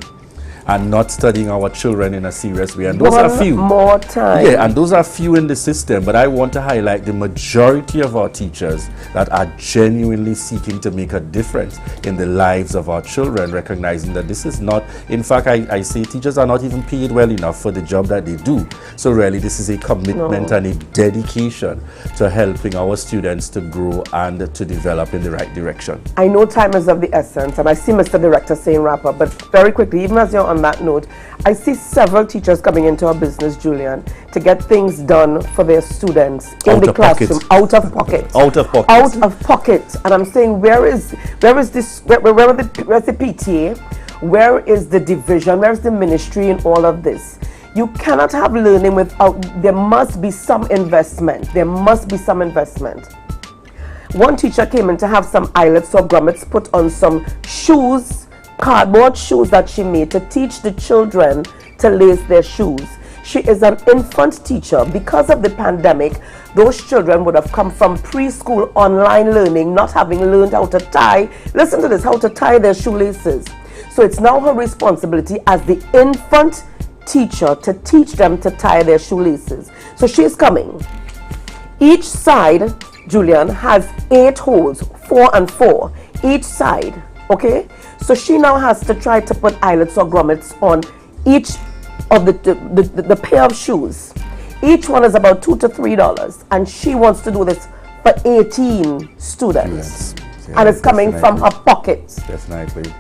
and not studying our children in a serious way. And those are few. More time. Yeah, and those are few in the system, but I want to highlight the majority of our teachers that are genuinely seeking to make a difference in the lives of our children, recognizing that this is not, in fact, I say teachers are not even paid well enough for the job that they do. So really, this is a commitment and a dedication to helping our students to grow and to develop in the right direction. I know time is of the essence, and I see Mr. Director saying wrap up, but very quickly, even as you're on that note, I see several teachers coming into our business, Julian, to get things done for their students in the classroom, out of pocket. Out of pocket. Out of pocket. And I'm saying, where is the PTA? Where is the division? Where is the ministry in all of this? You cannot have learning without, there must be some investment. There must be some investment. One teacher came in to have some eyelets or grommets put on some shoes, cardboard shoes that she made to teach the children to lace their shoes. She is an infant teacher. Because of the pandemic, those children would have come from preschool online learning, not having learned how to tie, listen to this, how to tie their shoelaces. So it's now her responsibility as the infant teacher to teach them to tie their shoelaces. So she's coming. Each side, Julian, has 8 holes, 4 and 4, each side, okay? So she now has to try to put eyelets or grommets on each of the pair of shoes. Each one is about $2 to $3, and she wants to do this for 18 students. Yeah, and it's coming from her pocket. Definitely.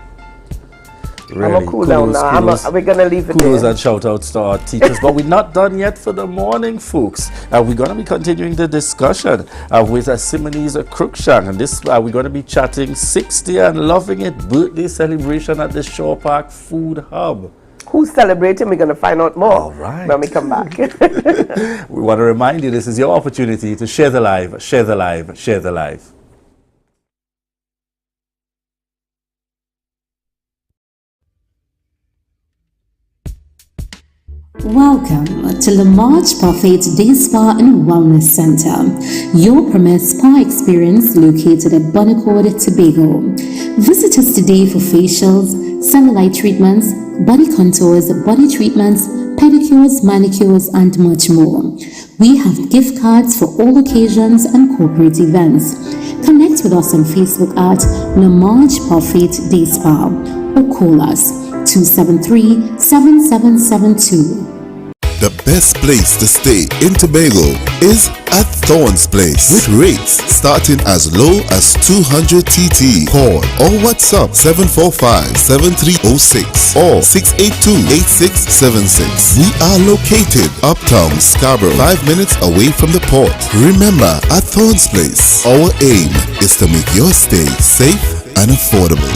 Really, I'm a cool down now. We're going to leave it kudos there. And shout outs to our teachers. But we're not done yet for the morning, folks. We're going to be continuing the discussion with Simone's Cruikshank. And this we're going to be chatting 60 and Loving It birthday celebration at the Shore Park Food Hub. Who's celebrating? We're going to find out more all right. when we come back. We want to remind you, this is your opportunity to share the live, share the live, share the live. Welcome to Lamarche Buffet Day Spa and Wellness Center, your premier spa experience located at Bonaccord, Tobago. Visit us today for facials, cellulite treatments, body contours, body treatments, pedicures, manicures, and much more. We have gift cards for all occasions and corporate events. Connect with us on Facebook at Lamarge Parfait Day Spa or call us 273-7772. The best place to stay in Tobago is at Thorns Place with rates starting as low as 200 TT. Call or WhatsApp 745-7306 or 682-8676. We are located uptown Scarborough, 5 minutes away from the port. Remember, at Thorns Place, our aim is to make your stay safe and affordable.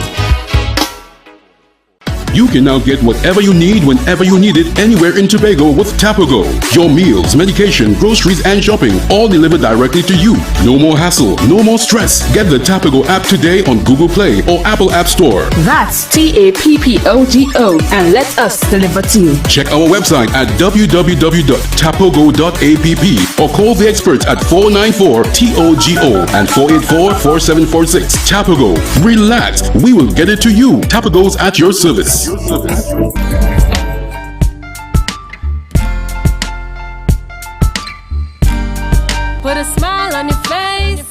You can now get whatever you need whenever you need it anywhere in Tobago with Tobago. Your meals, medication, groceries, and shopping all delivered directly to you. No more hassle, no more stress. Get the Tobago app today on Google Play or Apple App Store. That's TAPPOGO and let us deliver to you. Check our website at www.tapogo.app or call the experts at 494-TOGO and 484-4746. Tobago. Relax. We will get it to you. Tobago's at your service. Put a smile on your face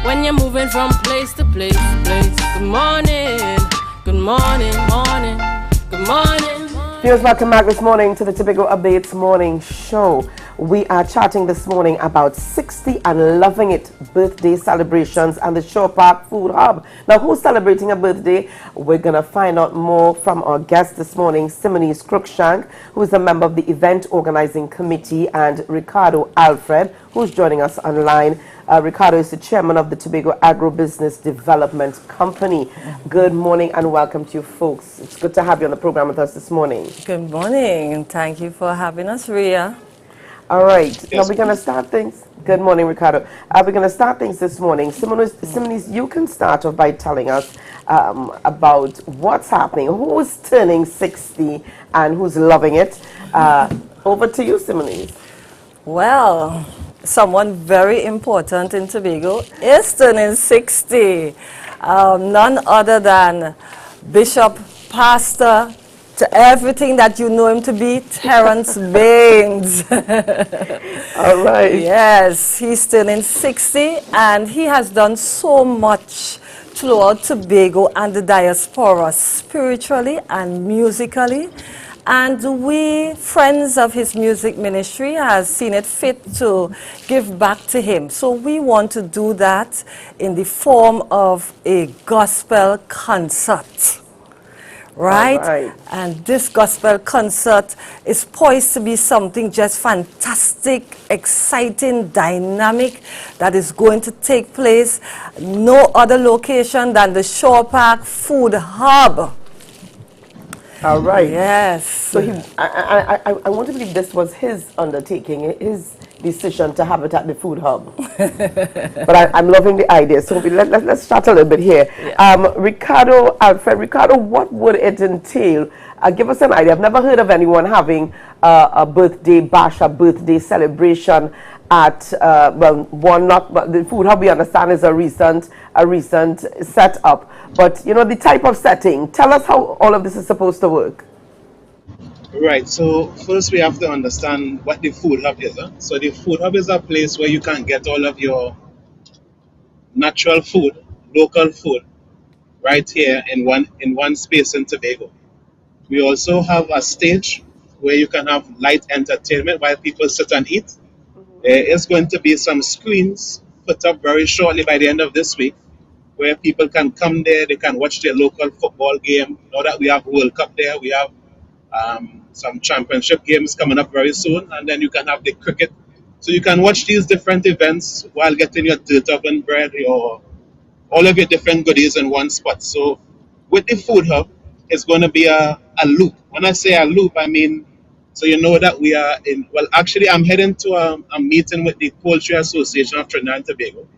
when you're moving from place to place. Good morning, good morning, morning, good morning. Viewers, welcome back this morning to the Tobago Updates Morning Show. We are chatting this morning about 60 and Loving It birthday celebrations and the Shore Park Food Hub. Now, who's celebrating a birthday? We're going to find out more from our guest this morning, Simonis Cruikshank, who is a member of the Event Organizing Committee, and Ricardo Alfred, who's joining us online. Ricardo is the chairman of the Tobago Agro-Business Development Company. Good morning and welcome to you folks. It's good to have you on the program with us this morning. Good morning and thank you for having us, Ria. All right, now we're going to start things. Good morning, Ricardo. We're going to start things this morning. Simonis, you can start off by telling us about what's happening, who's turning 60 and who's loving it. Over to you, Simonis. Well, someone very important in Tobago is turning 60. None other than Bishop, Pastor, to everything that you know him to be, Terrence Baines. All right. Yes, he's turning 60 and he has done so much throughout Tobago and the diaspora, spiritually and musically. And we, friends of his music ministry, has seen it fit to give back to him. So we want to do that in the form of a gospel concert. Right? And this gospel concert is poised to be something just fantastic, exciting, dynamic that is going to take place no other location than the Shore Park Food Hub. All right. Yes. So I want to believe this was his undertaking, his decision to have it at the food hub. But I'm loving the idea. So let's start a little bit here. Yeah. Ricardo, Alfred, what would it entail? Give us an idea. I've never heard of anyone having a birthday bash, a birthday celebration at the food hub. We understand is a recent setup. But you know the type of setting. Tell us how all of this is supposed to work. Right, so first we have to understand what the food hub is. So the food hub is a place where you can get all of your natural food, local food, right here in one space in Tobago. We also have a stage where you can have light entertainment while people sit and eat. There is going to be some screens put up very shortly by the end of this week, where people can come there, they can watch their local football game. Now that we have World Cup there, we have some championship games coming up very soon, and then you can have the cricket. So you can watch these different events while getting your dirt oven bread or all of your different goodies in one spot. So with the food hub, it's going to be a loop. When I say a loop, I mean, so you know that we are actually I'm heading to a meeting with the Poultry Association of Trinidad and Tobago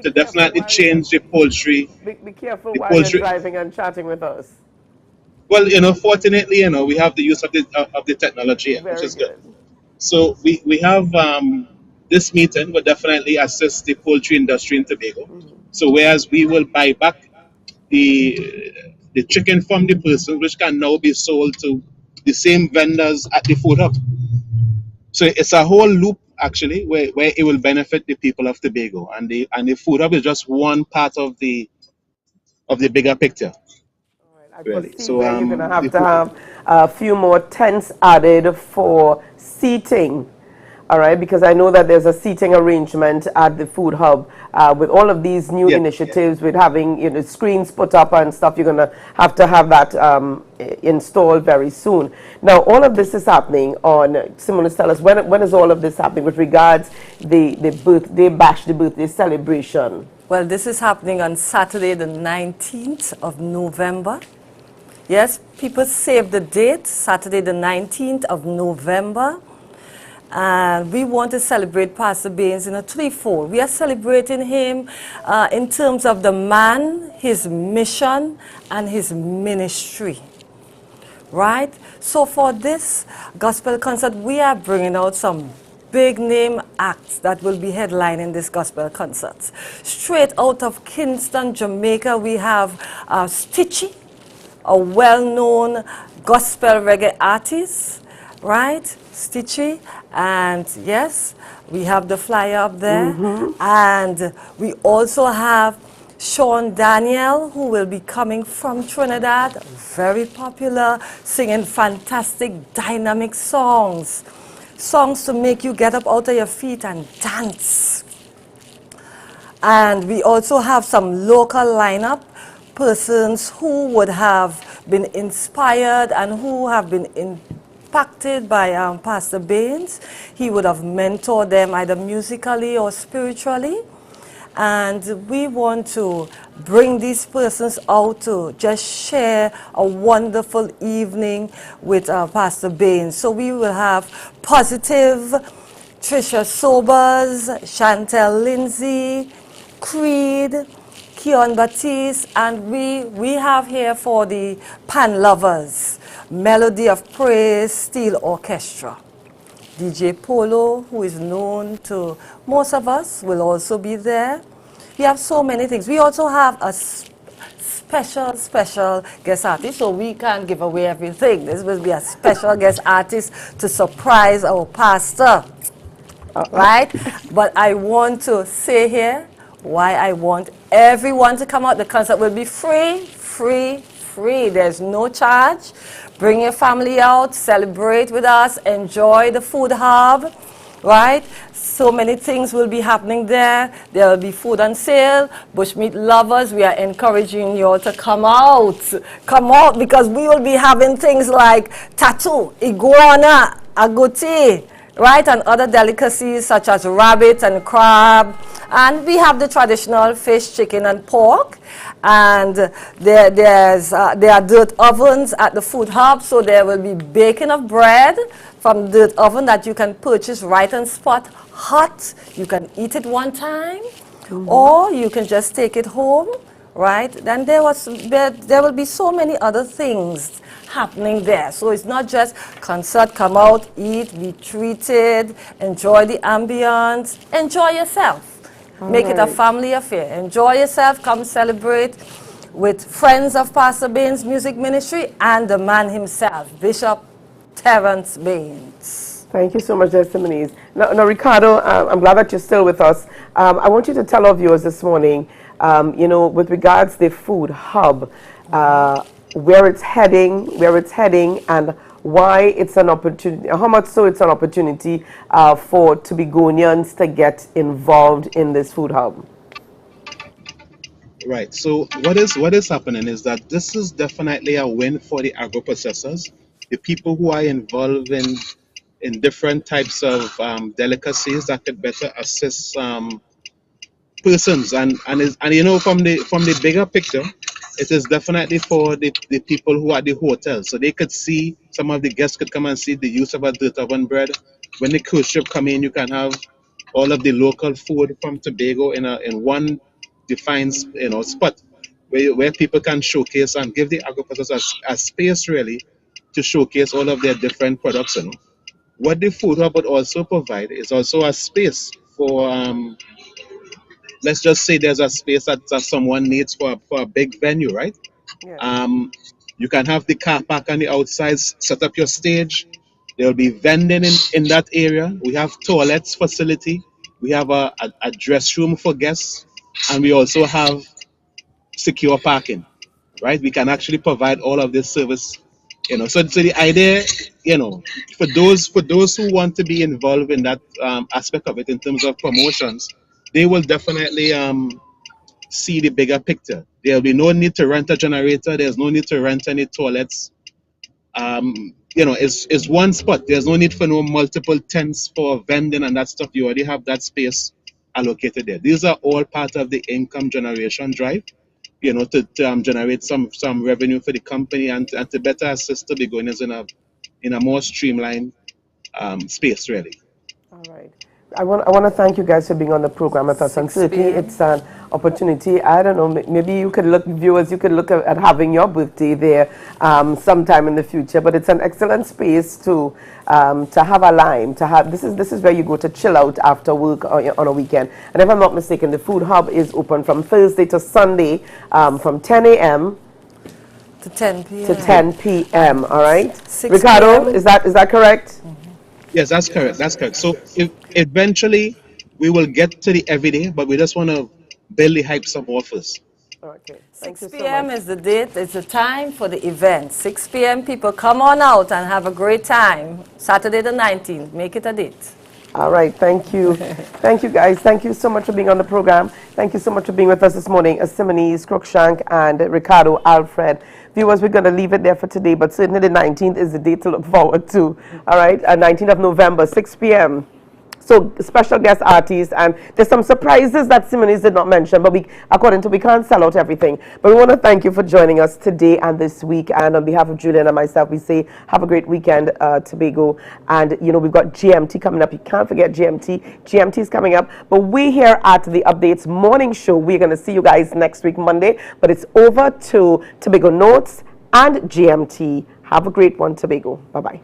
to definitely change the poultry. Be careful while you're driving and chatting with us. Well, fortunately, we have the use of the technology, which is good. So we have this meeting will definitely assist the poultry industry in Tobago. So whereas we will buy back the the chicken from the person, which can now be sold to the same vendors at the food hub. So it's a whole loop actually where it will benefit the people of Tobago, and the food hub is just one part of the bigger picture. I Really. perceive So that you're going to have the to have a few more tents added for seating. All right, because I know that there's a seating arrangement at the food hub with all of these new initiatives, with having screens put up and stuff. You're going to have that installed very soon. Now, all of this is happening on. Simone, tell us when is all of this happening with regards the birthday bash, the birthday celebration? Well, this is happening on Saturday, the 19th of November. Yes, people save the date, Saturday, the 19th of November. And we want to celebrate Pastor Baines in a threefold. We are celebrating him in terms of the man, his mission, and his ministry. Right? So for this gospel concert, we are bringing out some big name acts that will be headlining this gospel concert. Straight out of Kingston, Jamaica, we have Stitchy, a well-known gospel reggae artist, right? Stitchy, and yes, we have the flyer up there. And we also have Sean Daniel, who will be coming from Trinidad, very popular, singing fantastic, dynamic songs. Songs to make you get up out of your feet and dance. And we also have some local lineup, persons who would have been inspired and who have been impacted by Pastor Baines. He would have mentored them either musically or spiritually. And we want to bring these persons out to just share a wonderful evening with Pastor Baines. So we will have Positive, Trisha Sobers, Chantel Lindsay, Creed, Keon Baptiste, and we have here for the pan lovers, Melody of Praise Steel Orchestra. DJ Polo, who is known to most of us, will also be there. We have so many things. We also have a special guest artist, so we can't give away everything. This will be a special guest artist to surprise our pastor, right? But I want to say here why I want everyone to come out. The concert will be free. There's no charge. Bring your family out, celebrate with us, enjoy the food hub, right? So many things will be happening there. There will be food on sale. Bushmeat lovers, we are encouraging you all to come out. Come out, because we will be having things like tattoo, iguana, agouti, right? And other delicacies such as rabbit and crab. And we have the traditional fish, chicken, and pork. And there are dirt ovens at the food hub, so there will be baking of bread from dirt oven that you can purchase right on spot, hot. You can eat it one time, or you can just take it home, right? Then there will be so many other things happening there. So it's not just concert, come out, eat, be treated, enjoy the ambience, enjoy yourself. Make it a family affair. Enjoy yourself, come celebrate with friends of Pastor Baines' music ministry and the man himself, Bishop Terrence Baines. Thank you so much, Testimonies. Now, Ricardo, I'm glad that you're still with us. I want you to tell our viewers this morning, with regards to the food hub, where it's heading, and why it's an opportunity, how much so it's an opportunity for Tobagonians to get involved in this food hub. Right. So what is happening is that this is definitely a win for the agro-processors, the people who are involved in different types of delicacies that could better assist persons, and from the bigger picture, it is definitely for the people who are at the hotel, so they could see, some of the guests could come and see the use of a dirt oven bread. When the cruise ship come in, you can have all of the local food from Tobago in one defined spot where people can showcase and give the agricultures a space really to showcase all of their different products. What the food hub would also provide is also a space for let's just say there's a space that someone needs for a big venue, right? You can have the car park on the outside, set up your stage. There will be vending in that area. We have toilets facility. We have a dress room for guests, and we also have secure parking. Right? We can actually provide all of this service. So the idea, for those who want to be involved in that aspect of it in terms of promotions, they will definitely see the bigger picture. There'll be no need to rent a generator. There's no need to rent any toilets. It's one spot. There's no need for no multiple tents for vending and that stuff. You already have that space allocated there. These are all part of the income generation drive, to generate some revenue for the company and to better assist the beginners in a more streamlined space, really. All right. I want to thank you guys for being on the program with us, and certainly it's an opportunity. I don't know, maybe you could look, viewers, you could look at having your birthday there sometime in the future. But it's an excellent space to have a lime. This is where you go to chill out after work on a weekend. And if I'm not mistaken, the food hub is open from Thursday to Sunday from 10 a.m. to 10 p.m. to 10 p.m. All right, 6 Ricardo, p.m. is that correct? Yes, that's correct. That's correct. So eventually we will get to the everyday, but we just want to build the hype some more first. Okay. 6 p.m. is the date, it's the time for the event. 6 p.m. people come on out and have a great time. Saturday the 19th, make it a date. All right, thank you. Thank you, guys. Thank you so much for being on the program. Thank you so much for being with us this morning. Simonies, Cruikshank, and Ricardo Alfred. Viewers, we're going to leave it there for today, but certainly the 19th is the date to look forward to. All right, 19th of November, 6 p.m. So special guest artists, and there's some surprises that Simonies did not mention, but we can't sell out everything. But we want to thank you for joining us today and this week. And on behalf of Julian and myself, we say have a great weekend, Tobago. And we've got GMT coming up. You can't forget GMT. GMT is coming up. But we here at the Updates Morning Show, we're going to see you guys next week, Monday. But it's over to Tobago Notes and GMT. Have a great one, Tobago. Bye-bye.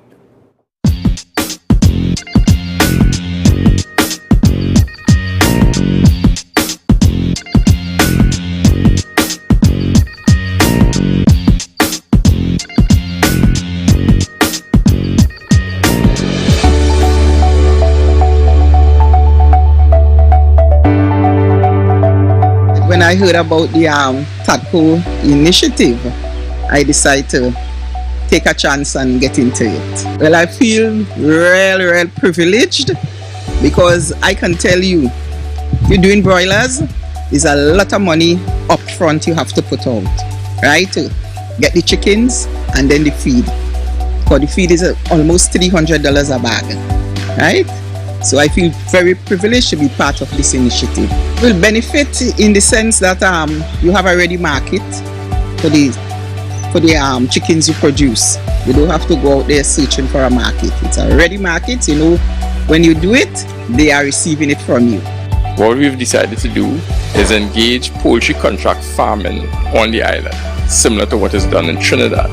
When I heard about the TADCO initiative, I decided to take a chance and get into it. Well, I feel real privileged because I can tell you, if you're doing broilers, there's a lot of money up front you have to put out, right? To get the chickens and then the feed. Because the feed is almost $300 a bag, right? So I feel very privileged to be part of this initiative. It will benefit in the sense that you have a ready market for the chickens you produce. You don't have to go out there searching for a market. It's a ready market. When you do it, they are receiving it from you. What we've decided to do is engage poultry contract farming on the island, similar to what is done in Trinidad.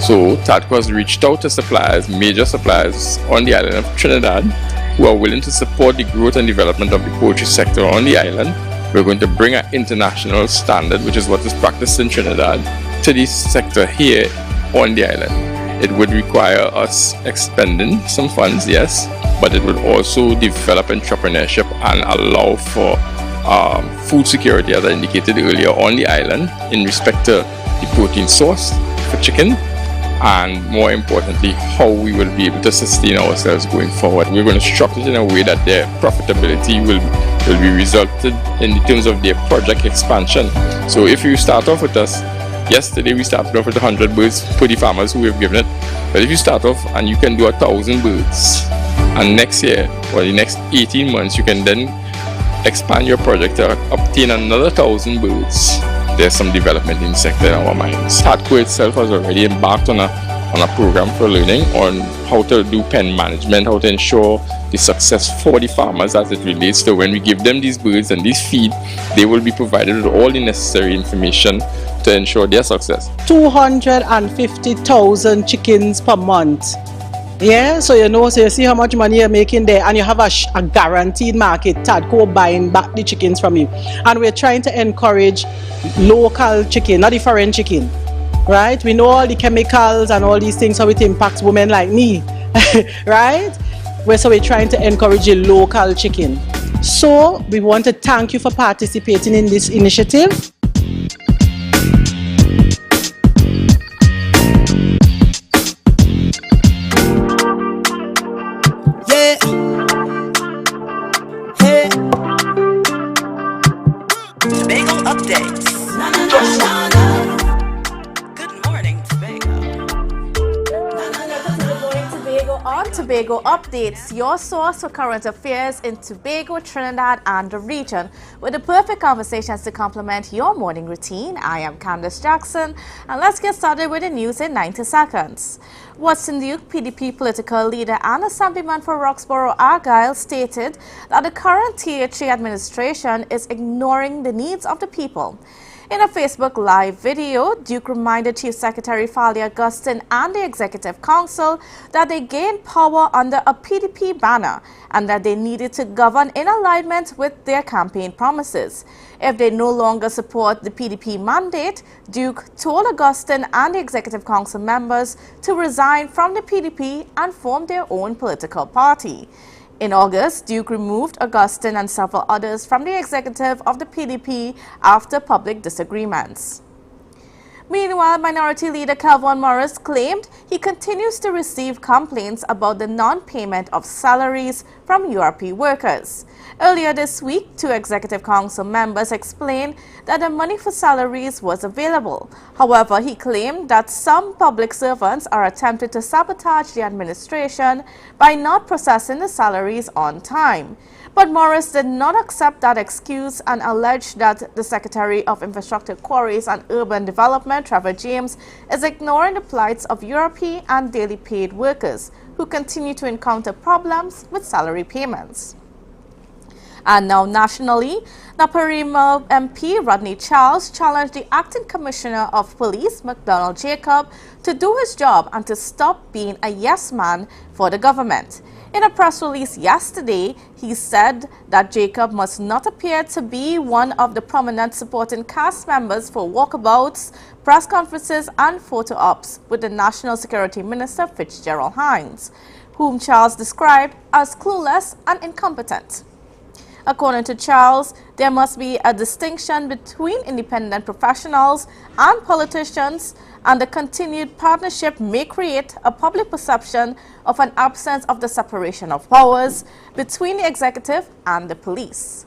So TADCO has reached out to suppliers, major suppliers on the island of Trinidad, who are willing to support the growth and development of the poultry sector on the island. We're going to bring an international standard, which is what is practiced in Trinidad, to this sector here on the island. It would require us expending some funds, yes, but it would also develop entrepreneurship and allow for food security, as I indicated earlier, on the island in respect to the protein source for chicken, and more importantly, how we will be able to sustain ourselves going forward. We're going to structure it in a way that their profitability will be resulted in terms of their project expansion. So if you start off with us, yesterday we started off with 100 birds for the farmers who we have given it. But if you start off and you can do 1,000 birds, and next year or the next 18 months you can then expand your project to obtain another 1,000 birds, there's some development in the sector in our minds. TADCO itself has already embarked on a program for learning on how to do pen management, how to ensure the success for the farmers as it relates to when we give them these birds and this feed, they will be provided with all the necessary information to ensure their success. 250,000 chickens per month Yeah, so so you see how much money you're making there, and you have a guaranteed market. Tadco buying back the chickens from you, and we're trying to encourage local chicken, not the foreign chicken, right? We know all the chemicals and all these things, how it impacts women like me, right? So we're trying to encourage the local chicken. So we want to thank you for participating in this initiative. Yeah. Hey. Tobago updates. Good morning, Tobago on Tobago Updates, your source for current affairs in Tobago, Trinidad, and the region, with the perfect conversations to complement your morning routine. I am Candace Jackson, and let's get started with the news in 90 seconds. Watson Duke, PDP political leader and assemblyman for Roxborough Argyle, stated that the current THA administration is ignoring the needs of the people. In a Facebook Live video, Duke reminded Chief Secretary Fali Augustine and the Executive Council that they gained power under a PDP banner and that they needed to govern in alignment with their campaign promises. If they no longer support the PDP mandate, Duke told Augustine and the Executive Council members to resign from the PDP and form their own political party. In August, Duke removed Augustine and several others from the executive of the PDP after public disagreements. Meanwhile, Minority Leader Calvin Morris claimed he continues to receive complaints about the non-payment of salaries from URP workers. Earlier this week, 2 Executive Council members explained that the money for salaries was available. However, he claimed that some public servants are attempting to sabotage the administration by not processing the salaries on time. But Morris did not accept that excuse and alleged that the Secretary of Infrastructure, Quarries and Urban Development, Trevor James, is ignoring the plights of URP and daily paid workers who continue to encounter problems with salary payments. And now nationally, Naparima MP Rodney Charles challenged the Acting Commissioner of Police, McDonald Jacob, to do his job and to stop being a yes man for the government. In a press release yesterday, he said that Jacob must not appear to be one of the prominent supporting cast members for walkabouts, press conferences and photo ops with the National Security Minister Fitzgerald Hines, whom Charles described as clueless and incompetent. According to Charles, there must be a distinction between independent professionals and politicians, and the continued partnership may create a public perception of an absence of the separation of powers between the executive and the police.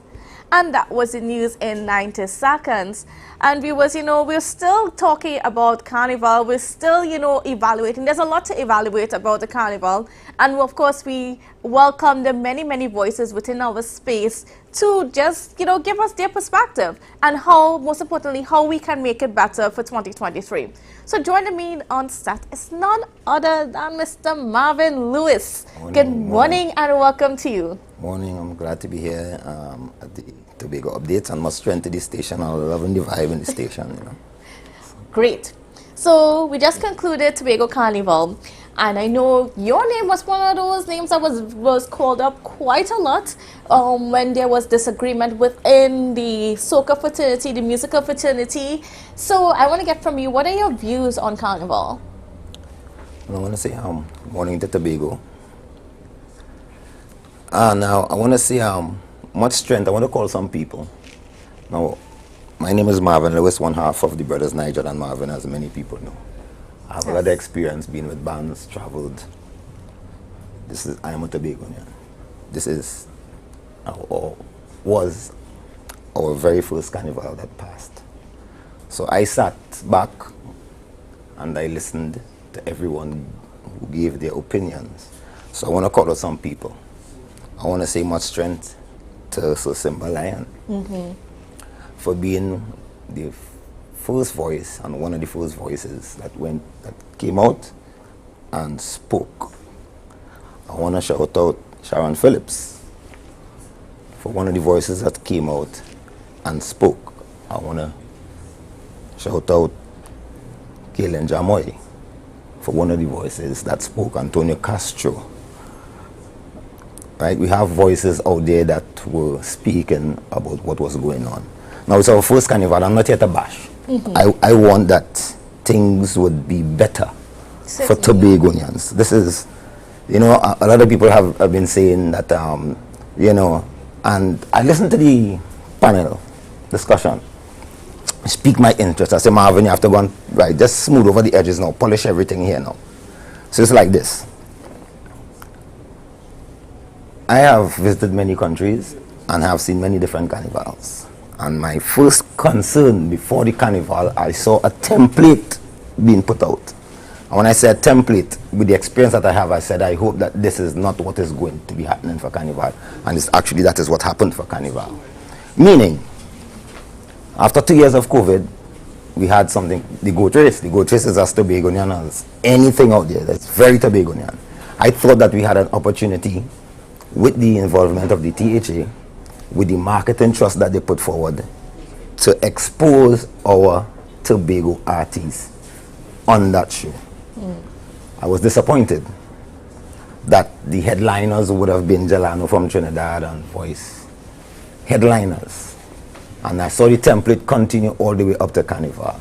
And that was the news in 90 seconds. And viewers, we're still talking about Carnival. We're still, evaluating. There's a lot to evaluate about the Carnival. And of course, we welcome the many, many voices within our space to just, give us their perspective and how, most importantly, how we can make it better for 2023. So joining me on set is none other than Mr. Marvin Lewis. Good morning and welcome to you. Morning, I'm glad to be here at the Tobago Updates, and much strength to the station. I'm loving the vibe in the station, Great. So we just concluded Tobago Carnival, and I know your name was one of those names that was called up quite a lot when there was disagreement within the soca fraternity, the musical fraternity. So I want to get from you, what are your views on Carnival? I want to say morning to Tobago. Now I want to say much strength. I want to call some people. Now, my name is Marvin Lewis, one half of the brothers Nigel and Marvin, as many people know. I have a lot of experience being with bands, traveled. I am a Tobagonian. This is, was our very first carnival that passed. So I sat back and I listened to everyone who gave their opinions. So I want to call out some people. I want to say much strength to Sir Simba Lion for being the first voice and one of the first voices that came out and spoke. I want to shout out Sharon Phillips for one of the voices that came out and spoke. I want to shout out Kaylin Jamoy for one of the voices that spoke, Antonio Castro. Right? We have voices out there that were speaking about what was going on. Now it's our first carnival. I'm not here to bash. I want that things would be better for Tobagonians. This is, you know, a lot of people have been saying that, you know, and I listened to the panel discussion. Speak my interest. I say, Marvin, you have to go and, right, just smooth over the edges now, polish everything here now. So it's like this. I have visited many countries and have seen many different carnivals. And my first concern before the carnival, I saw a template being put out. And when I said template, with the experience that I have, I said, I hope that this is not what is going to be happening for carnival. And it's actually, that is what happened for carnival. Meaning, after 2 years of COVID, we had something, the goat race. The goat race is as Tobagonian as anything out there. That's very Tobagonian. I thought that we had an opportunity with the involvement of the THA, with the marketing trust that they put forward, to expose our Tobago artists on that show. I was disappointed that the headliners would have been Jelano from Trinidad and Voice. Headliners. And I saw the template continue all the way up to Carnival.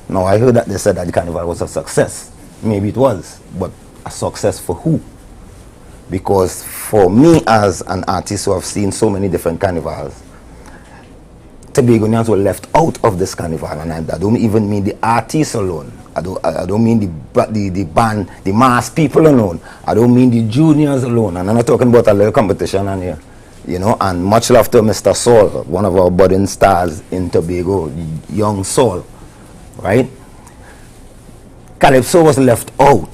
Now I heard that they said that the Carnival was a success. Maybe it was, but a success for who? Because for me as an artist who have seen so many different carnivals, Tobagonians were left out of this carnival, and I don't even mean the artists alone. I don't mean the band, the mass people alone. I don't mean the juniors alone. And I'm not talking about a little competition on here. You know, and much love to Mr. Saul, one of our budding stars in Tobago, young Saul, right? Calypso was left out.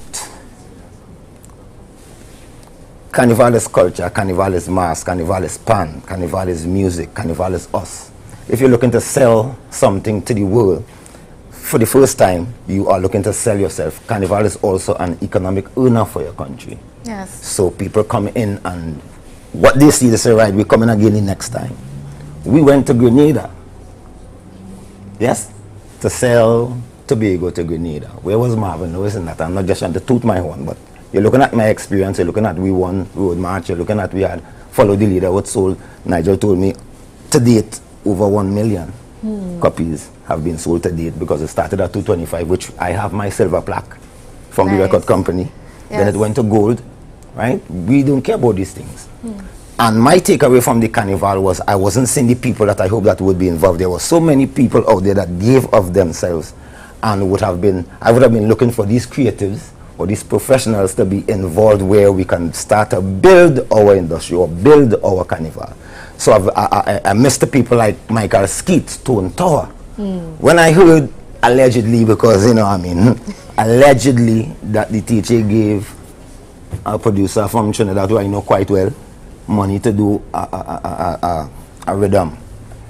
Carnival is culture, Carnival is mass, Carnival is pan, Carnival is music, Carnival is us. If you're looking to sell something to the world, for the first time, you are looking to sell yourself. Carnival is also an economic earner for your country. Yes. So people come in and what they see, they say, right, we're coming again the next time. We went to Grenada, yes, to sell Tobago to Grenada. Where was Marvin? No, isn't that? I'm not just trying to toot my horn, but you're looking at my experience, you're looking at we won Road March, you're looking at we had Follow the Leader, what sold. Nigel told me, to date, over 1 million copies have been sold to date, because it started at 225, which I have my silver plaque from the record company. Yes. Then it went to gold, right? We don't care about these things. And my takeaway from the carnival was I wasn't seeing the people that I hope that would be involved. There were so many people out there that gave of themselves, and I would have been looking for these creatives or these professionals to be involved where we can start to build our industry or build our carnival. So I missed the people like Michael Skeet, Tone Tower. When I heard allegedly, because you know, I mean, allegedly that the teacher gave a producer from Trinidad who I know quite well money to do a rhythm,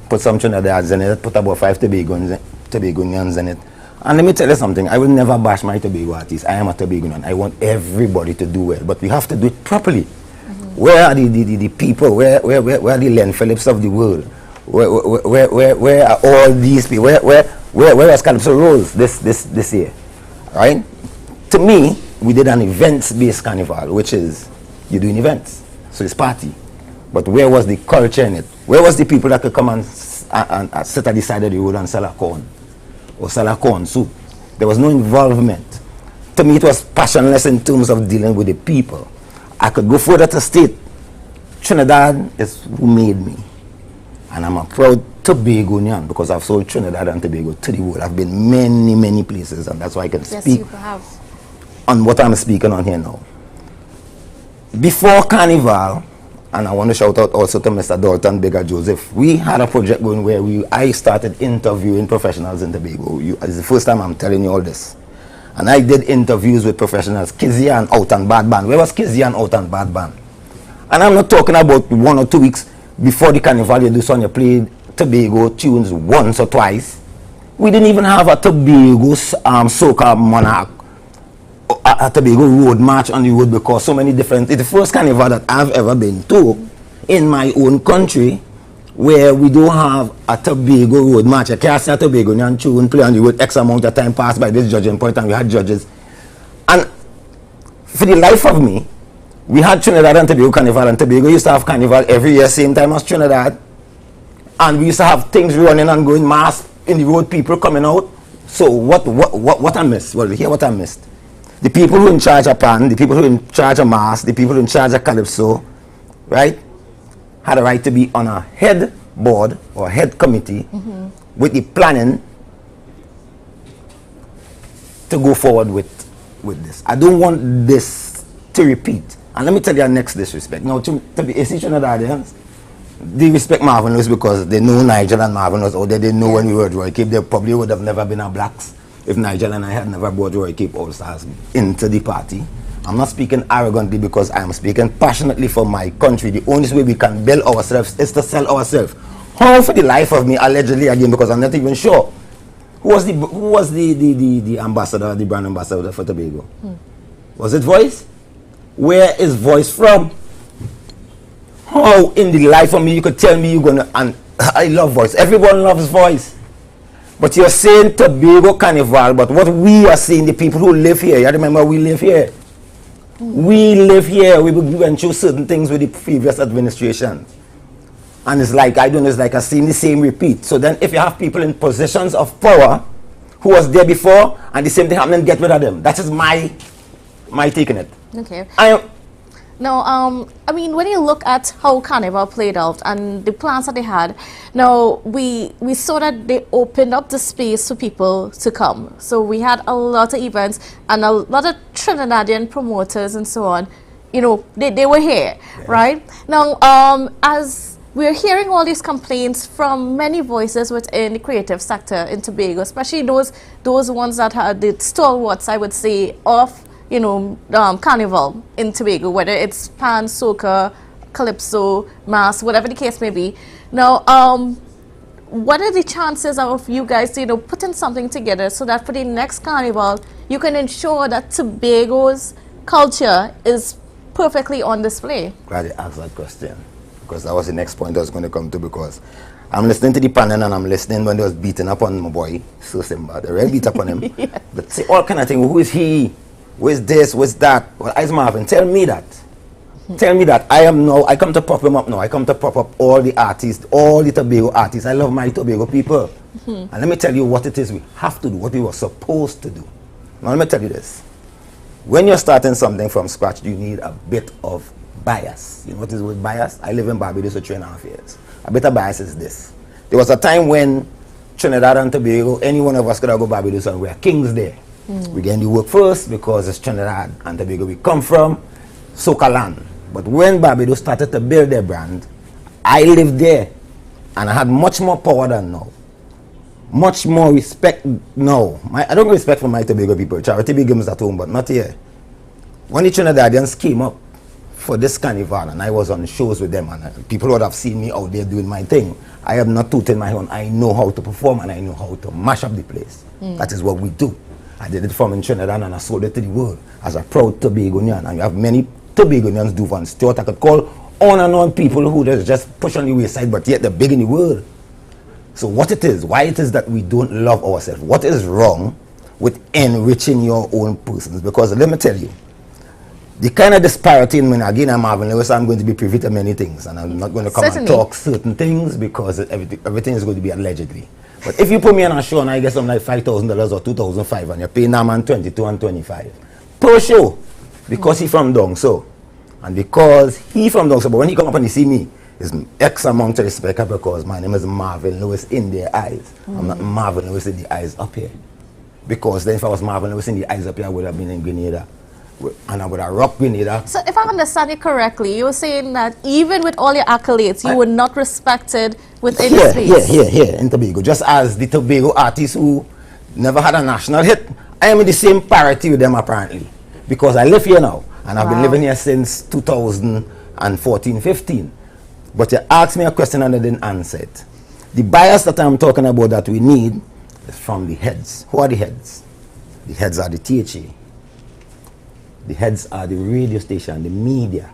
put some Trinidadians in it, put about 5 Tobagonians in it. And let me tell you something, I will never bash my Tobago artists. I am a Tobagonian. I want everybody to do well, but we have to do it properly. Where are the people? Where are the Len Phillips of the world? Where are all these people? Where was Calypso Rose this year? Right? To me, we did an events-based carnival, which is you're doing events, so it's party. But where was the culture in it? Where was the people that could come and sit at the side of the road and sell a corn or sell a corn soup? There was no involvement. To me, it was passionless in terms of dealing with the people. I could go further to state, Trinidad is who made me. And I'm a proud Tobagonian because I've sold Trinidad and Tobago to the world. I've been many places, and that's why I can speak on what I'm speaking on here now. Before Carnival, and I want to shout out also to Mr. Dalton Bigger Joseph, we had a project going where I started interviewing professionals in Tobago. It's the first time I'm telling you all this. And I did interviews with professionals, Kizzy and Out and Bad Band. Where was Kizzy and Out and Bad Band? And I'm not talking about 1 or 2 weeks before the carnival, you do something, you play Tobago tunes once or twice. We didn't even have a Tobago soca monarch, a Tobago road march on the road, because so many different, it's the first carnival that I've ever been to in my own country where we don't have a Tobago road march. You can't see a Tobagonian tune play on the road, X amount of time passed by this judging point, and we had judges. And for the life of me, we had Trinidad and Tobago Carnival, and Tobago used to have Carnival every year, same time as Trinidad. And we used to have things running and going mass in the road, people coming out. So what I missed? Well, hear what I missed. The people who in charge of Pan, the people who in charge of mass, the people who in charge of Calypso, right, had a right to be on a head board or head committee with the planning to go forward with this. I don't want this to repeat. And let me tell you our next disrespect. Now, to be Trinidadians, they respect Marvin Lewis because they know Nigel and Marvin Lewis out there. They know when we were at Roy Cape, they probably would have never been a Blacks if Nigel and I had never brought Roy Cape All-Stars into the party. I'm not speaking arrogantly because I am speaking passionately for my country. The only way we can build ourselves is to sell ourselves. How, for the life of me, allegedly again, because I'm not even sure, who was the ambassador, the brand ambassador for Tobago? Was it Voice? Where is Voice from? How in the life of me you could tell me you're gonna, and I love Voice. Everyone loves Voice. But you're saying Tobago Carnival, but what we are saying, the people who live here, you remember we live here. We live here. We went through certain things with the previous administration. And it's like, I don't know, it's like I've seen the same repeat. So then if you have people in positions of power who was there before and the same thing happening, get rid of them. That is my take on it. Okay. Now, I mean, when you look at how Carnival played out and the plans that they had, now we saw that they opened up the space for people to come. So we had a lot of events and a lot of Trinidadian promoters and so on. You know, they were here, right? Now, as we're hearing all these complaints from many voices within the creative sector in Tobago, especially those ones that are the stalwarts, I would say, of Carnival in Tobago, whether it's Pan, Soca, Calypso, Mass, whatever the case may be. Now, what are the chances of you guys, putting something together so that for the next Carnival, you can ensure that Tobago's culture is perfectly on display? Glad you asked that question, because that was the next point I was going to come to, because I'm listening to the panel and I'm listening when they was beating up on my boy, so Simba. They really beat up on him. Yeah. But say all kind of things. Who is he? Where's this? Where's that? Well, Ice Marvin, tell me that. Tell me that. I come to prop him up now. I come to prop up all the artists, all the Tobago artists. I love my Tobago people. And let me tell you what it is we have to do, what we were supposed to do. Now let me tell you this. When you're starting something from scratch, you need a bit of bias. You know what is with bias? I live in Barbados for 3.5 years. A bit of bias is this. There was a time when Trinidad and Tobago, any one of us could have go Barbados and we're kings there. We get the work first because it's Trinidad and Tobago we come from, Soca land. But when Barbados started to build their brand, I lived there and I had much more power than now. Much more respect now. I don't respect for my Tobago people. Charity begins at home, but not here. When the Trinidadians came up for this carnival and I was on shows with them and people would have seen me out there doing my thing, I am not tooting my horn. I know how to perform and I know how to mash up the place. That is what we do. I did it from in Trinidad and I sold it to the world as a proud Tobagonian. And you have many Tobagonians do one Stuart. I could call on and on people who just push on the wayside, but yet they're big in the world. So what it is, why it is that we don't love ourselves, what is wrong with enriching your own persons? Because let me tell you, the kind of disparity in again, I'm Marvin Lewis, I'm going to be privy to many things and I'm not going to come and talk certain things because everything is going to be allegedly. But if you put me on a show and I get something like $5,000 or $2,500 and you're paying that man 22 and 25 per show because he from down so and because he from down so, but when he come up and he see me, it's X amount of respect because my name is Marvin Lewis in their eyes. I'm not Marvin Lewis in the eyes up here. Because then if I was Marvin Lewis in the eyes up here, I would have been in Grenada. And I would have rocked Grenada. So if I understand it correctly, you were saying that even with all your accolades, you were not respected within the space. Here in Tobago. Just as the Tobago artists who never had a national hit, I am in the same parity with them apparently. Because I live here now. And I've been living here since 2014-15. But you asked me a question and I didn't answer it. The bias that I'm talking about that we need is from the heads. Who are the heads? The heads are the THA. The heads are the radio station, the media.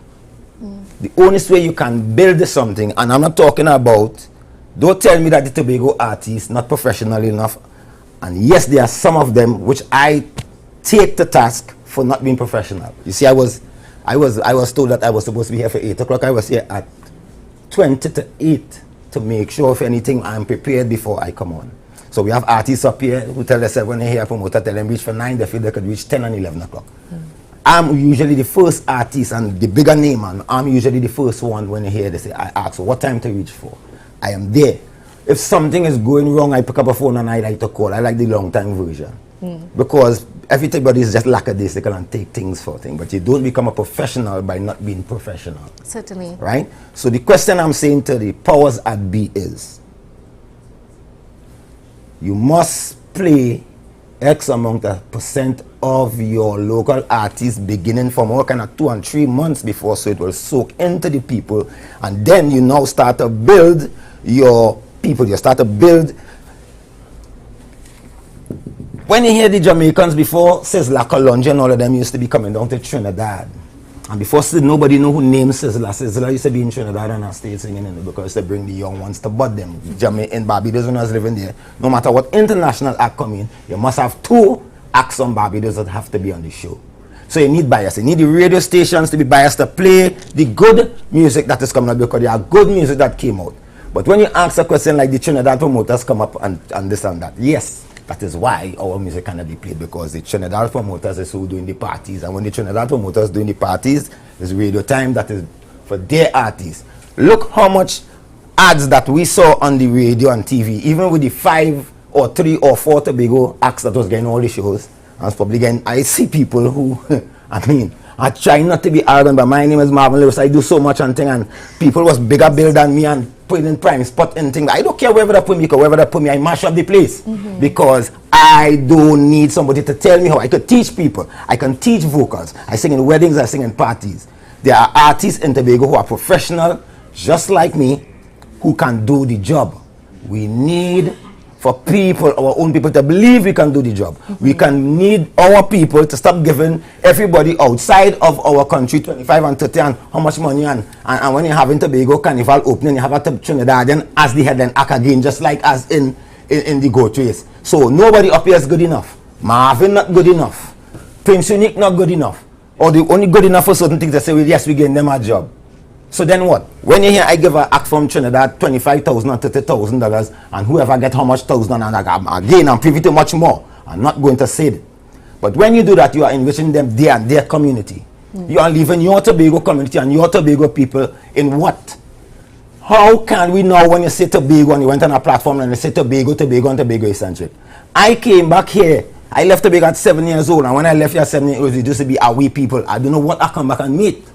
The only way you can build something, and I'm not talking about, don't tell me that the Tobago artists not professional enough. And yes, there are some of them which I take to task for not being professional. You see, I was told that I was supposed to be here for 8 o'clock. I was here at 20 to 8 to make sure, if anything, I'm prepared before I come on. So we have artists up here who tell us that when they hear a promoter tell them reach for 9, they feel they could reach 10 and 11 o'clock. I'm usually the first artist and the bigger name, and I'm usually the first one when they hear they say, I ask what time to reach for. I am there. If something is going wrong, I pick up a phone and I like to call. I like the long time version. Because everybody is just lackadaisical and take things for things. But you don't become a professional by not being professional. Certainly. Right? So the question I'm saying to the powers at be is, you must play X amount of percent of your local artists beginning from all kind of 2 and 3 months before, so it will soak into the people, and then you now start to build your people. You start to build. When you hear the Jamaicans before Sizzla, Colunge and all of them used to be coming down to Trinidad, and before nobody knew who named Sizzla. Sizzla used to be in Trinidad and I stayed singing in it because they bring the young ones to bud them. Jamaica in Barbados when I was living there, no matter what international act come in, you must have 2 acts on Barbados that have to be on the show. So you need bias. You need the radio stations to be biased to play the good music that is coming out, because there are good music that came out. But when you ask a question like the Trinidad promoters come up and this and that, yes, that is why our music cannot be played, because the Trinidad promoters is who doing the parties, and when the Trinidad promoters doing the parties, it's radio time that is for their artists. Look how much ads that we saw on the radio and TV, even with the 5 or 3 or 4 Tobago acts that was getting all the shows. I was probably getting, I see people who, I mean, I try not to be arrogant, but my name is Marvin Lewis. I do so much and thing, and people was bigger bill than me and put in prime spot and thing. I don't care wherever they put me, because wherever they put me, I mash up the place. Because I don't need somebody to tell me how. I could teach people. I can teach vocals. I sing in weddings, I sing in parties. There are artists in Tobago who are professional, just like me, who can do the job. We need for people, our own people, to believe we can do the job. We can need our people to stop giving everybody outside of our country 25 and 30 and how much money, and when you have in Tobago Carnival opening, you have a Trinidadian as the headline act again, just like as in the goat race. So nobody up here is good enough. Marvin not good enough. Prince Unique not good enough. Or the only good enough for certain things that say, well, yes, we give them a job. So then what? When you hear I give an act from Trinidad $25,000 and $30,000, and whoever get how much thousand, and again I'm privy to much more, I'm not going to say it. But when you do that, you are enriching them there and their community. You are leaving your Tobago community and your Tobago people in what? How can we know when you say Tobago and you went on a platform and you say Tobago, Tobago and Tobago eccentric? I came back here. I left Tobago at 7 years old, and when I left here at 7 years old, it used to be a we people. I don't know what I come back and meet.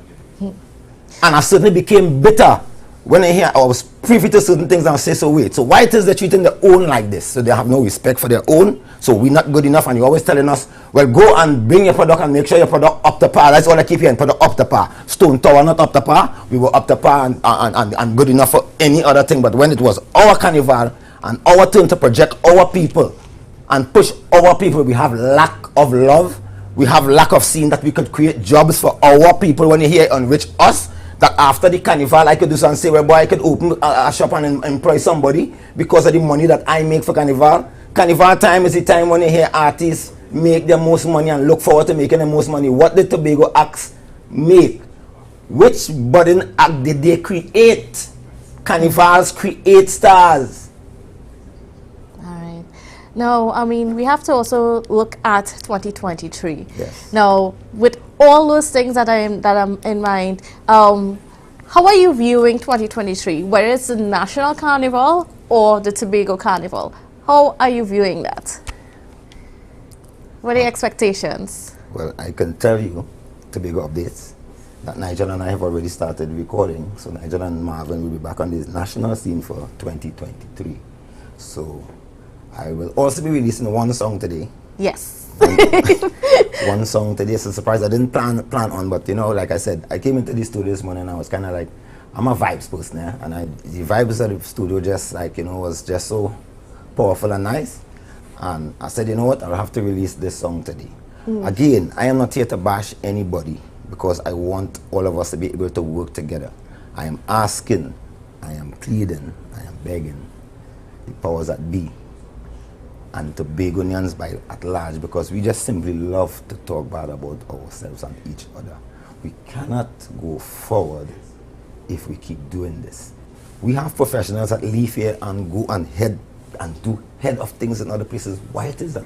And I certainly became bitter when I hear I was privy to certain things and I say, so wait, so why it is they're treating their own like this? So they have no respect for their own, so we're not good enough, and you're always telling us, well, go and bring your product and make sure your product up to par. That's all I keep hearing, product up to par. Stone Tower not up to par, we were up to par and good enough for any other thing. But when it was our carnival and our turn to project our people and push our people, we have lack of love, we have lack of seeing that we could create jobs for our people. When you hear enrich us, that after the carnival I could do something and say, well, boy, I could open a shop and employ somebody because of the money that I make for carnival. Carnival time is the time when you hear artists make the most money and look forward to making the most money. What did Tobago acts make? Which budding act did they create? Carnivals create stars. Now, I mean, we have to also look at 2023. Yes. Now, with all those things that are in mind, how are you viewing 2023? Whether it's the National Carnival or the Tobago Carnival, how are you viewing that? What are your expectations? Well, I can tell you, Tobago updates, that Nigel and I have already started recording. So Nigel and Marvin will be back on the national scene for 2023. So I will also be releasing one song today. Yes. One song today. It's a surprise I didn't plan on, but you know, like I said, I came into the studio this morning and I was kind of like, I'm a vibes person, yeah? And the vibes of the studio just like, you know, was just so powerful and nice. And I said, you know what, I'll have to release this song today. Again, I am not here to bash anybody, because I want all of us to be able to work together. I am asking, I am pleading, I am begging the powers that be and Tobagonians by at large, because we just simply love to talk bad about ourselves and each other. We cannot go forward if we keep doing this. We have professionals that leave here and go and do head of things in other places. Why it is that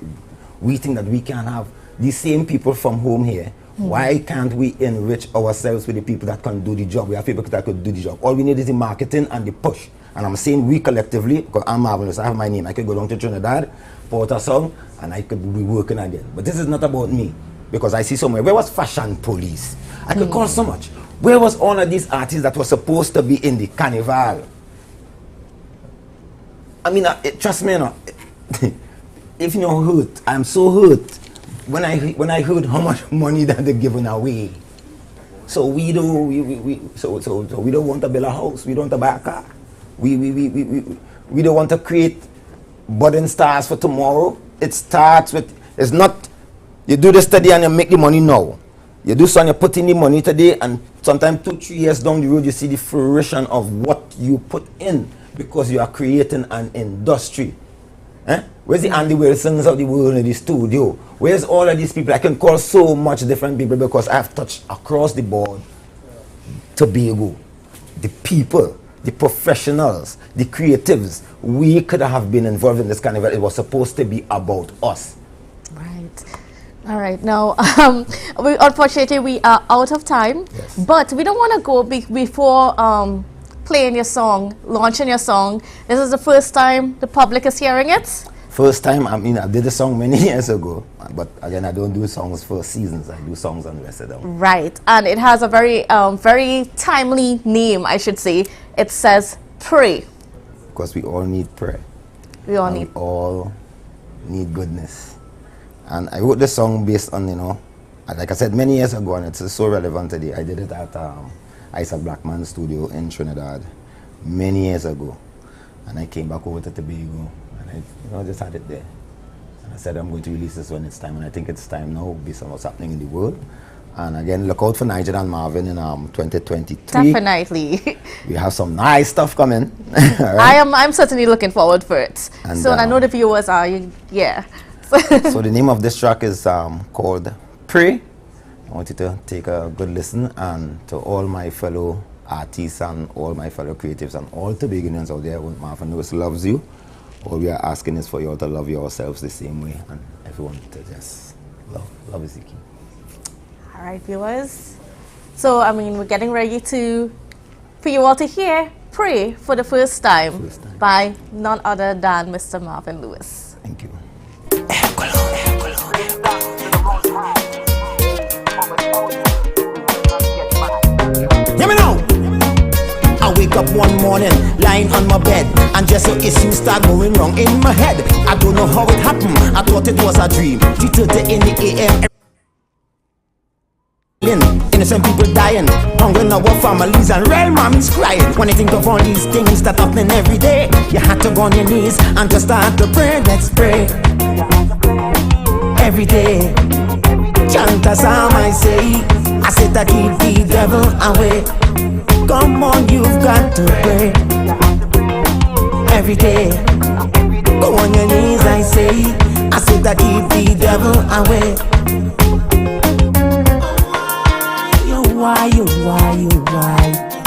we think that we can have the same people from home here? Why can't we enrich ourselves with the people that can do the job? We have people that could do the job. All we need is the marketing and the push. And I'm saying we collectively, because I'm marvelous, I have my name. I could go down to Trinidad, port a song, and I could be working again. But this is not about me, because I see somewhere. Where was Fashion Police? I could call so much. Where was all of these artists that were supposed to be in the carnival? I mean, trust me, if you're hurt, I'm so hurt when I heard how much money that they're giving away. So we don't want to build a house. We don't want to buy a car. We don't want to create budding stars for tomorrow. It starts with, it's not, you do the study and you make the money now. You do something, you put in the money today, and sometimes 2-3 years down the road, you see the fruition of what you put in, because you are creating an industry. Where's the Andy Wilsons of the world in the studio? Where's all of these people? I can call so much different people, because I have touched across the board Tobago, the people, the professionals, the creatives. We could have been involved in this carnival. It was supposed to be about us. Right. All right. Now, unfortunately, we are out of time. Yes. But we don't want to go before playing your song, launching your song. This is the first time the public is hearing it? First time. I mean, I did a song many years ago. But again, I don't do songs for seasons. I do songs on the rest of them. Right. And it has a very, very timely name, I should say. It says Pray. Because we all need prayer. We all need goodness. And I wrote this song based on, like I said, many years ago, and it's so relevant today. I did it at Isaac Blackman's studio in Trinidad many years ago. And I came back over to Tobago, and I just had it there. And I said, I'm going to release this when it's time, and I think it's time now based on what's happening in the world. And again, look out for Nigel and Marvin in 2023. Definitely. We have some nice stuff coming. Right? I'm certainly looking forward for it. And so I know the viewers are, yeah. So the name of this track is called Pray. I want you to take a good listen, and to all my fellow artists and all my fellow creatives and all Tobagonians out there, Marvin Lewis loves you. All we are asking is for you all to love yourselves the same way, and everyone to just love is the key. All right, viewers. So, I mean, we're getting ready for you all to hear Pray for the first time by none other than Mr. Marvin Lewis. Thank you. Hear me now. I wake up one morning, lying on my bed, and just so issues start going wrong in my head. I don't know how it happened. I thought it was a dream. 3:30 in the AM. Innocent people dying, hunger in our families, and real mommies crying. When I think of all these things that happen every day, you had to go on your knees and just start to pray. Let's pray every day. Chant a psalm, I say. I said to keep the devil away. Come on, you've got to pray every day. Go on your knees, I say. I said to keep the devil away. Why?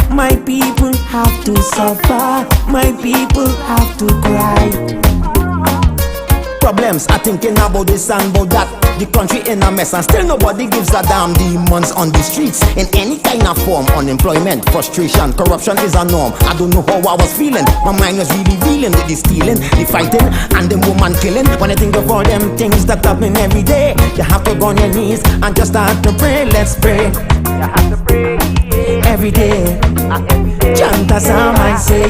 My people have to suffer. My people have to cry. Problems are thinking about this and about that. The country in a mess and still nobody gives a damn. Demons on the streets in any kind of form. Unemployment, frustration, corruption is a norm. I don't know how I was feeling. My mind was really reeling with the stealing, the fighting, and the woman killing. When I think of all them things that happen every day, you have to go on your knees and just start to pray. Let's pray. You have to pray every day. Chant a psalm, I say.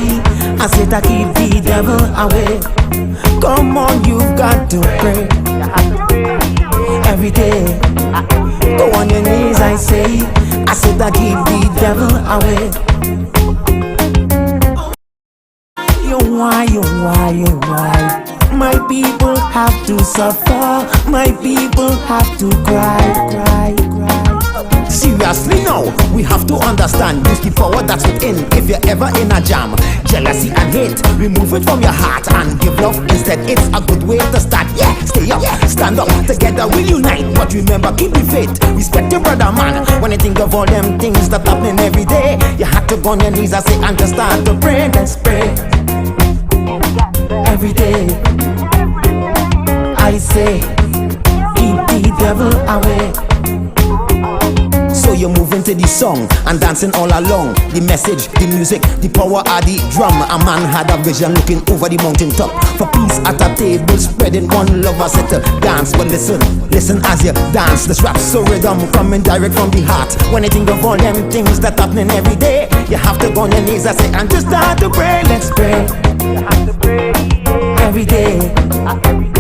I say to keep the devil away. Come on, you've got to pray every day. Go on your knees, I say. I say to keep the devil away. Why? My people have to suffer. My people have to cry. See seriously now. We have to understand, use the power that's within. If you're ever in a jam, jealousy and hate, remove it from your heart and give love instead. It's a good way to start. Yeah, stay up, stand up, together we'll unite. But remember, keep the faith, respect your brother man. When you think of all them things that happening every day, you have to go on your knees and say, and just start to pray. Let's pray every day. I say, keep the devil away. So you're moving to the song and dancing all along. The message, the music, the power of the drum. A man had a vision looking over the mountain top for peace at a table, spreading one love. I said to dance, but listen as you dance. This rap so rhythm coming direct from the heart. When you think of all them things that happening every day, you have to go on your knees, I say, and just start to pray. Let's pray. You have to pray every day.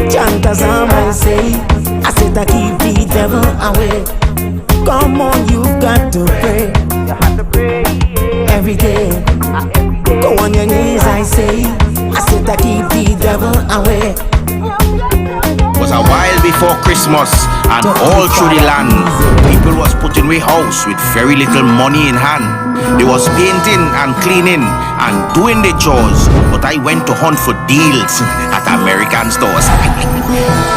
Chant as I say, I said to keep the devil away. Come on, you've got to pray. You have to pray every day. Go on your knees, I say. I said to keep the devil away. Was a while before Christmas, and all through the land, people was putting away house with very little money in hand. They was painting and cleaning and doing their chores, but I went to hunt for deals at American stores.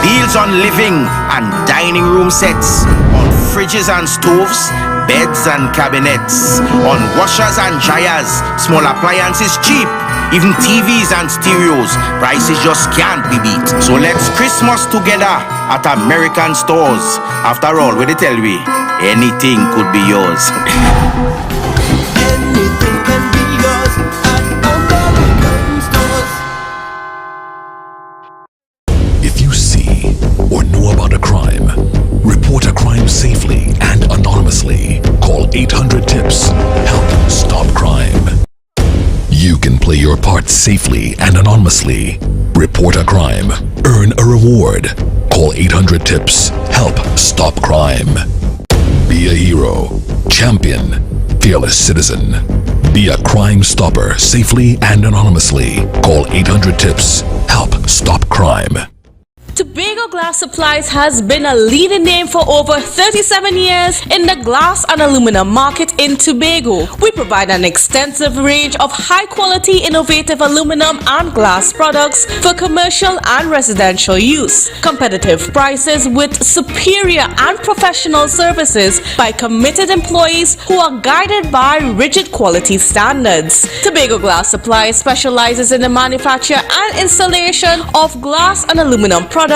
Deals on living and dining room sets, on fridges and stoves, beds and cabinets, on washers and dryers, small appliances cheap, even TVs and stereos, prices just can't be beat. So let's Christmas together at American stores. After all, what they tell me, anything could be yours. Anything can be yours at American stores. If you see or know about a crime, report a crime safely and anonymously. Call 800-TIPS. Help stop crime. You can play your part safely and anonymously. Report a crime. Earn a reward. Call 800-TIPS. Help stop crime. Be a hero. Champion. Fearless citizen. Be a crime stopper safely and anonymously. Call 800-TIPS. Help stop crime. Tobago Glass Supplies has been a leading name for over 37 years in the glass and aluminum market in Tobago. We provide an extensive range of high-quality, innovative aluminum and glass products for commercial and residential use. Competitive prices with superior and professional services by committed employees who are guided by rigid quality standards. Tobago Glass Supplies specializes in the manufacture and installation of glass and aluminum products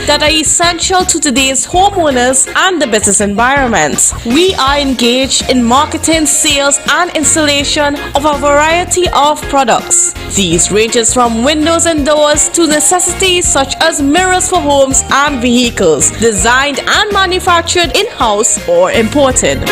that are essential to today's homeowners and the business environment. We are engaged in marketing, sales, and installation of a variety of products. These ranges from windows and doors to necessities such as mirrors for homes and vehicles, designed and manufactured in-house or imported.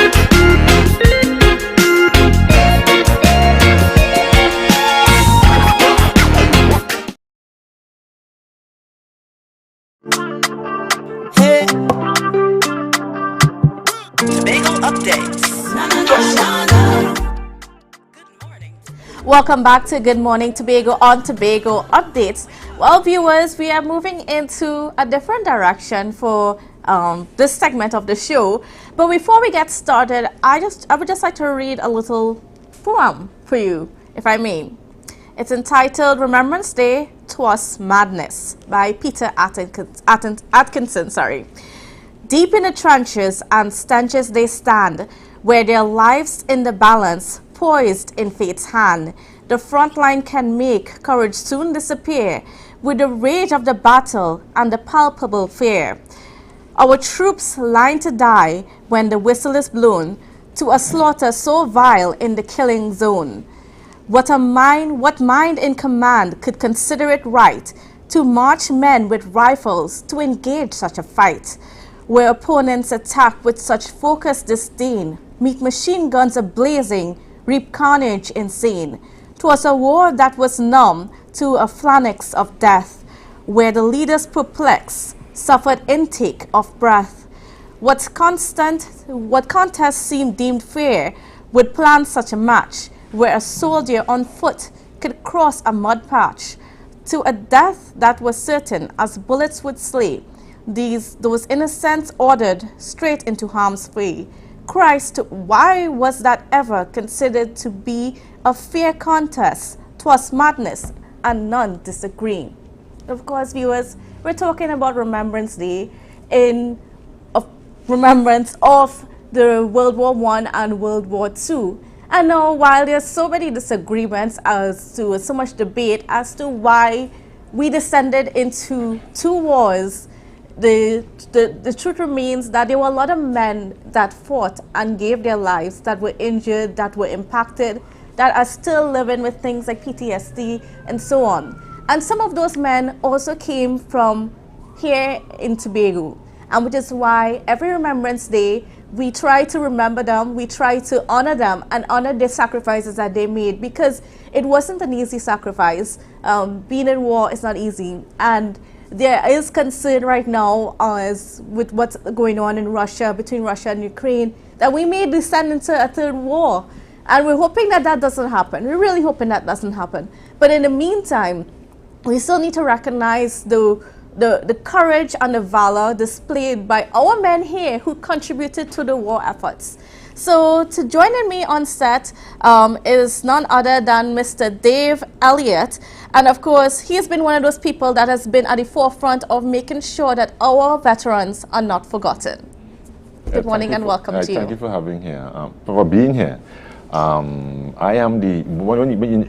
Welcome back to Good Morning Tobago on Tobago Updates. Well, viewers, we are moving into a different direction for this segment of the show. But before we get started, I would just like to read a little poem for you, if I may. It's entitled Remembrance Day, 'Twas Madness by Peter Atkinson. Deep in the trenches and stenches they stand, where their lives in the balance, poised in fate's hand. The front line can make courage soon disappear, with the rage of the battle and the palpable fear. Our troops line to die when the whistle is blown, to a slaughter so vile in the killing zone. What mind in command could consider it right to march men with rifles to engage such a fight, where opponents attack with such focused disdain, meet machine guns a-blazing, reap carnage insane. 'Twas a war that was numb to a phalanx of death, where the leaders perplexed suffered intake of breath. What contest seemed deemed fair would plan such a match, where a soldier on foot could cross a mud patch, to a death that was certain as bullets would slay those innocents ordered straight into harm's way. Christ, why was that ever considered to be a fair contest? 'Twas madness, and none disagreeing. Of course, viewers, we're talking about Remembrance Day in remembrance of the World War I and World War II. And now, while there's so many disagreements as to so much debate as to why we descended into two wars, the truth remains that there were a lot of men that fought and gave their lives, that were injured, that were impacted, that are still living with things like PTSD and so on. And some of those men also came from here in Tobago, and which is why every Remembrance Day we try to remember them, we try to honor them and honor the sacrifices that they made, because it wasn't an easy sacrifice. Being in war is not easy, and there is concern right now as with what's going on in Russia, between Russia and Ukraine, that we may descend into a third war. And we're hoping that that doesn't happen. We're really hoping that doesn't happen. But in the meantime, we still need to recognize the courage and the valor displayed by our men here who contributed to the war efforts. So to joining me on set is none other than Mr. Dave Elliott. And of course, he has been one of those people that has been at the forefront of making sure that our veterans are not forgotten. Good morning and welcome to you. Thank you for having here, for being here. I am the,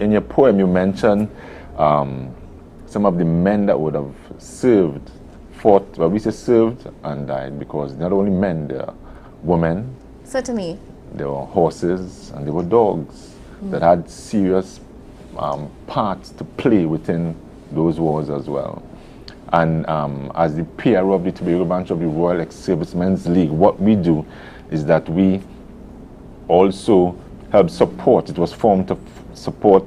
in your poem you mentioned some of the men that would have served, fought, well we say served and died, because not only men, there are women. Certainly. There were horses and there were dogs that had serious parts to play within those wars as well. And as the PRO of the Tobago branch of the Royal Ex-Servicemen's League, what we do is that we also help support. It was formed to support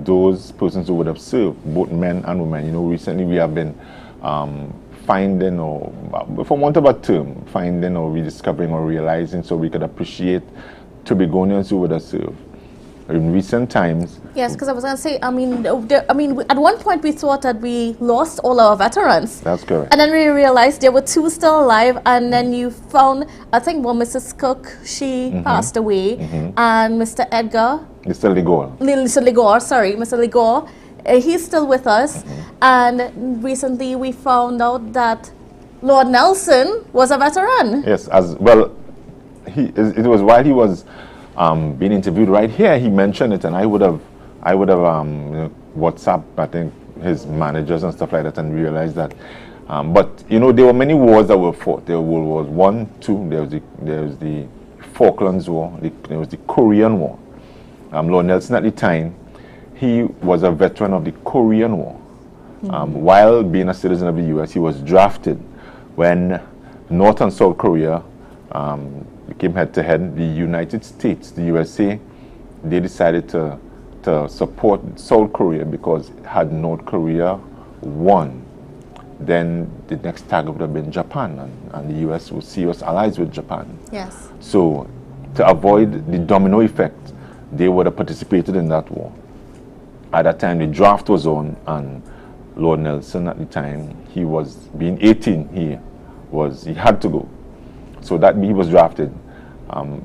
those persons who would have served, both men and women. You know, recently we have been finding, or for want of a term, finding or rediscovering or realizing, so we could appreciate Tobagonians who would have served. In recent times. Yes, because I was going to say, I mean, at one point we thought that we lost all our veterans. That's correct. And then we realized there were two still alive, and then you found, I think, well, Mrs. Cook, she passed away, and Mr. Edgar. Mr. Ligor. Mr. Ligor, sorry, Mr. Ligor. He's still with us. And recently we found out that Lord Nelson was a veteran. Yes, as well, it was while he was being interviewed right here, he mentioned it, and I would have WhatsApp, I think, his managers and stuff like that, and realized that. But you know, there were many wars that were fought. There were World War I, II. There was the Falklands War. There was the Korean War. Lord Nelson at the time, he was a veteran of the Korean War. While being a citizen of the U.S., he was drafted when North and South Korea became head-to-head. The United States, the USA, they decided to support South Korea, because had North Korea won, then the next target would have been Japan, and the US was serious allies with Japan. Yes. So to avoid the domino effect, they would have participated in that war. At that time, the draft was on, and Lord Nelson at the time, he was being 18, he had to go. So that he was drafted.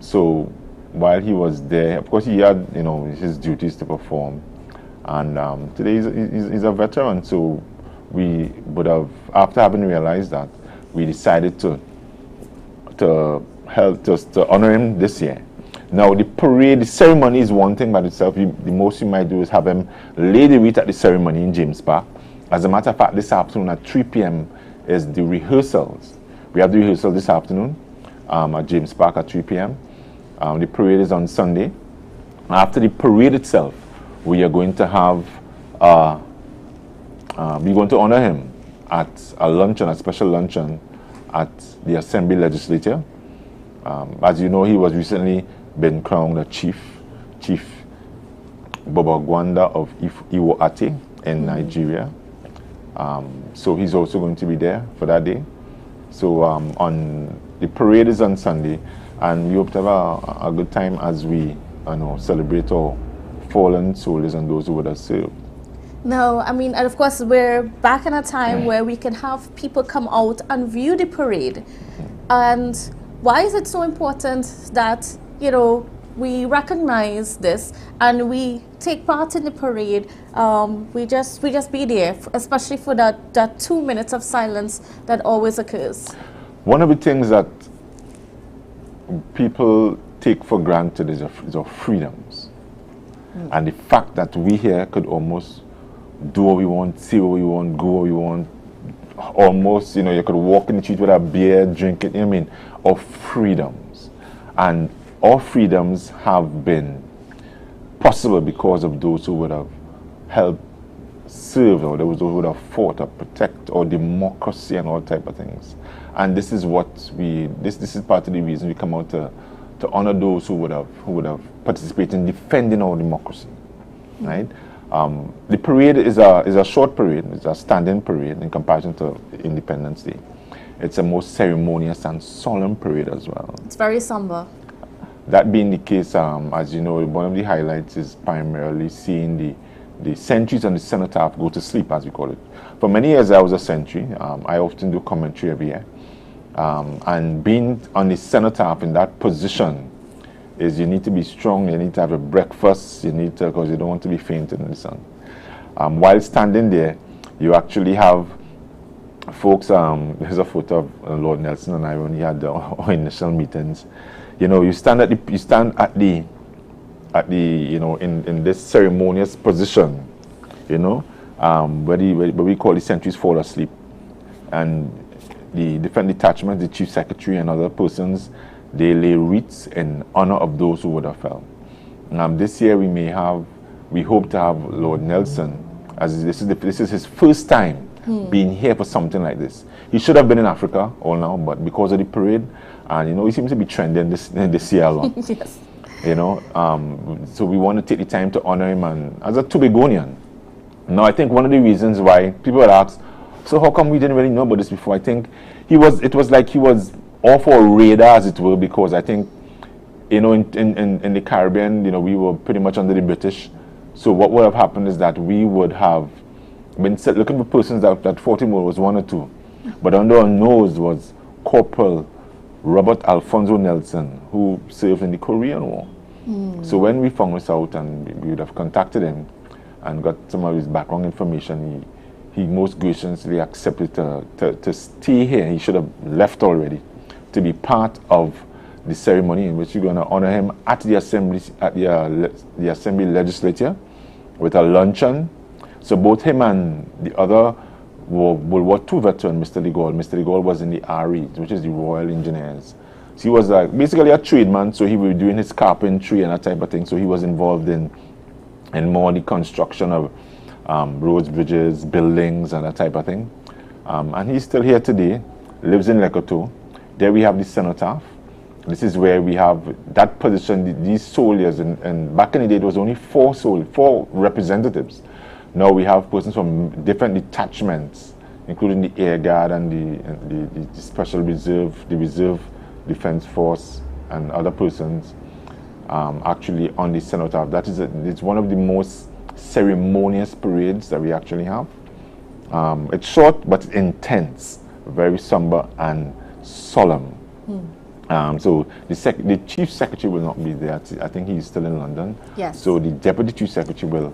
So while he was there, of course he had, you know, his duties to perform. And today he's a veteran. So we would have, after having realized that, we decided to honor him this year. Now the parade, the ceremony is one thing by itself. The most you might do is have him lay the wreath at the ceremony in James Park. As a matter of fact, this afternoon at 3 p.m. is the rehearsals. We have the rehearsal this afternoon at James Park at 3 p.m. The parade is on Sunday. After the parade itself, we are going to have, we're going to honor him at a luncheon, a special luncheon at the Assembly Legislature. As you know, he was recently been crowned a chief Bobagwanda of Iwo Ate in Nigeria. So he's also going to be there for that day. So on the parade is on Sunday, and we hope to have a good time as we celebrate our fallen soldiers and those who would have served. No, I mean, and of course, we're back in a time where we can have people come out and view the parade. And why is it so important that, you know, we recognize this and we take part in the parade? We just be there, especially for that 2 minutes of silence that always occurs. One of the things that people take for granted is our freedoms. And the fact that we here could almost do what we want, see what we want, go where we want. Almost, you know, you could walk in the street with a beer, drink it, I mean, our freedoms. And our freedoms have been possible because of those who would have helped serve, or those who would have fought or protect our democracy and all type of things. And this is what this is part of the reason we come out to honor those who would have participated in defending our democracy, right? The parade is a short parade. It's a standing parade in comparison to Independence Day. It's a most ceremonious and solemn parade as well. It's very somber. That being the case, as you know, one of the highlights is primarily seeing the sentries on the cenotaph go to sleep, as we call it. For many years, I was a sentry. I often do commentary every year. And being on the cenotaph in that position is you need to be strong, you need to have a breakfast, you need to, because you don't want to be fainting in the sun. While standing there, you actually have folks, there's a photo of Lord Nelson and I when he had our initial meetings. You know, you stand at the you know, in this ceremonious position, you know, where we call the sentries fall asleep. And the different detachments, the chief secretary and other persons, they lay wreaths in honor of those who would have fell. This year we hope to have Lord Nelson, as this is his first time being here for something like this. He should have been in Africa all now, but because of the parade, and you know, he seems to be trending this year along. Yes. You know, so we want to take the time to honor him, and as a Tobagonian. Now, I think one of the reasons why people would ask, so how come we didn't really know about this before? I think it was like he was off our radar, as it were, because I think, you know, in the Caribbean, you know, we were pretty much under the British. So what would have happened is that we would have been looking for persons that fought him was one or two. But under our nose was Corporal Robert Alfonso Nelson, who served in the Korean War. So when we found this out and we would have contacted him and got some of his background information, he most graciously accepted to stay here. He should have left already, to be part of the ceremony in which we're going to honor him at the assembly, at the assembly legislature, with a luncheon. So both him and the other World War II veteran, Mr. de Gaulle. Mr. de Gaulle was in the RE, which is the Royal Engineers. So he was basically a tradesman, so he was doing his carpentry and that type of thing. So he was involved in more the construction of roads, bridges, buildings, and that type of thing. And he's still here today, lives in Lekoto. There we have the cenotaph. This is where we have that position, these soldiers, and back in the day, there was only four representatives. Now we have persons from different detachments, including the Air Guard and the Special Reserve, the Reserve Defense Force, and other persons actually on the cenotaph. It's one of the most ceremonious parades that we actually have. It's short but intense, very somber and solemn. So the chief secretary will not be there. I think he's still in London. Yes. So the deputy chief secretary will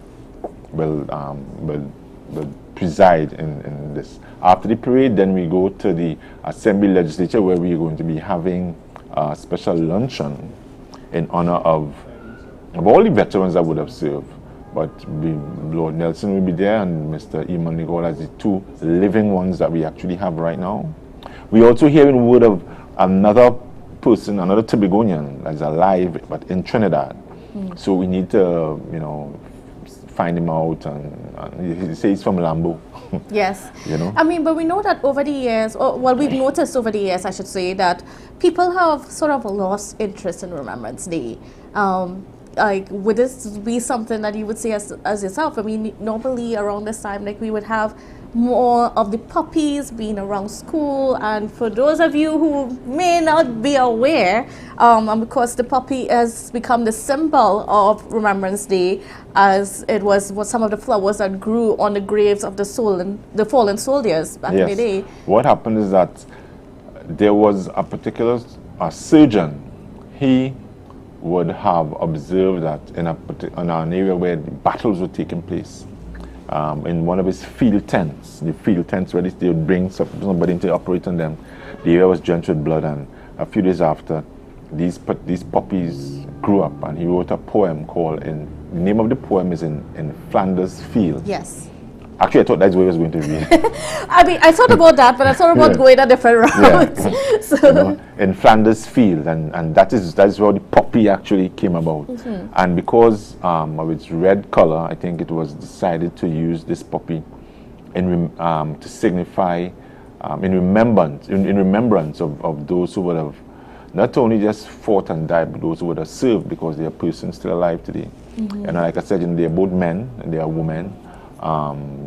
preside in this. After the parade, then we go to the assembly legislature, where we are going to be having a special luncheon in honor of all the veterans that would have served. But Lord Nelson will be there, and Mr. Eamon de Gaulle as the two living ones that we actually have right now. We also hearing word of another person, another Tobagonian that's alive, but in Trinidad. So we need to, you know, find him out, and he says he's from Lambo. Yes. You know? I mean, but we know that over the years, we've noticed over the years, I should say, that people have sort of lost interest in Remembrance Day. Like, would this be something that you would say as yourself? I mean, normally around this time, like, we would have more of the puppies being around school, and for those of you who may not be aware, and because the puppy has become the symbol of Remembrance Day, as it was some of the flowers that grew on the graves of the fallen soldiers back in the day. What happened is that there was a particular a surgeon, he would have observed that in an area where the battles were taking place, in one of his field tents, the field tents where they would bring somebody to operate on them, the area was drenched with blood, and a few days after, these puppies grew up, and he wrote a poem called, the name of the poem is in Flanders Field. Yes. Actually, I thought that's where I was going to read. I mean, I thought about that, but I thought about going a different route. Yeah. So. You know, in Flanders Field, and that is where the puppy actually came about. And because of its red color, I think it was decided to use this puppy to signify in remembrance of those who would have not only just fought and died, but those who would have served, because they are persons still alive today. And like I said, they are both men and they are women.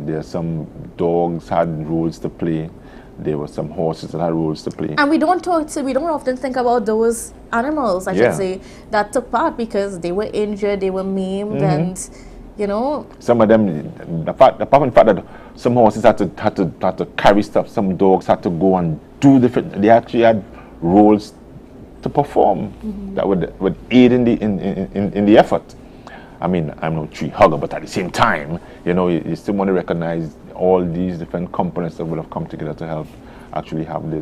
There are some dogs had roles to play. There were some horses that had roles to play. And we don't often think about those animals, I should say, that took part, because they were injured, they were maimed, and you know. Some of them, apart from the fact that some horses had to carry stuff, some dogs had to go and do different. They actually had roles to perform that would aid in the effort. I mean, I'm no tree hugger, but at the same time, you know, you still want to recognize all these different components that would have come together to help actually that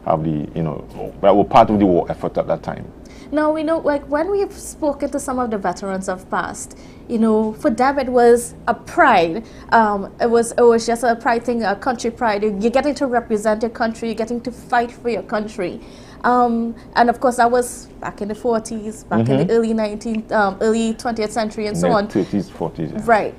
were part of the war effort at that time. Now, we know, like, when we've spoken to some of the veterans of past, you know, for them it was a pride. It was just a pride thing, a country pride. You're getting to represent your country, you're getting to fight for your country. And of course, that was back in the 40s, back in the early 20th century, and so on. 30s, 40s. Yeah. Right.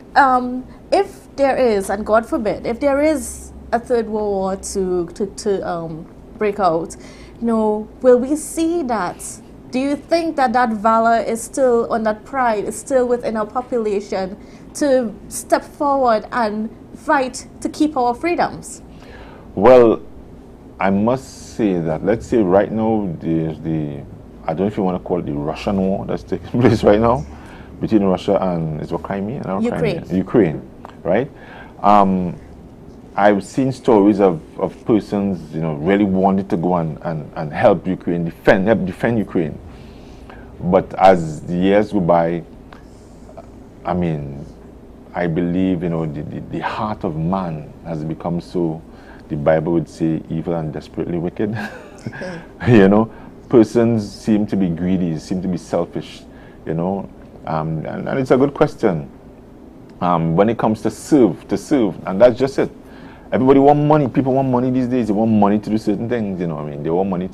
If there is, and God forbid, if there is a third World War to break out, you know, will we see that? Do you think that valor is still, or that pride is still within our population to step forward and fight to keep our freedoms? Well, I must say that, let's say right now, there's I don't know if you want to call it the Russian war that's taking place right now between Russia and, is it Crimea? Ukraine, right? I've seen stories of persons, you know, really wanting to go and help Ukraine, defend Ukraine. But as the years go by, I mean, I believe, you know, the heart of man has become so, the Bible would say, evil and desperately wicked. You know, persons seem to be greedy, seem to be selfish, you know, and it's a good question. When it comes to serve, and that's just it. Everybody want money. People want money these days. They want money to do certain things, you know what I mean? They want money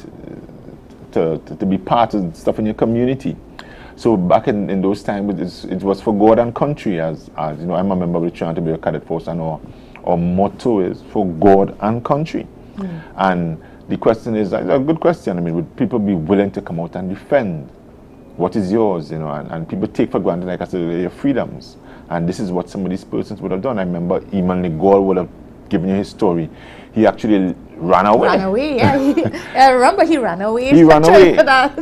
to be part of stuff in your community. So back in those times, it was for God and country, as you know, I'm a member of the Trying to be a cadet force, and our motto is for God and country. And the question is, a good question. I mean, would people be willing to come out and defend what is yours, you know? And people take for granted, like I said, their freedoms. And this is what some of these persons would have done. I remember Eamon Legault would have given you his story. He actually ran away. I remember he ran away. He ran away.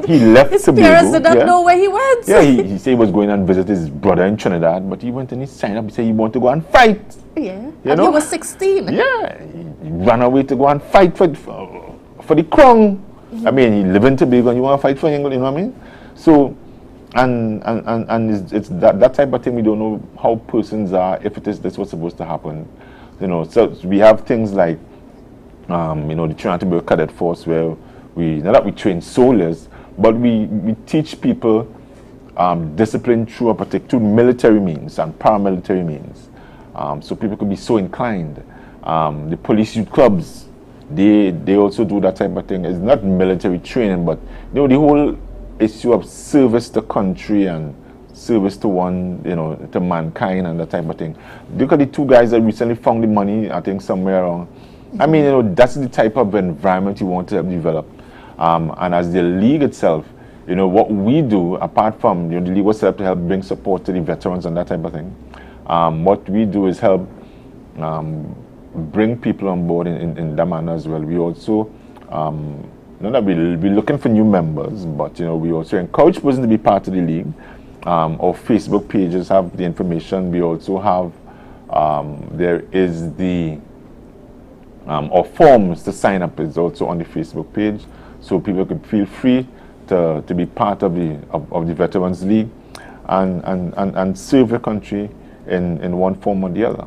He left his Tobago. parents did not know where he went. Yeah, he said he was going and visit his brother in Trinidad, but he went and he signed up. He said he wanted to go and fight. Yeah, you know? He was 16. Yeah, he ran away to go and fight for the crown. I mean, he live in Tobago and you want to fight for England, you know what I mean? So, and it's that type of thing. We don't know how persons are, if it is this what's supposed to happen. You know, so we have things like, you know, the Trying to be a cadet force, where not that we train soldiers, but we teach people discipline through military means and paramilitary means. So people could be so inclined. The police youth clubs, they also do that type of thing. It's not military training, but you know, the whole issue of service to country and service to one, you know, to mankind and that type of thing. Look at the two guys that recently found the money, I think somewhere around. I mean, you know, that's the type of environment you want to help develop. And as the league itself, you know, what we do, apart from, you know, the league was set up to help bring support to the veterans and that type of thing, what we do is help bring people on board in that manner as well. We also, not that we'll be looking for new members, but, you know, we also encourage persons to be part of the league. Our Facebook pages have the information. We also have, there is our forms to sign up is also on the Facebook page. so people could feel free to be part of the Veterans League and serve the country in one form or the other.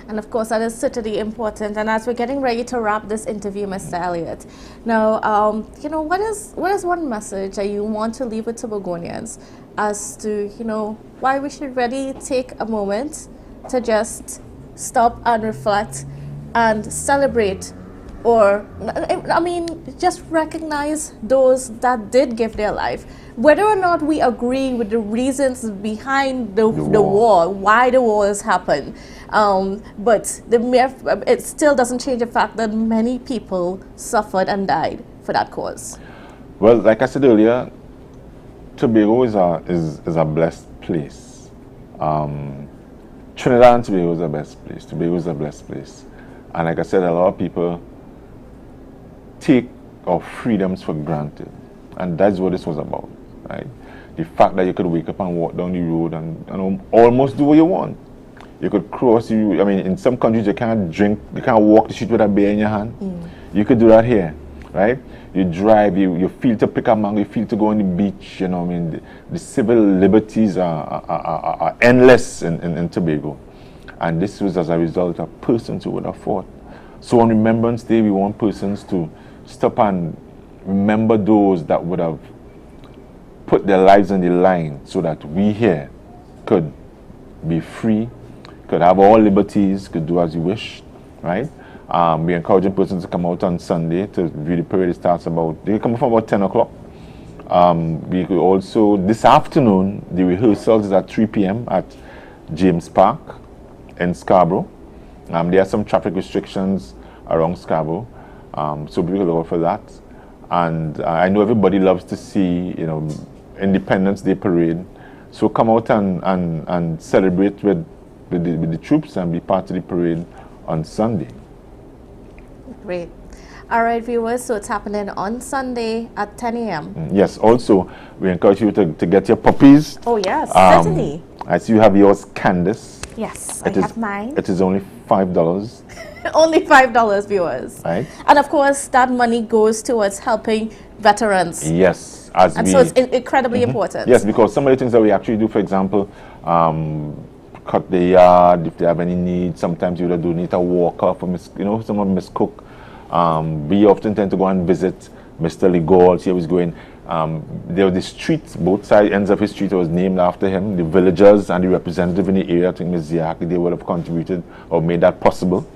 And of course, that is certainly important. And as we're getting ready to wrap this interview, Mr. Elliott, now, you know, what is one message that you want to leave with Tobagonians as to, you know, why we should really take a moment to just stop and reflect and celebrate, or, I mean, just recognize those that did give their life. Whether or not we agree with the reasons behind the war, why the war has happened, but it still doesn't change the fact that many people suffered and died for that cause. Well, like I said earlier, Tobago is a blessed place. Trinidad and Tobago is the best place. Tobago is a blessed place. And like I said, a lot of people take our freedoms for granted. And that's what this was about, right? The fact that you could wake up and walk down the road and almost do what you want. You could cross, I mean, in some countries you can't drink, you can't walk the street with a beer in your hand. You could do that here, right? You drive, you feel to pick a mango, you feel to go on the beach, you know, I mean, the civil liberties are endless in Tobago. And this was as a result of persons who would have fought. So on Remembrance Day, we want persons to stop and remember those that would have put their lives on the line so that we here could be free, could have all liberties, could do as you wish, right? We're encouraging persons to come out on Sunday to view the parade. It starts they come from about 10 o'clock. We could also, this afternoon, the rehearsals is at 3 p.m. at James Park in Scarborough. There are some traffic restrictions around Scarborough, so people look out for that. And I know everybody loves to see, you know, Independence Day parade. So come out and celebrate with the troops and be part of the parade on Sunday. Great. All right, viewers, so it's happening on Sunday at 10 a.m. Yes, also, we encourage you to get your puppies. Oh, yes, certainly. I see you have yours, Candace. Yes, I have mine. It is only $5. Only $5, viewers. Right. And of course, that money goes towards helping veterans. Yes. So it's incredibly important. Yes, because some of the things that we actually do, for example, cut the yard, if they have any needs. Sometimes you do need a walker for someone Miss Cook. We often tend to go and visit Mr. Ligol, see how he's going. There were the streets, both ends of his street was named after him. The villagers and the representative in the area, I think Ms. Ziaki, they would have contributed or made that possible.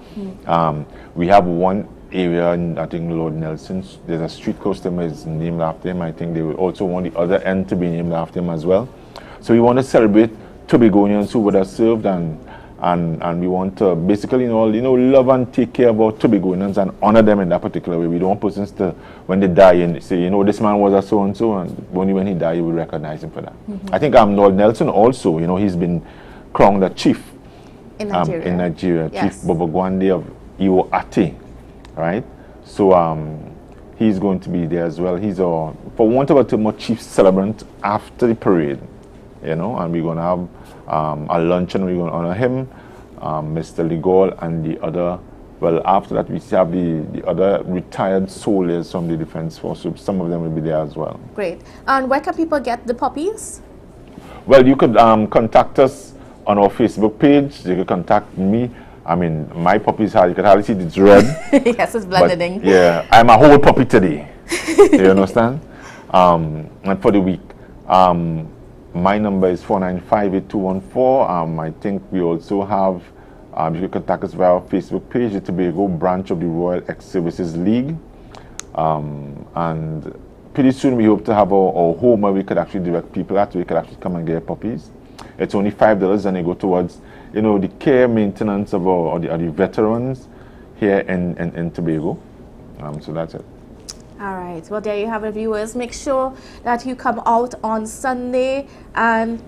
We have one area, I think Lord Nelson, there's a street customer is named after him. I think they would also want the other end to be named after him as well. So we want to celebrate Tobagonians who would have served, and we want to basically love and take care of our Tobagonians and honor them in that particular way. We don't want persons to, when they die, and say, this man was a so-and-so, and only when he died you will recognize him for that. I think Lord Nelson also, he's been crowned a chief in Nigeria, Yes. Chief Bobogwande of Iwo Ate, right? So he's going to be there as well. He's for want of a term, chief celebrant after the parade, and we're going to have a luncheon. We're going to honor him, Mr. Ligol, and the other. Well, after that, we have the other retired soldiers from the Defense Force. So some of them will be there as well. Great. And where can people get the puppies? Well, you could contact us on our Facebook page. You could contact me. I mean, my puppy's hard. You can hardly see it's red. Yes, it's blending. Yeah, I'm a whole puppy today. You understand? And for the week, my number is 4958214. I think we also have, you can contact us via our Facebook page, the Tobago branch of the Royal Ex-Services League. And pretty soon we hope to have our home where we could actually direct people at, we could actually come and get puppies. It's only $5 and they go towards, the care, maintenance of the veterans here in Tobago. So that's it. All right. Well, there you have it, viewers. Make sure that you come out on Sunday and,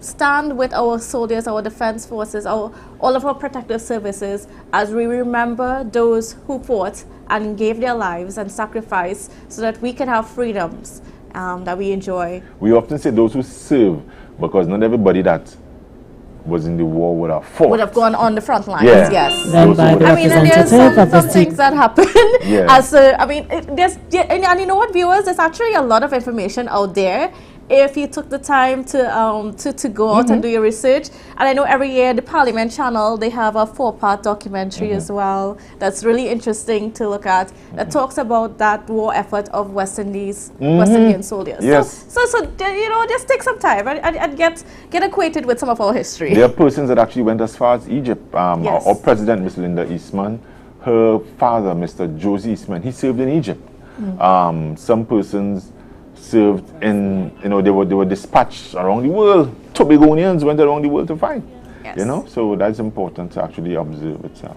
stand with our soldiers, our defense forces, all of our protective services as we remember those who fought and gave their lives and sacrificed so that we can have freedoms that we enjoy. We often say those who serve, because not everybody that was in the war would have fought. Would have gone on the front lines, Yeah. yes. Then by the I mean, and there's some things that happen. Yeah. I mean, and you know what, viewers, there's actually a lot of information out there if you took the time to go out and do your research. And I know every year the Parliament Channel, they have a 4-part documentary as well that's really interesting to look at, that talks about that war effort of West Indian soldiers. Yes. So you know, just take some time and get acquainted with some of our history. There are persons that actually went as far as Egypt. Yes. Our president, Miss Linda Eastman, her father, Mr. Josie Eastman, he served in Egypt. Some persons served in, you know, they were dispatched around the world. Tobagonians went around the world to fight. Yes. You know, so that's important to actually observe itself.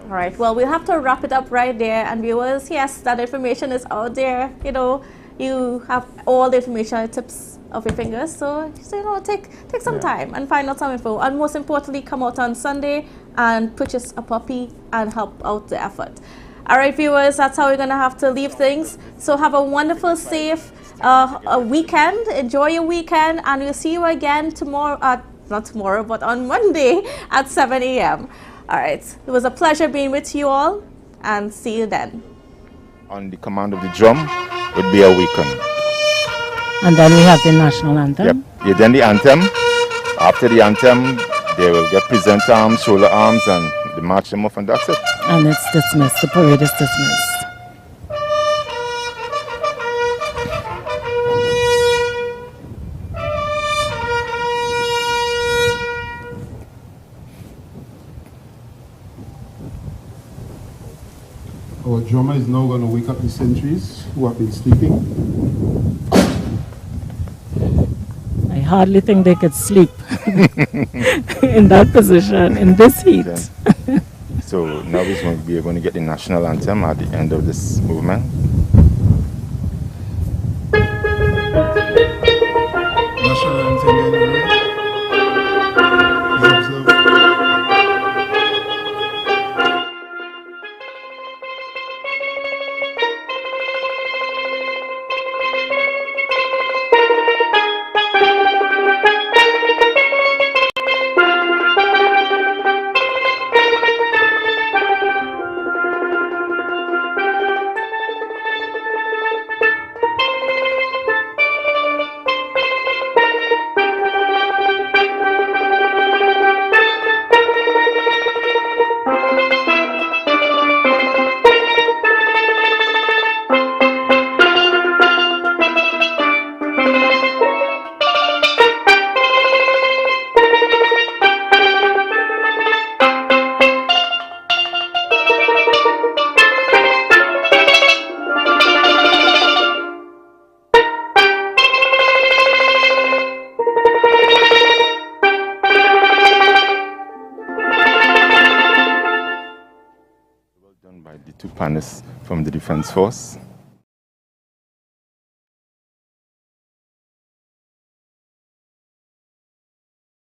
All right, well, we'll have to wrap it up right there. And viewers, yes, that information is out there. You know, you have all the information at the tips of your fingers. So you know, take some time and find out some info. And most importantly, come out on Sunday and purchase a puppy and help out the effort. All right, viewers, that's how we're going to have to leave things. So have a wonderful, safe a weekend. Enjoy your weekend, and we'll see you again tomorrow. Not tomorrow, but on Monday at 7 a.m. All right. It was a pleasure being with you all, and see you then. On the command of the drum would be a weekend. And then we have the national anthem. Yep. Yeah, then the anthem. After the anthem, they will get present arms, shoulder arms, and the march them off, and that's it. And it's dismissed. The parade is dismissed. Our drummer is now going to wake up the sentries who have been sleeping. I hardly think they could sleep in that position, in this heat. So now we are going to get the national anthem at the end of this movement. National anthem. By the two panelists from the Defense Force.